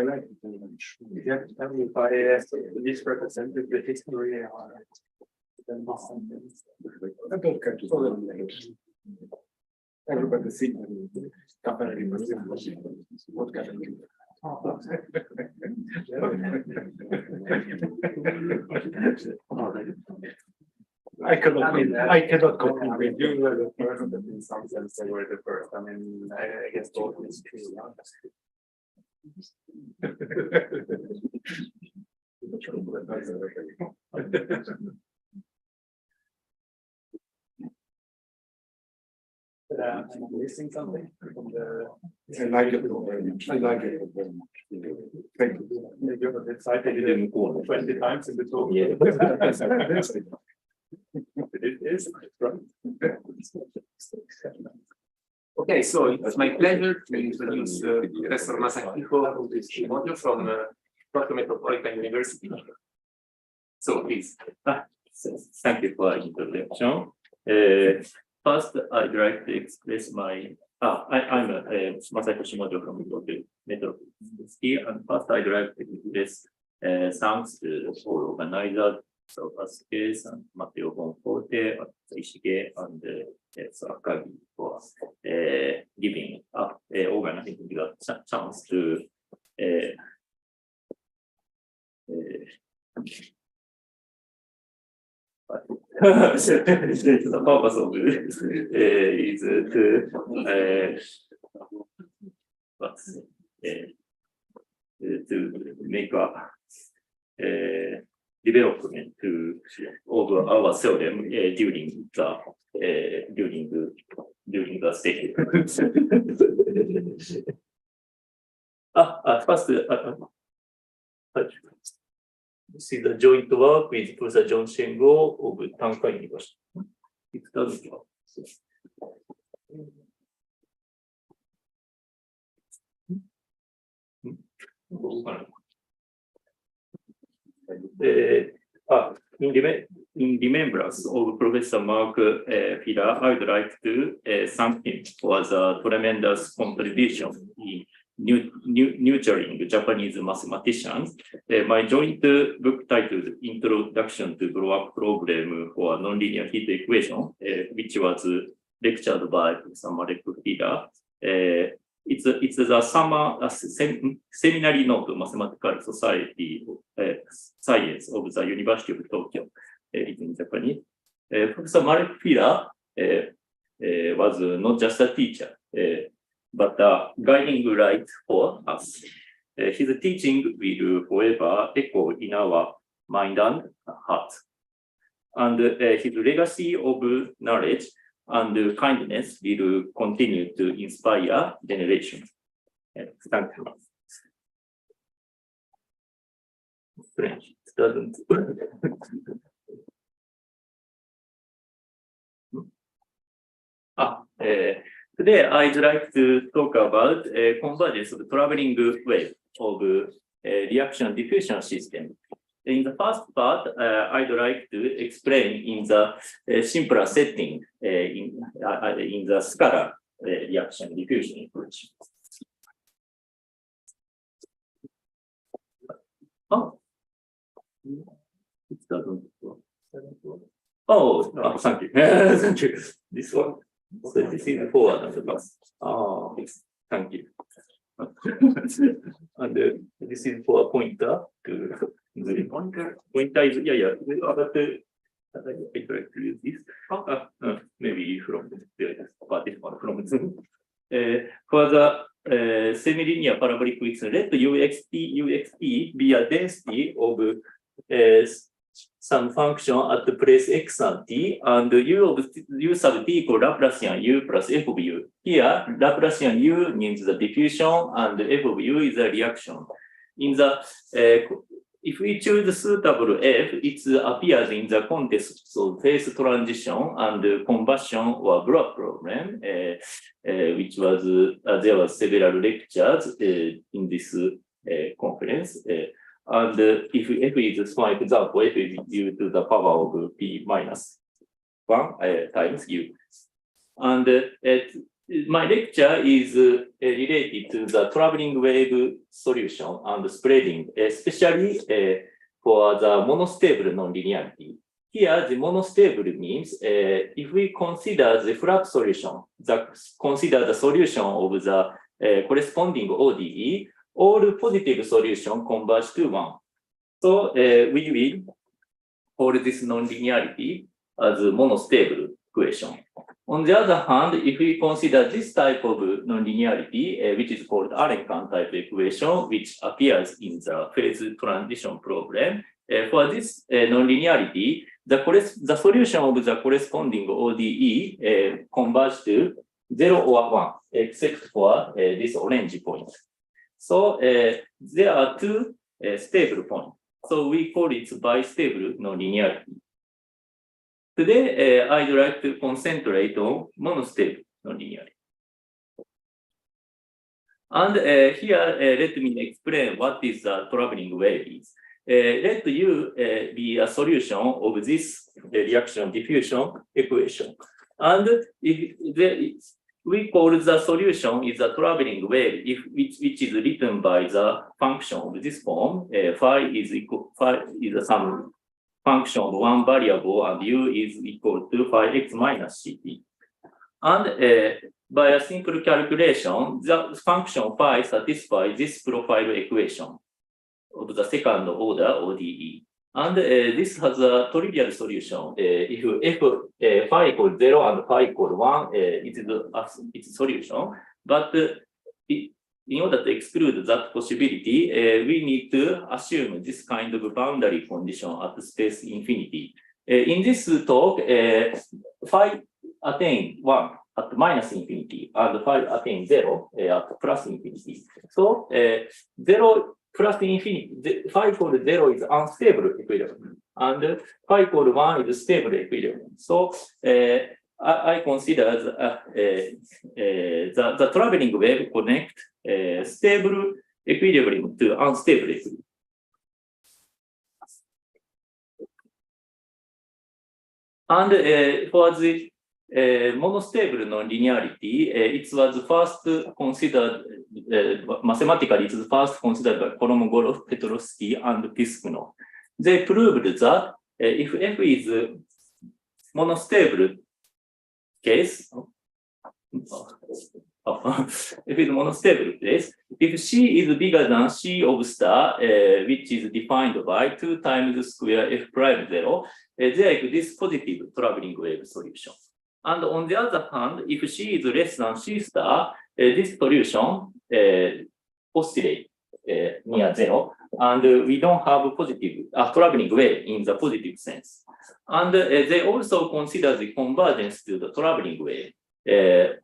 like it very much. Yeah, if I this represented the history then I don't care to everybody see what can I do? I cannot compete with you. You were the first, but in some sense they were the first. I mean, I guess both is true. I'm missing something from the. I like it very much. I like it very much. Thank you. You're excited. You didn't go 20 times in the talk. Yeah. It is right. okay, so it's my pleasure to introduce Professor Masahiko Shimojo from Tokyo Metropolitan University. So please. Thank you for the introduction. First, I'd like to express my. I'm Masahiko Shimojo from Tokyo Metropolitan University, and first I'd like to express thanks to all organizers. So Vasquez and Matteo Bonforte, Ishige, and Akagi for giving organizing the chance to the purpose of it is to make a development of our theorem during the stage. First, this is the joint work with Professor John Shengo of Tanka University. It doesn't work. In remembrance of Professor Mark Filler, I would like to thank him for the tremendous contribution in nurturing Japanese mathematicians. My joint book titled Introduction to Blow-up Problem for Nonlinear Heat Equation, which was lectured by Professor Mark Filler, it's the summer seminary note Mathematical Society Science of the University of Tokyo, in Japanese. Professor Mark Filler was not just a teacher, but a guiding light for us. His teaching will forever echo in our mind and heart. And his legacy of knowledge and kindness will continue to inspire generations. Thank you. French doesn't. Today, I'd like to talk about convergence of traveling wave of reaction diffusion system. In the first part, I'd like to explain in the simpler setting in the scalar reaction diffusion equation. Oh, it doesn't work. Oh, thank you. Thank you. This one. So this is forward and back. Oh, thank you. And this is for a pointer to the pointer. Pointer is but I try to use this. Maybe from this one from Zoom. For the semi-linear parabolic with let UXP be a density of some function at the place x and t, and u sub t equal Laplacian u plus f of u. Here, Laplacian u means the diffusion, and f of u is a reaction. In the if we choose suitable f, it appears in the context of phase transition and combustion or blow-up problem, which was there were several lectures in this conference. And if f is, for example, f is due to the power of p minus 1 times u. And my lecture is related to the traveling wave solution and spreading, especially for the monostable nonlinearity. Here, the monostable means if we consider the flat solution, consider the solution of the corresponding ODE, all positive solution converge to 1. So we will call this nonlinearity as monostable equation. On the other hand, if we consider this type of nonlinearity, which is called Arenkan type equation, which appears in the phase transition problem, for this nonlinearity, the solution of the corresponding ODE converge to 0 or 1, except for this orange point. So there are two stable points. So we call it bistable nonlinearity. Today, I'd like to concentrate on monostable nonlinearity. And here, let me explain what is the traveling wave is. Let U be a solution of this reaction diffusion equation. And if we call the solution is a traveling wave, which is written by the function of this form. Phi is some function of one variable, and u is equal to phi x minus ct. And by a simple calculation, the function phi satisfies this profile equation of the second order ODE. And this has a trivial solution. If phi equals 0 and phi equals 1, it is a solution. But in order to exclude that possibility, we need to assume this kind of boundary condition at space infinity. In this talk, phi attain 1 at minus infinity, and phi attain 0 at plus infinity. So 0 plus infinity, phi equals 0 is unstable equilibrium, and phi equals 1 is stable equilibrium. So I consider the traveling wave connect stable equilibrium to unstable equilibrium. And for the monostable nonlinearity, it was first considered mathematically. It was first considered by Kolmogorov, Petrovsky, and Piskunov. They proved that if f is monostable case, if it's monostable case, if C is bigger than C of star, which is defined by 2 times the square f prime 0, there is this positive traveling wave solution. And on the other hand, if C is less than C star, this solution oscillates near 0, and we don't have a positive traveling wave in the positive sense. And they also consider the convergence to the traveling wave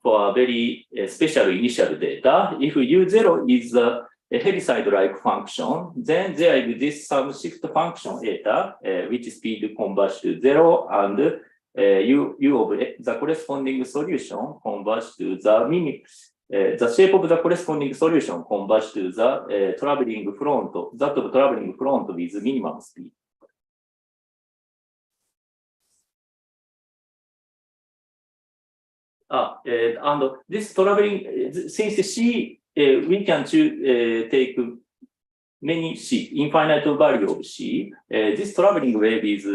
for a very special initial data. If U0 is a Heaviside-like function, then there is this some shift function eta, which speed converges to 0, and U of the corresponding solution converges to the shape of the corresponding solution converges to the traveling front, that of traveling front with minimum speed. And this traveling, since C, we can take many C, infinite value of C. This traveling wave is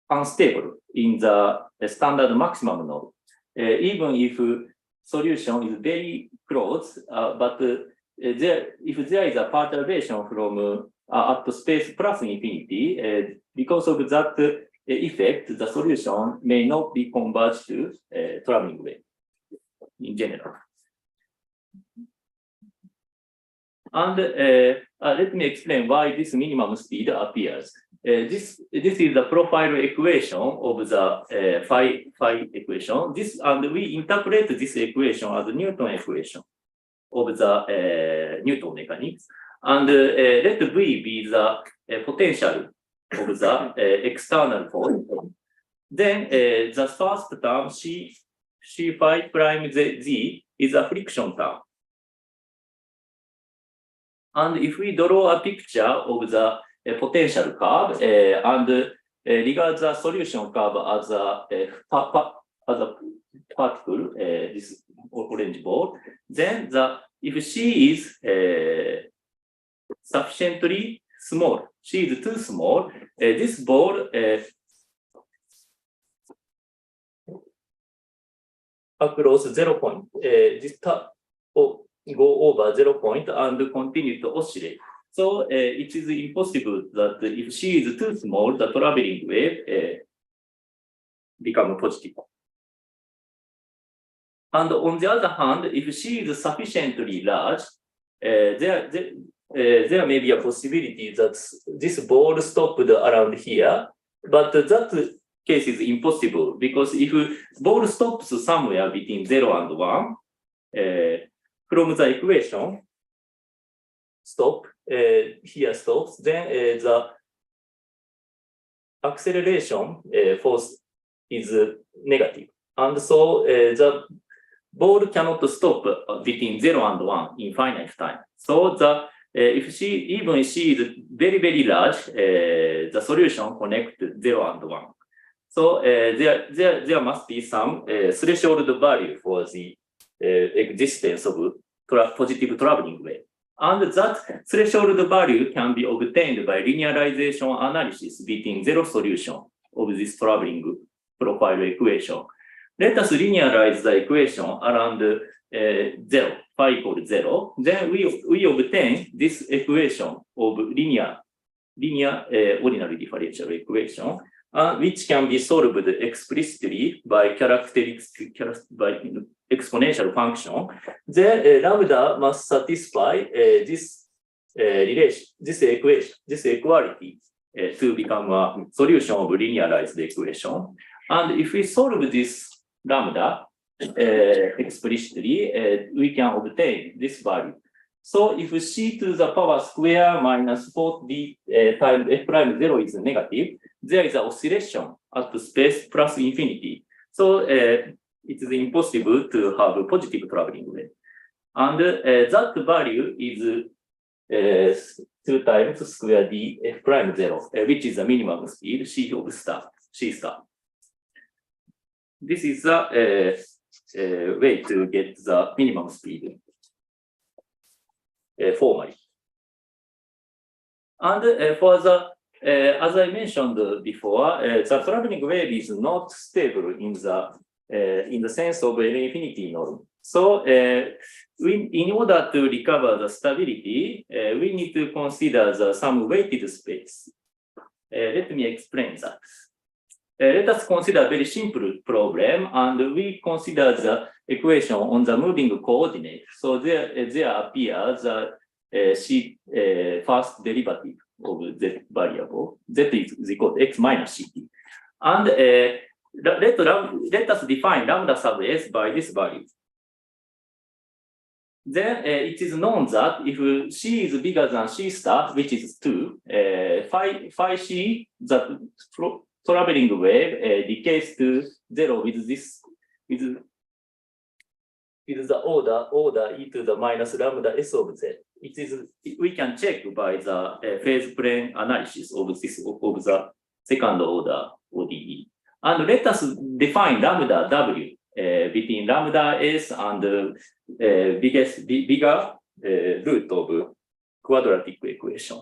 unstable in the standard maximum node. Even if solution is very close, but if there is a perturbation from at space plus infinity, because of that effect, the solution may not be converged to traveling wave in general. And let me explain why this minimum speed appears. This is the profile equation of the phi equation. And we interpret this equation as a Newton equation of the Newton mechanics. And let V be the potential of the external force. Then the first term C phi prime Z is a friction term. And if we draw a picture of the potential curve and regard the solution curve as a particle, this orange ball, then if C is sufficiently small, C is too small, this ball across 0 point, this go over 0 point and continue to oscillate. So it is impossible that if C is too small, the traveling wave become positive. And on the other hand, if C is sufficiently large, there may be a possibility that this ball stopped around here, but that case is impossible because if ball stops somewhere between 0 and 1, from the equation, stop, here stops, then the acceleration force is negative. And so the ball cannot stop between 0 and 1 in finite time. So if even C is very, very large, the solution connects 0 and 1. So there must be some threshold value for the existence of positive traveling wave. And that threshold value can be obtained by linearization analysis between zero solution of this traveling profile equation. Let us linearize the equation around 0, phi equals 0. Then we obtain this equation of linear ordinary differential equation, which can be solved explicitly by exponential function. Then lambda must satisfy this relation, this equation, this equality to become a solution of linearized equation. And if we solve this lambda explicitly, we can obtain this value. So if C to the power square minus 4d times f prime 0 is negative, there is an oscillation at space plus infinity. So it is impossible to have a positive traveling wave. And that value is 2 times square d f prime 0, which is the minimum speed C of C star. This is the way to get the minimum speed formally. And for the as I mentioned before, the traveling wave is not stable in the sense of an infinity norm. So in order to recover the stability, we need to consider some weighted space. Let me explain that. Let us consider a very simple problem, and we consider the equation on the moving coordinate. So there appears the C first derivative of z variable. Z is equal to x minus ct. And let us define lambda sub s by this value. Then it is known that if C is bigger than C star, which is 2, phi C, that traveling wave decays to 0 with this with the order e to the minus lambda s of z. It is we can check by the phase plane analysis of the second order ODE. And let us define lambda w between lambda s and bigger root of quadratic equation.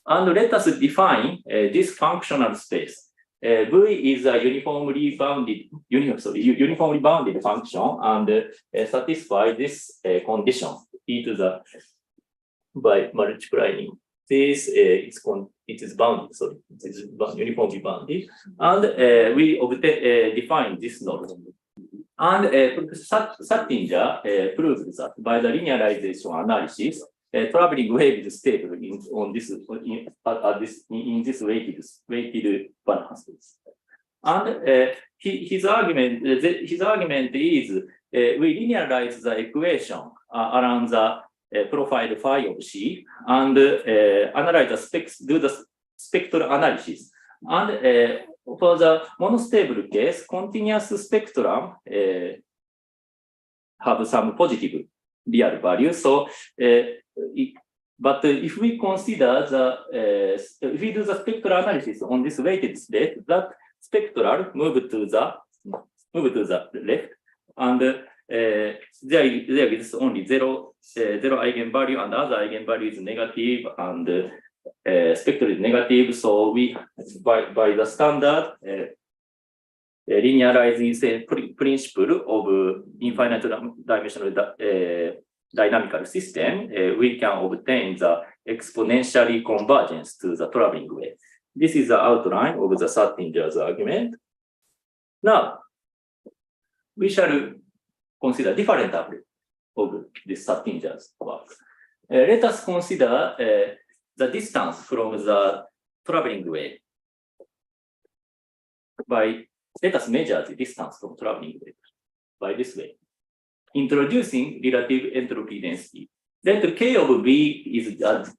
And let us define this functional space. V is a uniformly bounded function and satisfy this condition e to the by multiplying this it is bounded, sorry, it is uniformly bounded, and we define this node. And Sattinger proves that by the linearization analysis, traveling wave is stable in this weighted balance space. And his argument is we linearize the equation around the profile phi of C and analyze the do the spectral analysis. And for the monostable case, continuous spectrum have some positive real value. So, but if we consider the if we do the spectral analysis on this weighted state, that spectral move to the left, and there is only zero eigenvalue, and other eigenvalue is negative, and spectral is negative. So we by the standard linearizing principle of infinite dimensional dynamical system, we can obtain the exponentially convergence to the traveling wave. This is the outline of the Sattinger's argument. Now, we shall consider different approach of this Sattinger's work. Let us consider the distance from the traveling wave. Let us measure the distance from traveling wave by this way. Introducing relative entropy density. Then K of V is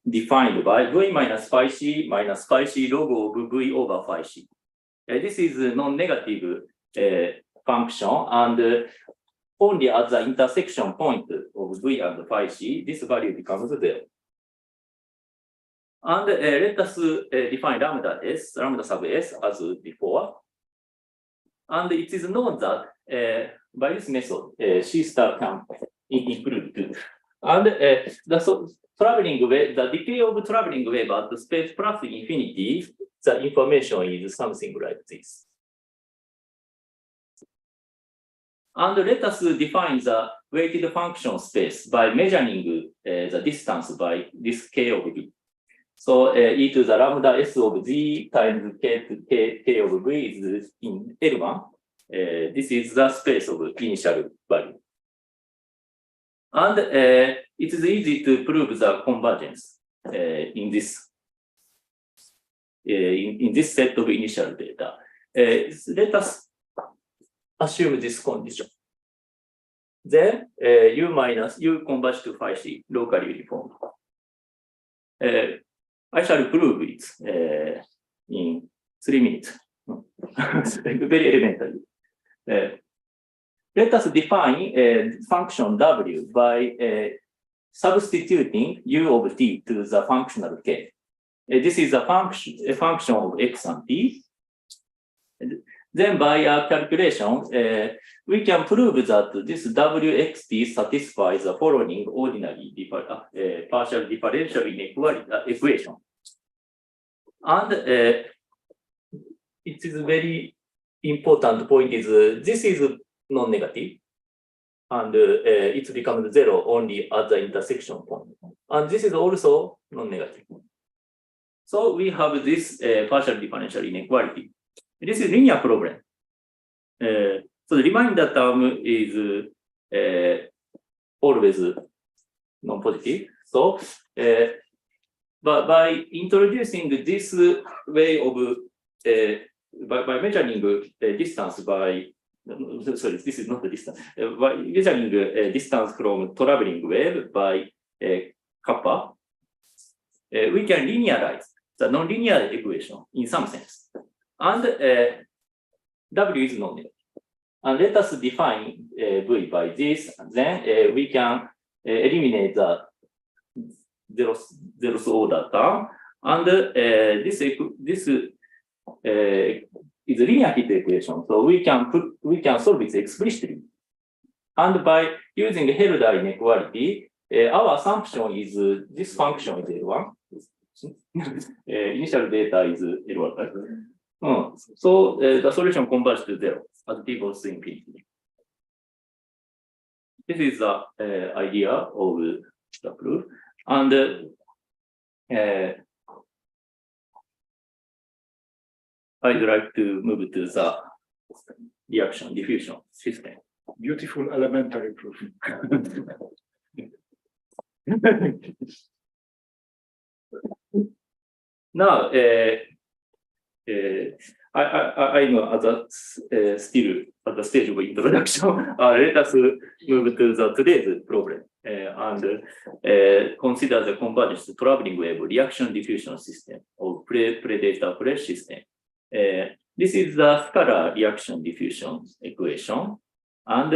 defined by V minus phi C minus phi C log of V over phi C. This is a non-negative function, and only at the intersection point of V and phi C, this value becomes 0. And let us define lambda sub S as before. And it is known that by this method, C star can include 2. And the traveling wave, the decay of traveling wave at the space plus infinity, the information is something like this. And let us define the weighted function space by measuring the distance by this K of V. So e to the lambda S of Z times K of V is in L1. This is the space of initial value. And it is easy to prove the convergence in this set of initial data. Let us assume this condition. Then U minus U converge to phi C, locally uniform. I shall prove it in 3 minutes. Very elementary. Let us define a function W by substituting U of T to the functional K. This is a function of X and T. Then by our calculation, we can prove that this WXT satisfies the following ordinary partial differential inequality equation. And it is very important point is this is non-negative, and it becomes 0 only at the intersection point. And this is also non-negative. So we have this partial differential inequality. This is linear problem. So the remainder term is always non-positive. So, but by introducing this way of by measuring distance by sorry, this is not the distance. By measuring distance from traveling wave by kappa, we can linearize the nonlinear equation in some sense. And W is non-negative. And let us define V by this. Then we can eliminate the zeroth order term. And this is a linear heat equation. So we can solve it explicitly. And by using Helder inequality, our assumption is this function is L1. Initial data is L1. So the solution converges to 0 as t goes to infinity. This is the idea of the proof. And I'd like to move to the reaction diffusion system. Beautiful elementary proof. Now, I'm at still at the stage of introduction. Let us move to the today's problem and consider the convergence traveling wave reaction diffusion system or predator-prey system. This is the scalar reaction diffusion equation, and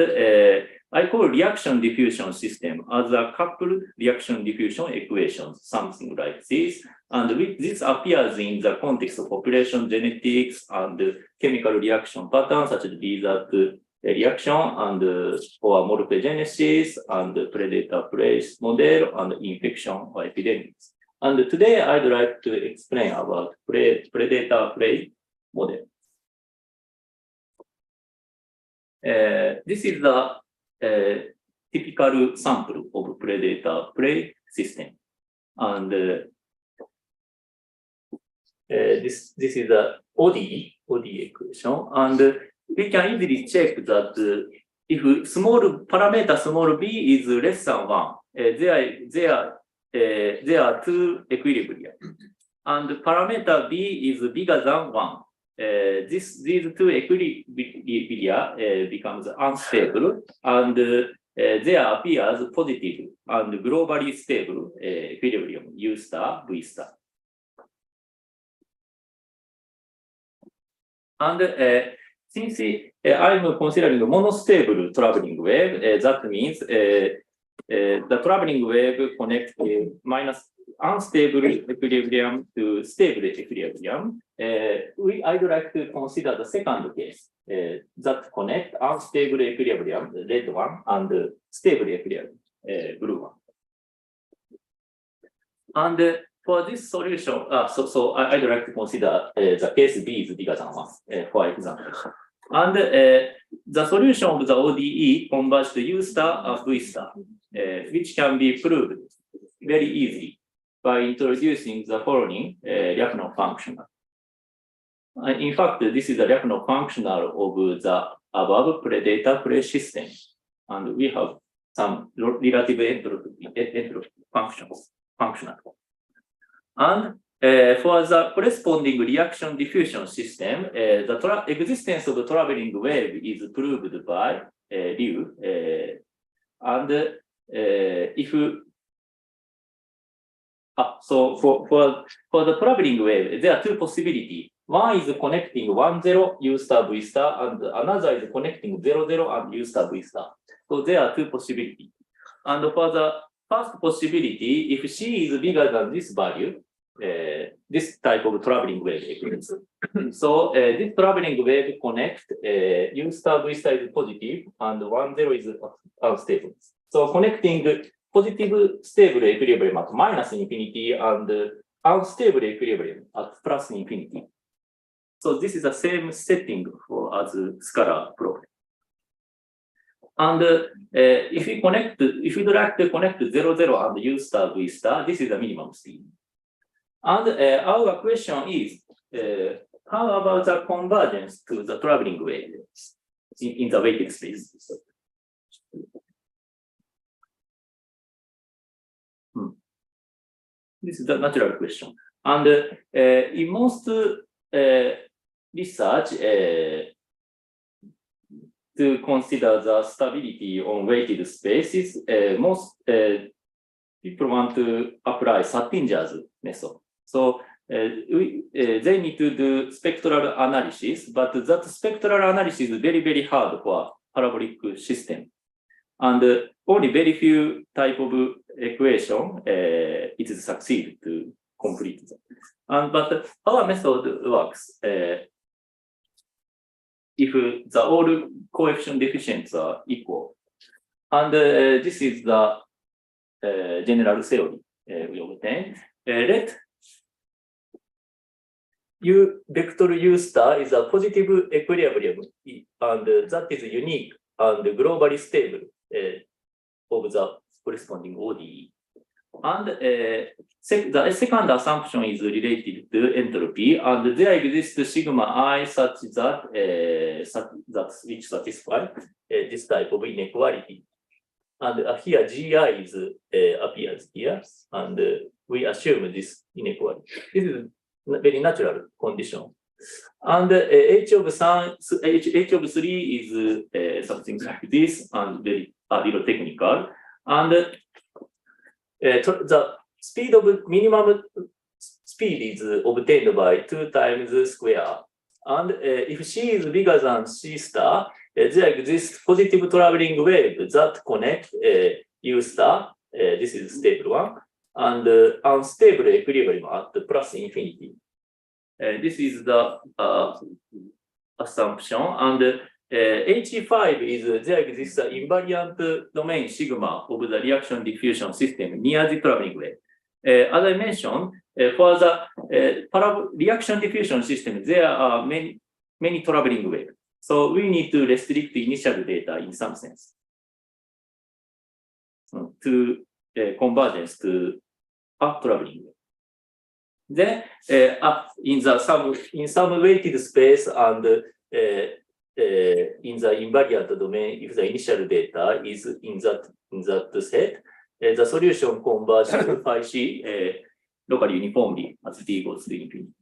I call reaction diffusion system as a coupled reaction diffusion equation, something like this. And this appears in the context of population genetics and chemical reaction patterns, such as lizard reaction and or morphogenesis and predator-prey model and infection or epidemics. And today I'd like to explain about predator-prey model. This is the typical sample of predator-prey system, and this is the ODE equation, and we can easily check that if parameter small b is less than 1, there are two equilibria, and parameter b is bigger than 1. These two equilibria becomes unstable, and there appears positive and globally stable equilibrium U star V star. And since I'm considering monostable traveling wave, that means the traveling wave connects minus unstable equilibrium to stable equilibrium. I'd like to consider the second case that connect unstable equilibrium, the red one, and stable equilibrium, blue one. And for this solution, so I'd like to consider the case B is bigger than 1, for example. And the solution of the ODE converges to U star and V star, which can be proved very easily by introducing the following Lyapunov functional. In fact, this is the Lyapunov functional of the above predator-prey system, and we have some relative entropy functional. And for the corresponding reaction diffusion system, the existence of the traveling wave is proved by Liu. And if so for the traveling wave, there are two possibilities. One is connecting 1, 0, U star, V star, and another is connecting 0, 0, and U star, V star. So there are two possibilities. And for the first possibility, if C is bigger than this value, this type of traveling wave exists. So this traveling wave connect U star, V star is positive, and 1, 0 is unstable. So connecting positive stable equilibrium at minus infinity and unstable equilibrium at plus infinity. So this is the same setting for as scalar problem. And if you'd like to connect 0, 0 and U star, V star, this is the minimum speed. And our question is, how about the convergence to the traveling wave in the weighted space? This is the natural question. And in most research, to consider the stability on weighted spaces, most people want to apply Sattinger's method. So they need to do spectral analysis, but that spectral analysis is very, very hard for parabolic system. And only very few type of equation it is succeed to complete that. But our method works if the all coefficient deficients are equal. And this is the general theory we obtain. U vector U star is a positive equilibrium, and that is unique and globally stable of the corresponding ODE. And the second assumption is related to entropy, and there exists sigma I such that which satisfy this type of inequality. And here GI is appears here, and we assume this inequality. This is a very natural condition. And H of 3 is something like this, and very little technical. And the speed of minimum speed is obtained by 2 times square. And if C is bigger than C star, there exists positive traveling wave that connect U star. This is stable one, and unstable equilibrium at plus infinity. This is the assumption, and H5 is there exists an invariant domain sigma of the reaction diffusion system near the traveling wave. As I mentioned, for the reaction diffusion system, there are many traveling waves. So we need to restrict the initial data in some sense to convergence to a traveling wave. Then in some weighted space and in the invariant domain, if the initial data is in that set, the solution converges to phi c locally uniformly as t goes to infinity.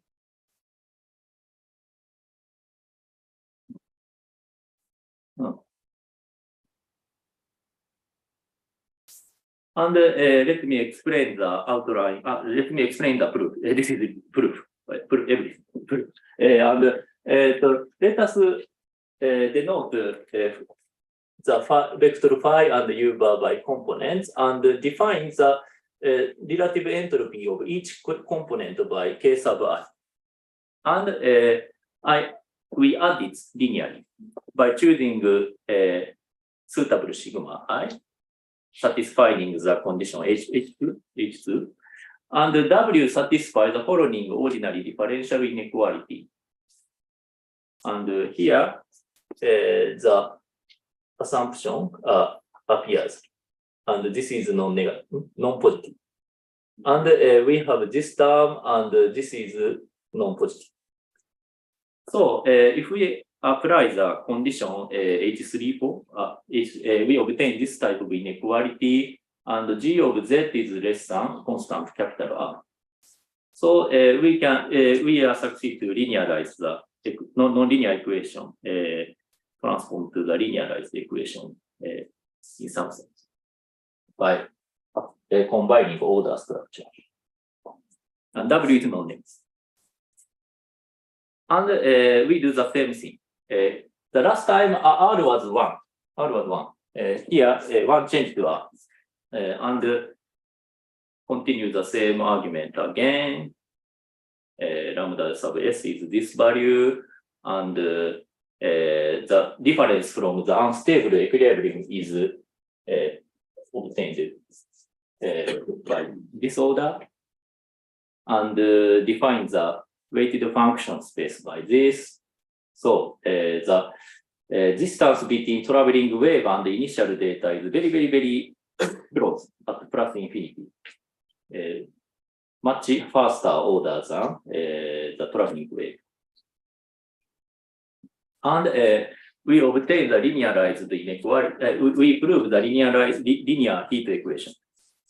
And let me explain the outline. Let me explain the proof. This is proof. Proof everything. Proof. And let us denote the vector phi and u bar by components and define the relative entropy of each component by k sub I. And we add it linearly by choosing suitable sigma I, satisfying the condition H2, and W satisfies the following ordinary differential inequality. And here, the assumption appears, and this is non-negative, non-positive. And we have this term, and this is non-positive. So if we apply the condition H34, we obtain this type of inequality, and G of Z is less than constant capital R. So we are succeed to linearize the non-linear equation, transform to the linearized equation in some sense by combining order structure. And W is non-negative. And we do the same thing. The last time R was 1. R was 1. Here, 1 changed to R. And continue the same argument again. Lambda sub S is this value. And the difference from the unstable equilibrium is obtained by this order. And define the weighted function space by this. So the distance between traveling wave and the initial data is very, very, very close at plus infinity. Much faster order than the traveling wave. And we obtain the linearized inequality. We prove the linear heat equation.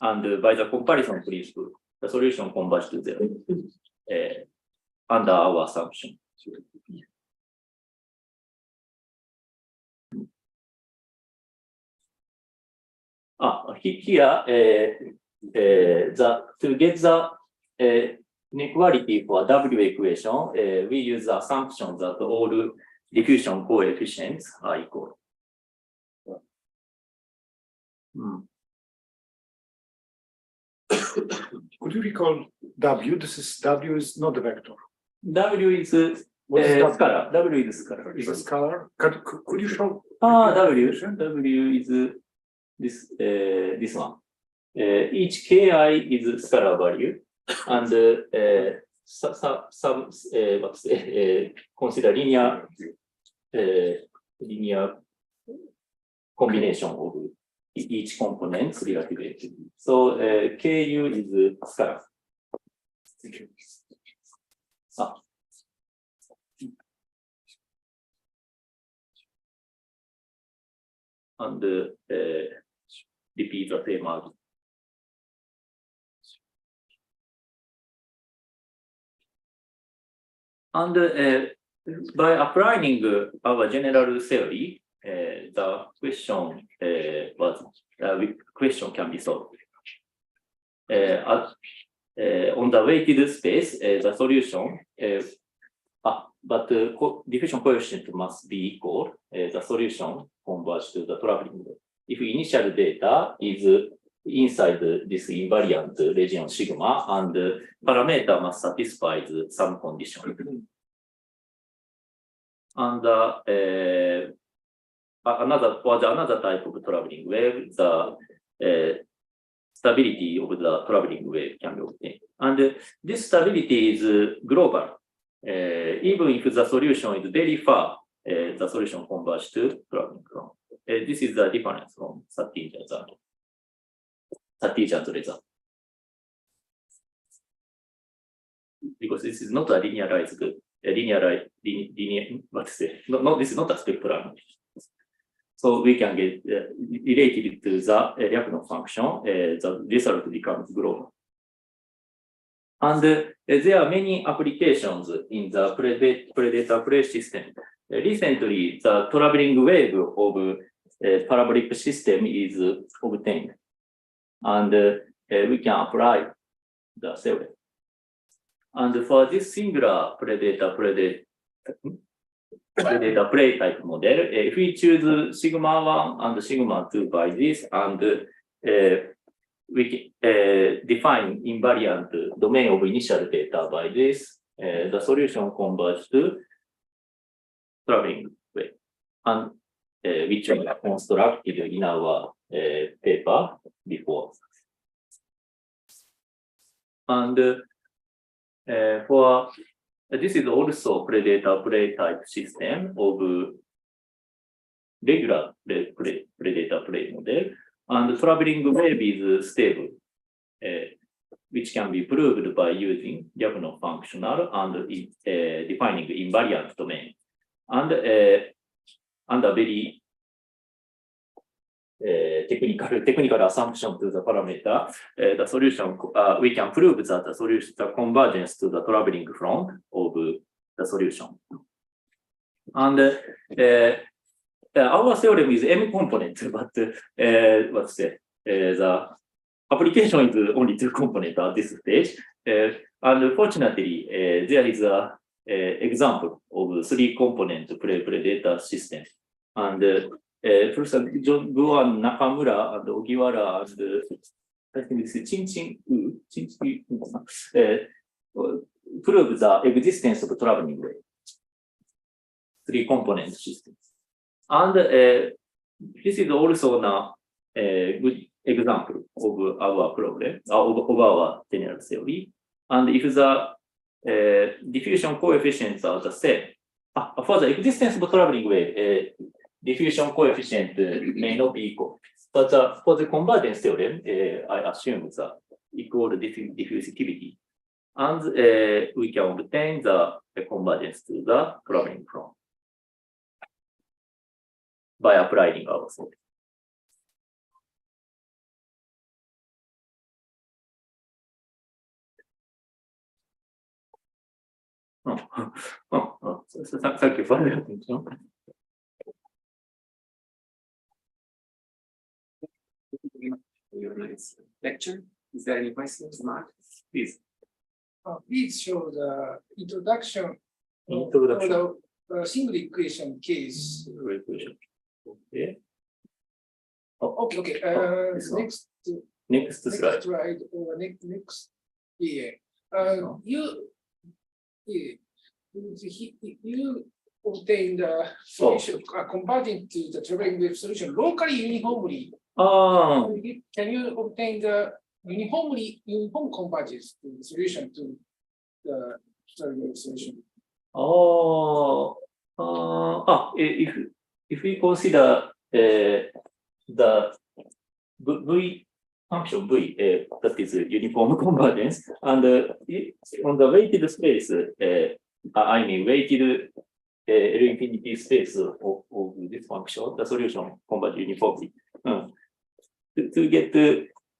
And by the comparison principle, the solution converges to zero. Under our assumption. Here, to get the inequality for W equation, we use the assumption that all diffusion coefficients are equal. Could you recall W? W is not a vector. W is scalar. W is scalar. Is a scalar. Could you show? W is this one. Each ki is scalar value, and consider linear combination of each component relatively. So Ku is scalar. And repeat the same argument. And by applying our general theory, the question question can be solved. On the weighted space, the solution, but the diffusion coefficient must be equal. The solution converges to the traveling wave. If initial data is inside this invariant region sigma, and parameter must satisfy some condition. And another type of traveling wave, the stability of the traveling wave can be obtained. And this stability is global. Even if the solution is very far, the solution converges to traveling from. This is the difference from Satterjeen's result. Because this is not a linearized, this is not a spectral. So we can get related to the Lyapunov function, the result becomes global. And there are many applications in the predator-prey system. Recently, the traveling wave of parabolic system is obtained. And we can apply the theory. And for this singular predator-prey type model, if we choose sigma 1 and sigma 2 by this, and we can define invariant domain of initial data by this, the solution converges to traveling wave, and which we constructed in our paper before. And for this is also predator-prey type system of regular predator-prey model, and traveling wave is stable, which can be proved by using Lyapunov functional and defining invariant domain. And under very technical assumption to the parameter, the solution, we can prove that the solution, the convergence to the traveling front of the solution. And our theorem is M component, but the application is only 2 components at this stage. And fortunately, there is an example of 3 component predator system. And Professor John Guan, Nakamura, and Ogiwara, and I think it's prove the existence of traveling wave. 3 component systems. And this is also a good example of our problem, of our general theory. And if the diffusion coefficients are the same, for the existence of traveling wave, diffusion coefficient may not be equal. But for the convergence theorem, I assume the equal diffusivity. And we can obtain the convergence to the traveling front by applying our theory. Thank you for your attention. Your nice lecture. Is there any questions, Mark? Please. Please show the introduction. Introduction. Of the single equation case. Okay. Okay. Next slide. Slide or next. Yeah. You obtain the solution, converting to the traveling wave solution locally uniformly. Can you obtain the uniform convergence to the solution to stabilization. If we consider the V function V, that is uniform convergence, and on the weighted space, I mean weighted L infinity space of this function, the solution converge uniformly. To get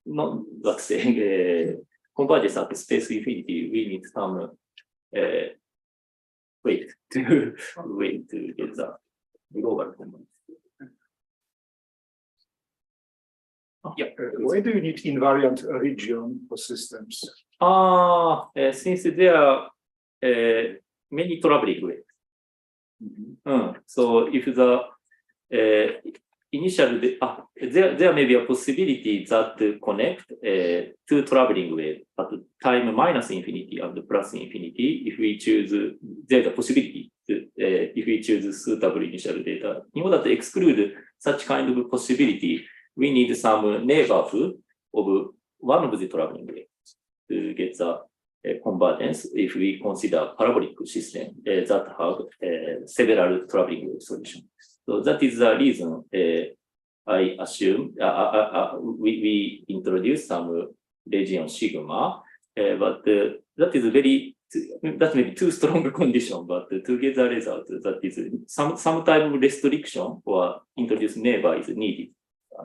not let's say convergence at space infinity, we need some weight to get the global convergence. Yeah. Why do you need invariant region for systems? Since there are many traveling waves. So if the initial, there may be a possibility that connect two traveling waves at time minus infinity and plus infinity. If we choose, there's a possibility to, if we choose suitable initial data. In order to exclude such kind of possibility, we need some neighborhood of one of the traveling waves to get the convergence if we consider parabolic system that have several traveling wave solutions. So that is the reason I assume we introduce some region sigma, but that is that may be too strong a condition, but to get the result, that is some type of restriction or introduce neighbor is needed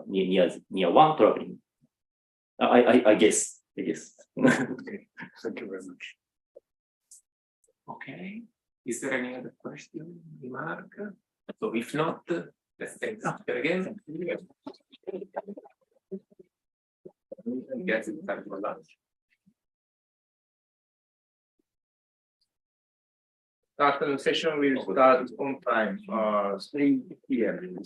near one traveling. I guess. Okay, thank you very much. Okay. Is there any other question, remark? So if not, let's take it again. Yes, it's time for lunch. Afternoon session will start on time, 3 p.m.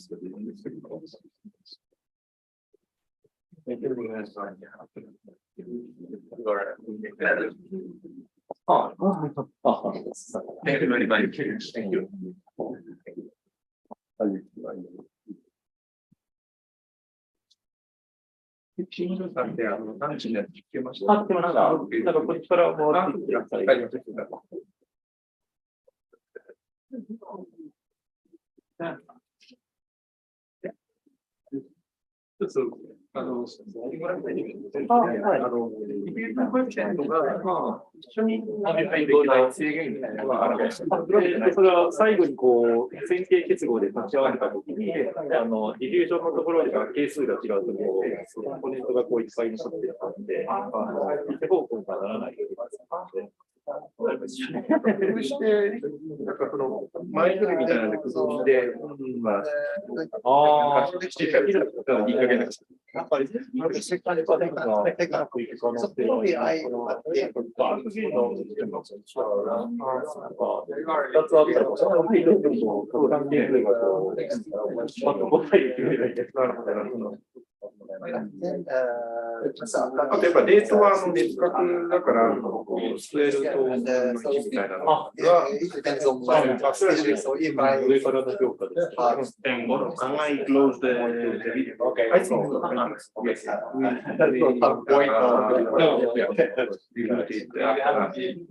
Thank you very much. Thank you.それは最後にこう線形結合で立ち上がったときに、ディフュージョンのところでは係数が違うとこうコンポーネントがこういっぱい残っているので、一方向にはならないようになってそして、なんかその前取りみたいなので工夫して、していい加減です。やっぱり、せっかくがうまくいく可能性は2つあったら、その関係性がこう、また5体で決めないといけない。あとやっぱデートは別格だから、スクエルとの1みたいなのが、上からの評価です。Can I close the video? Okay. I think yes.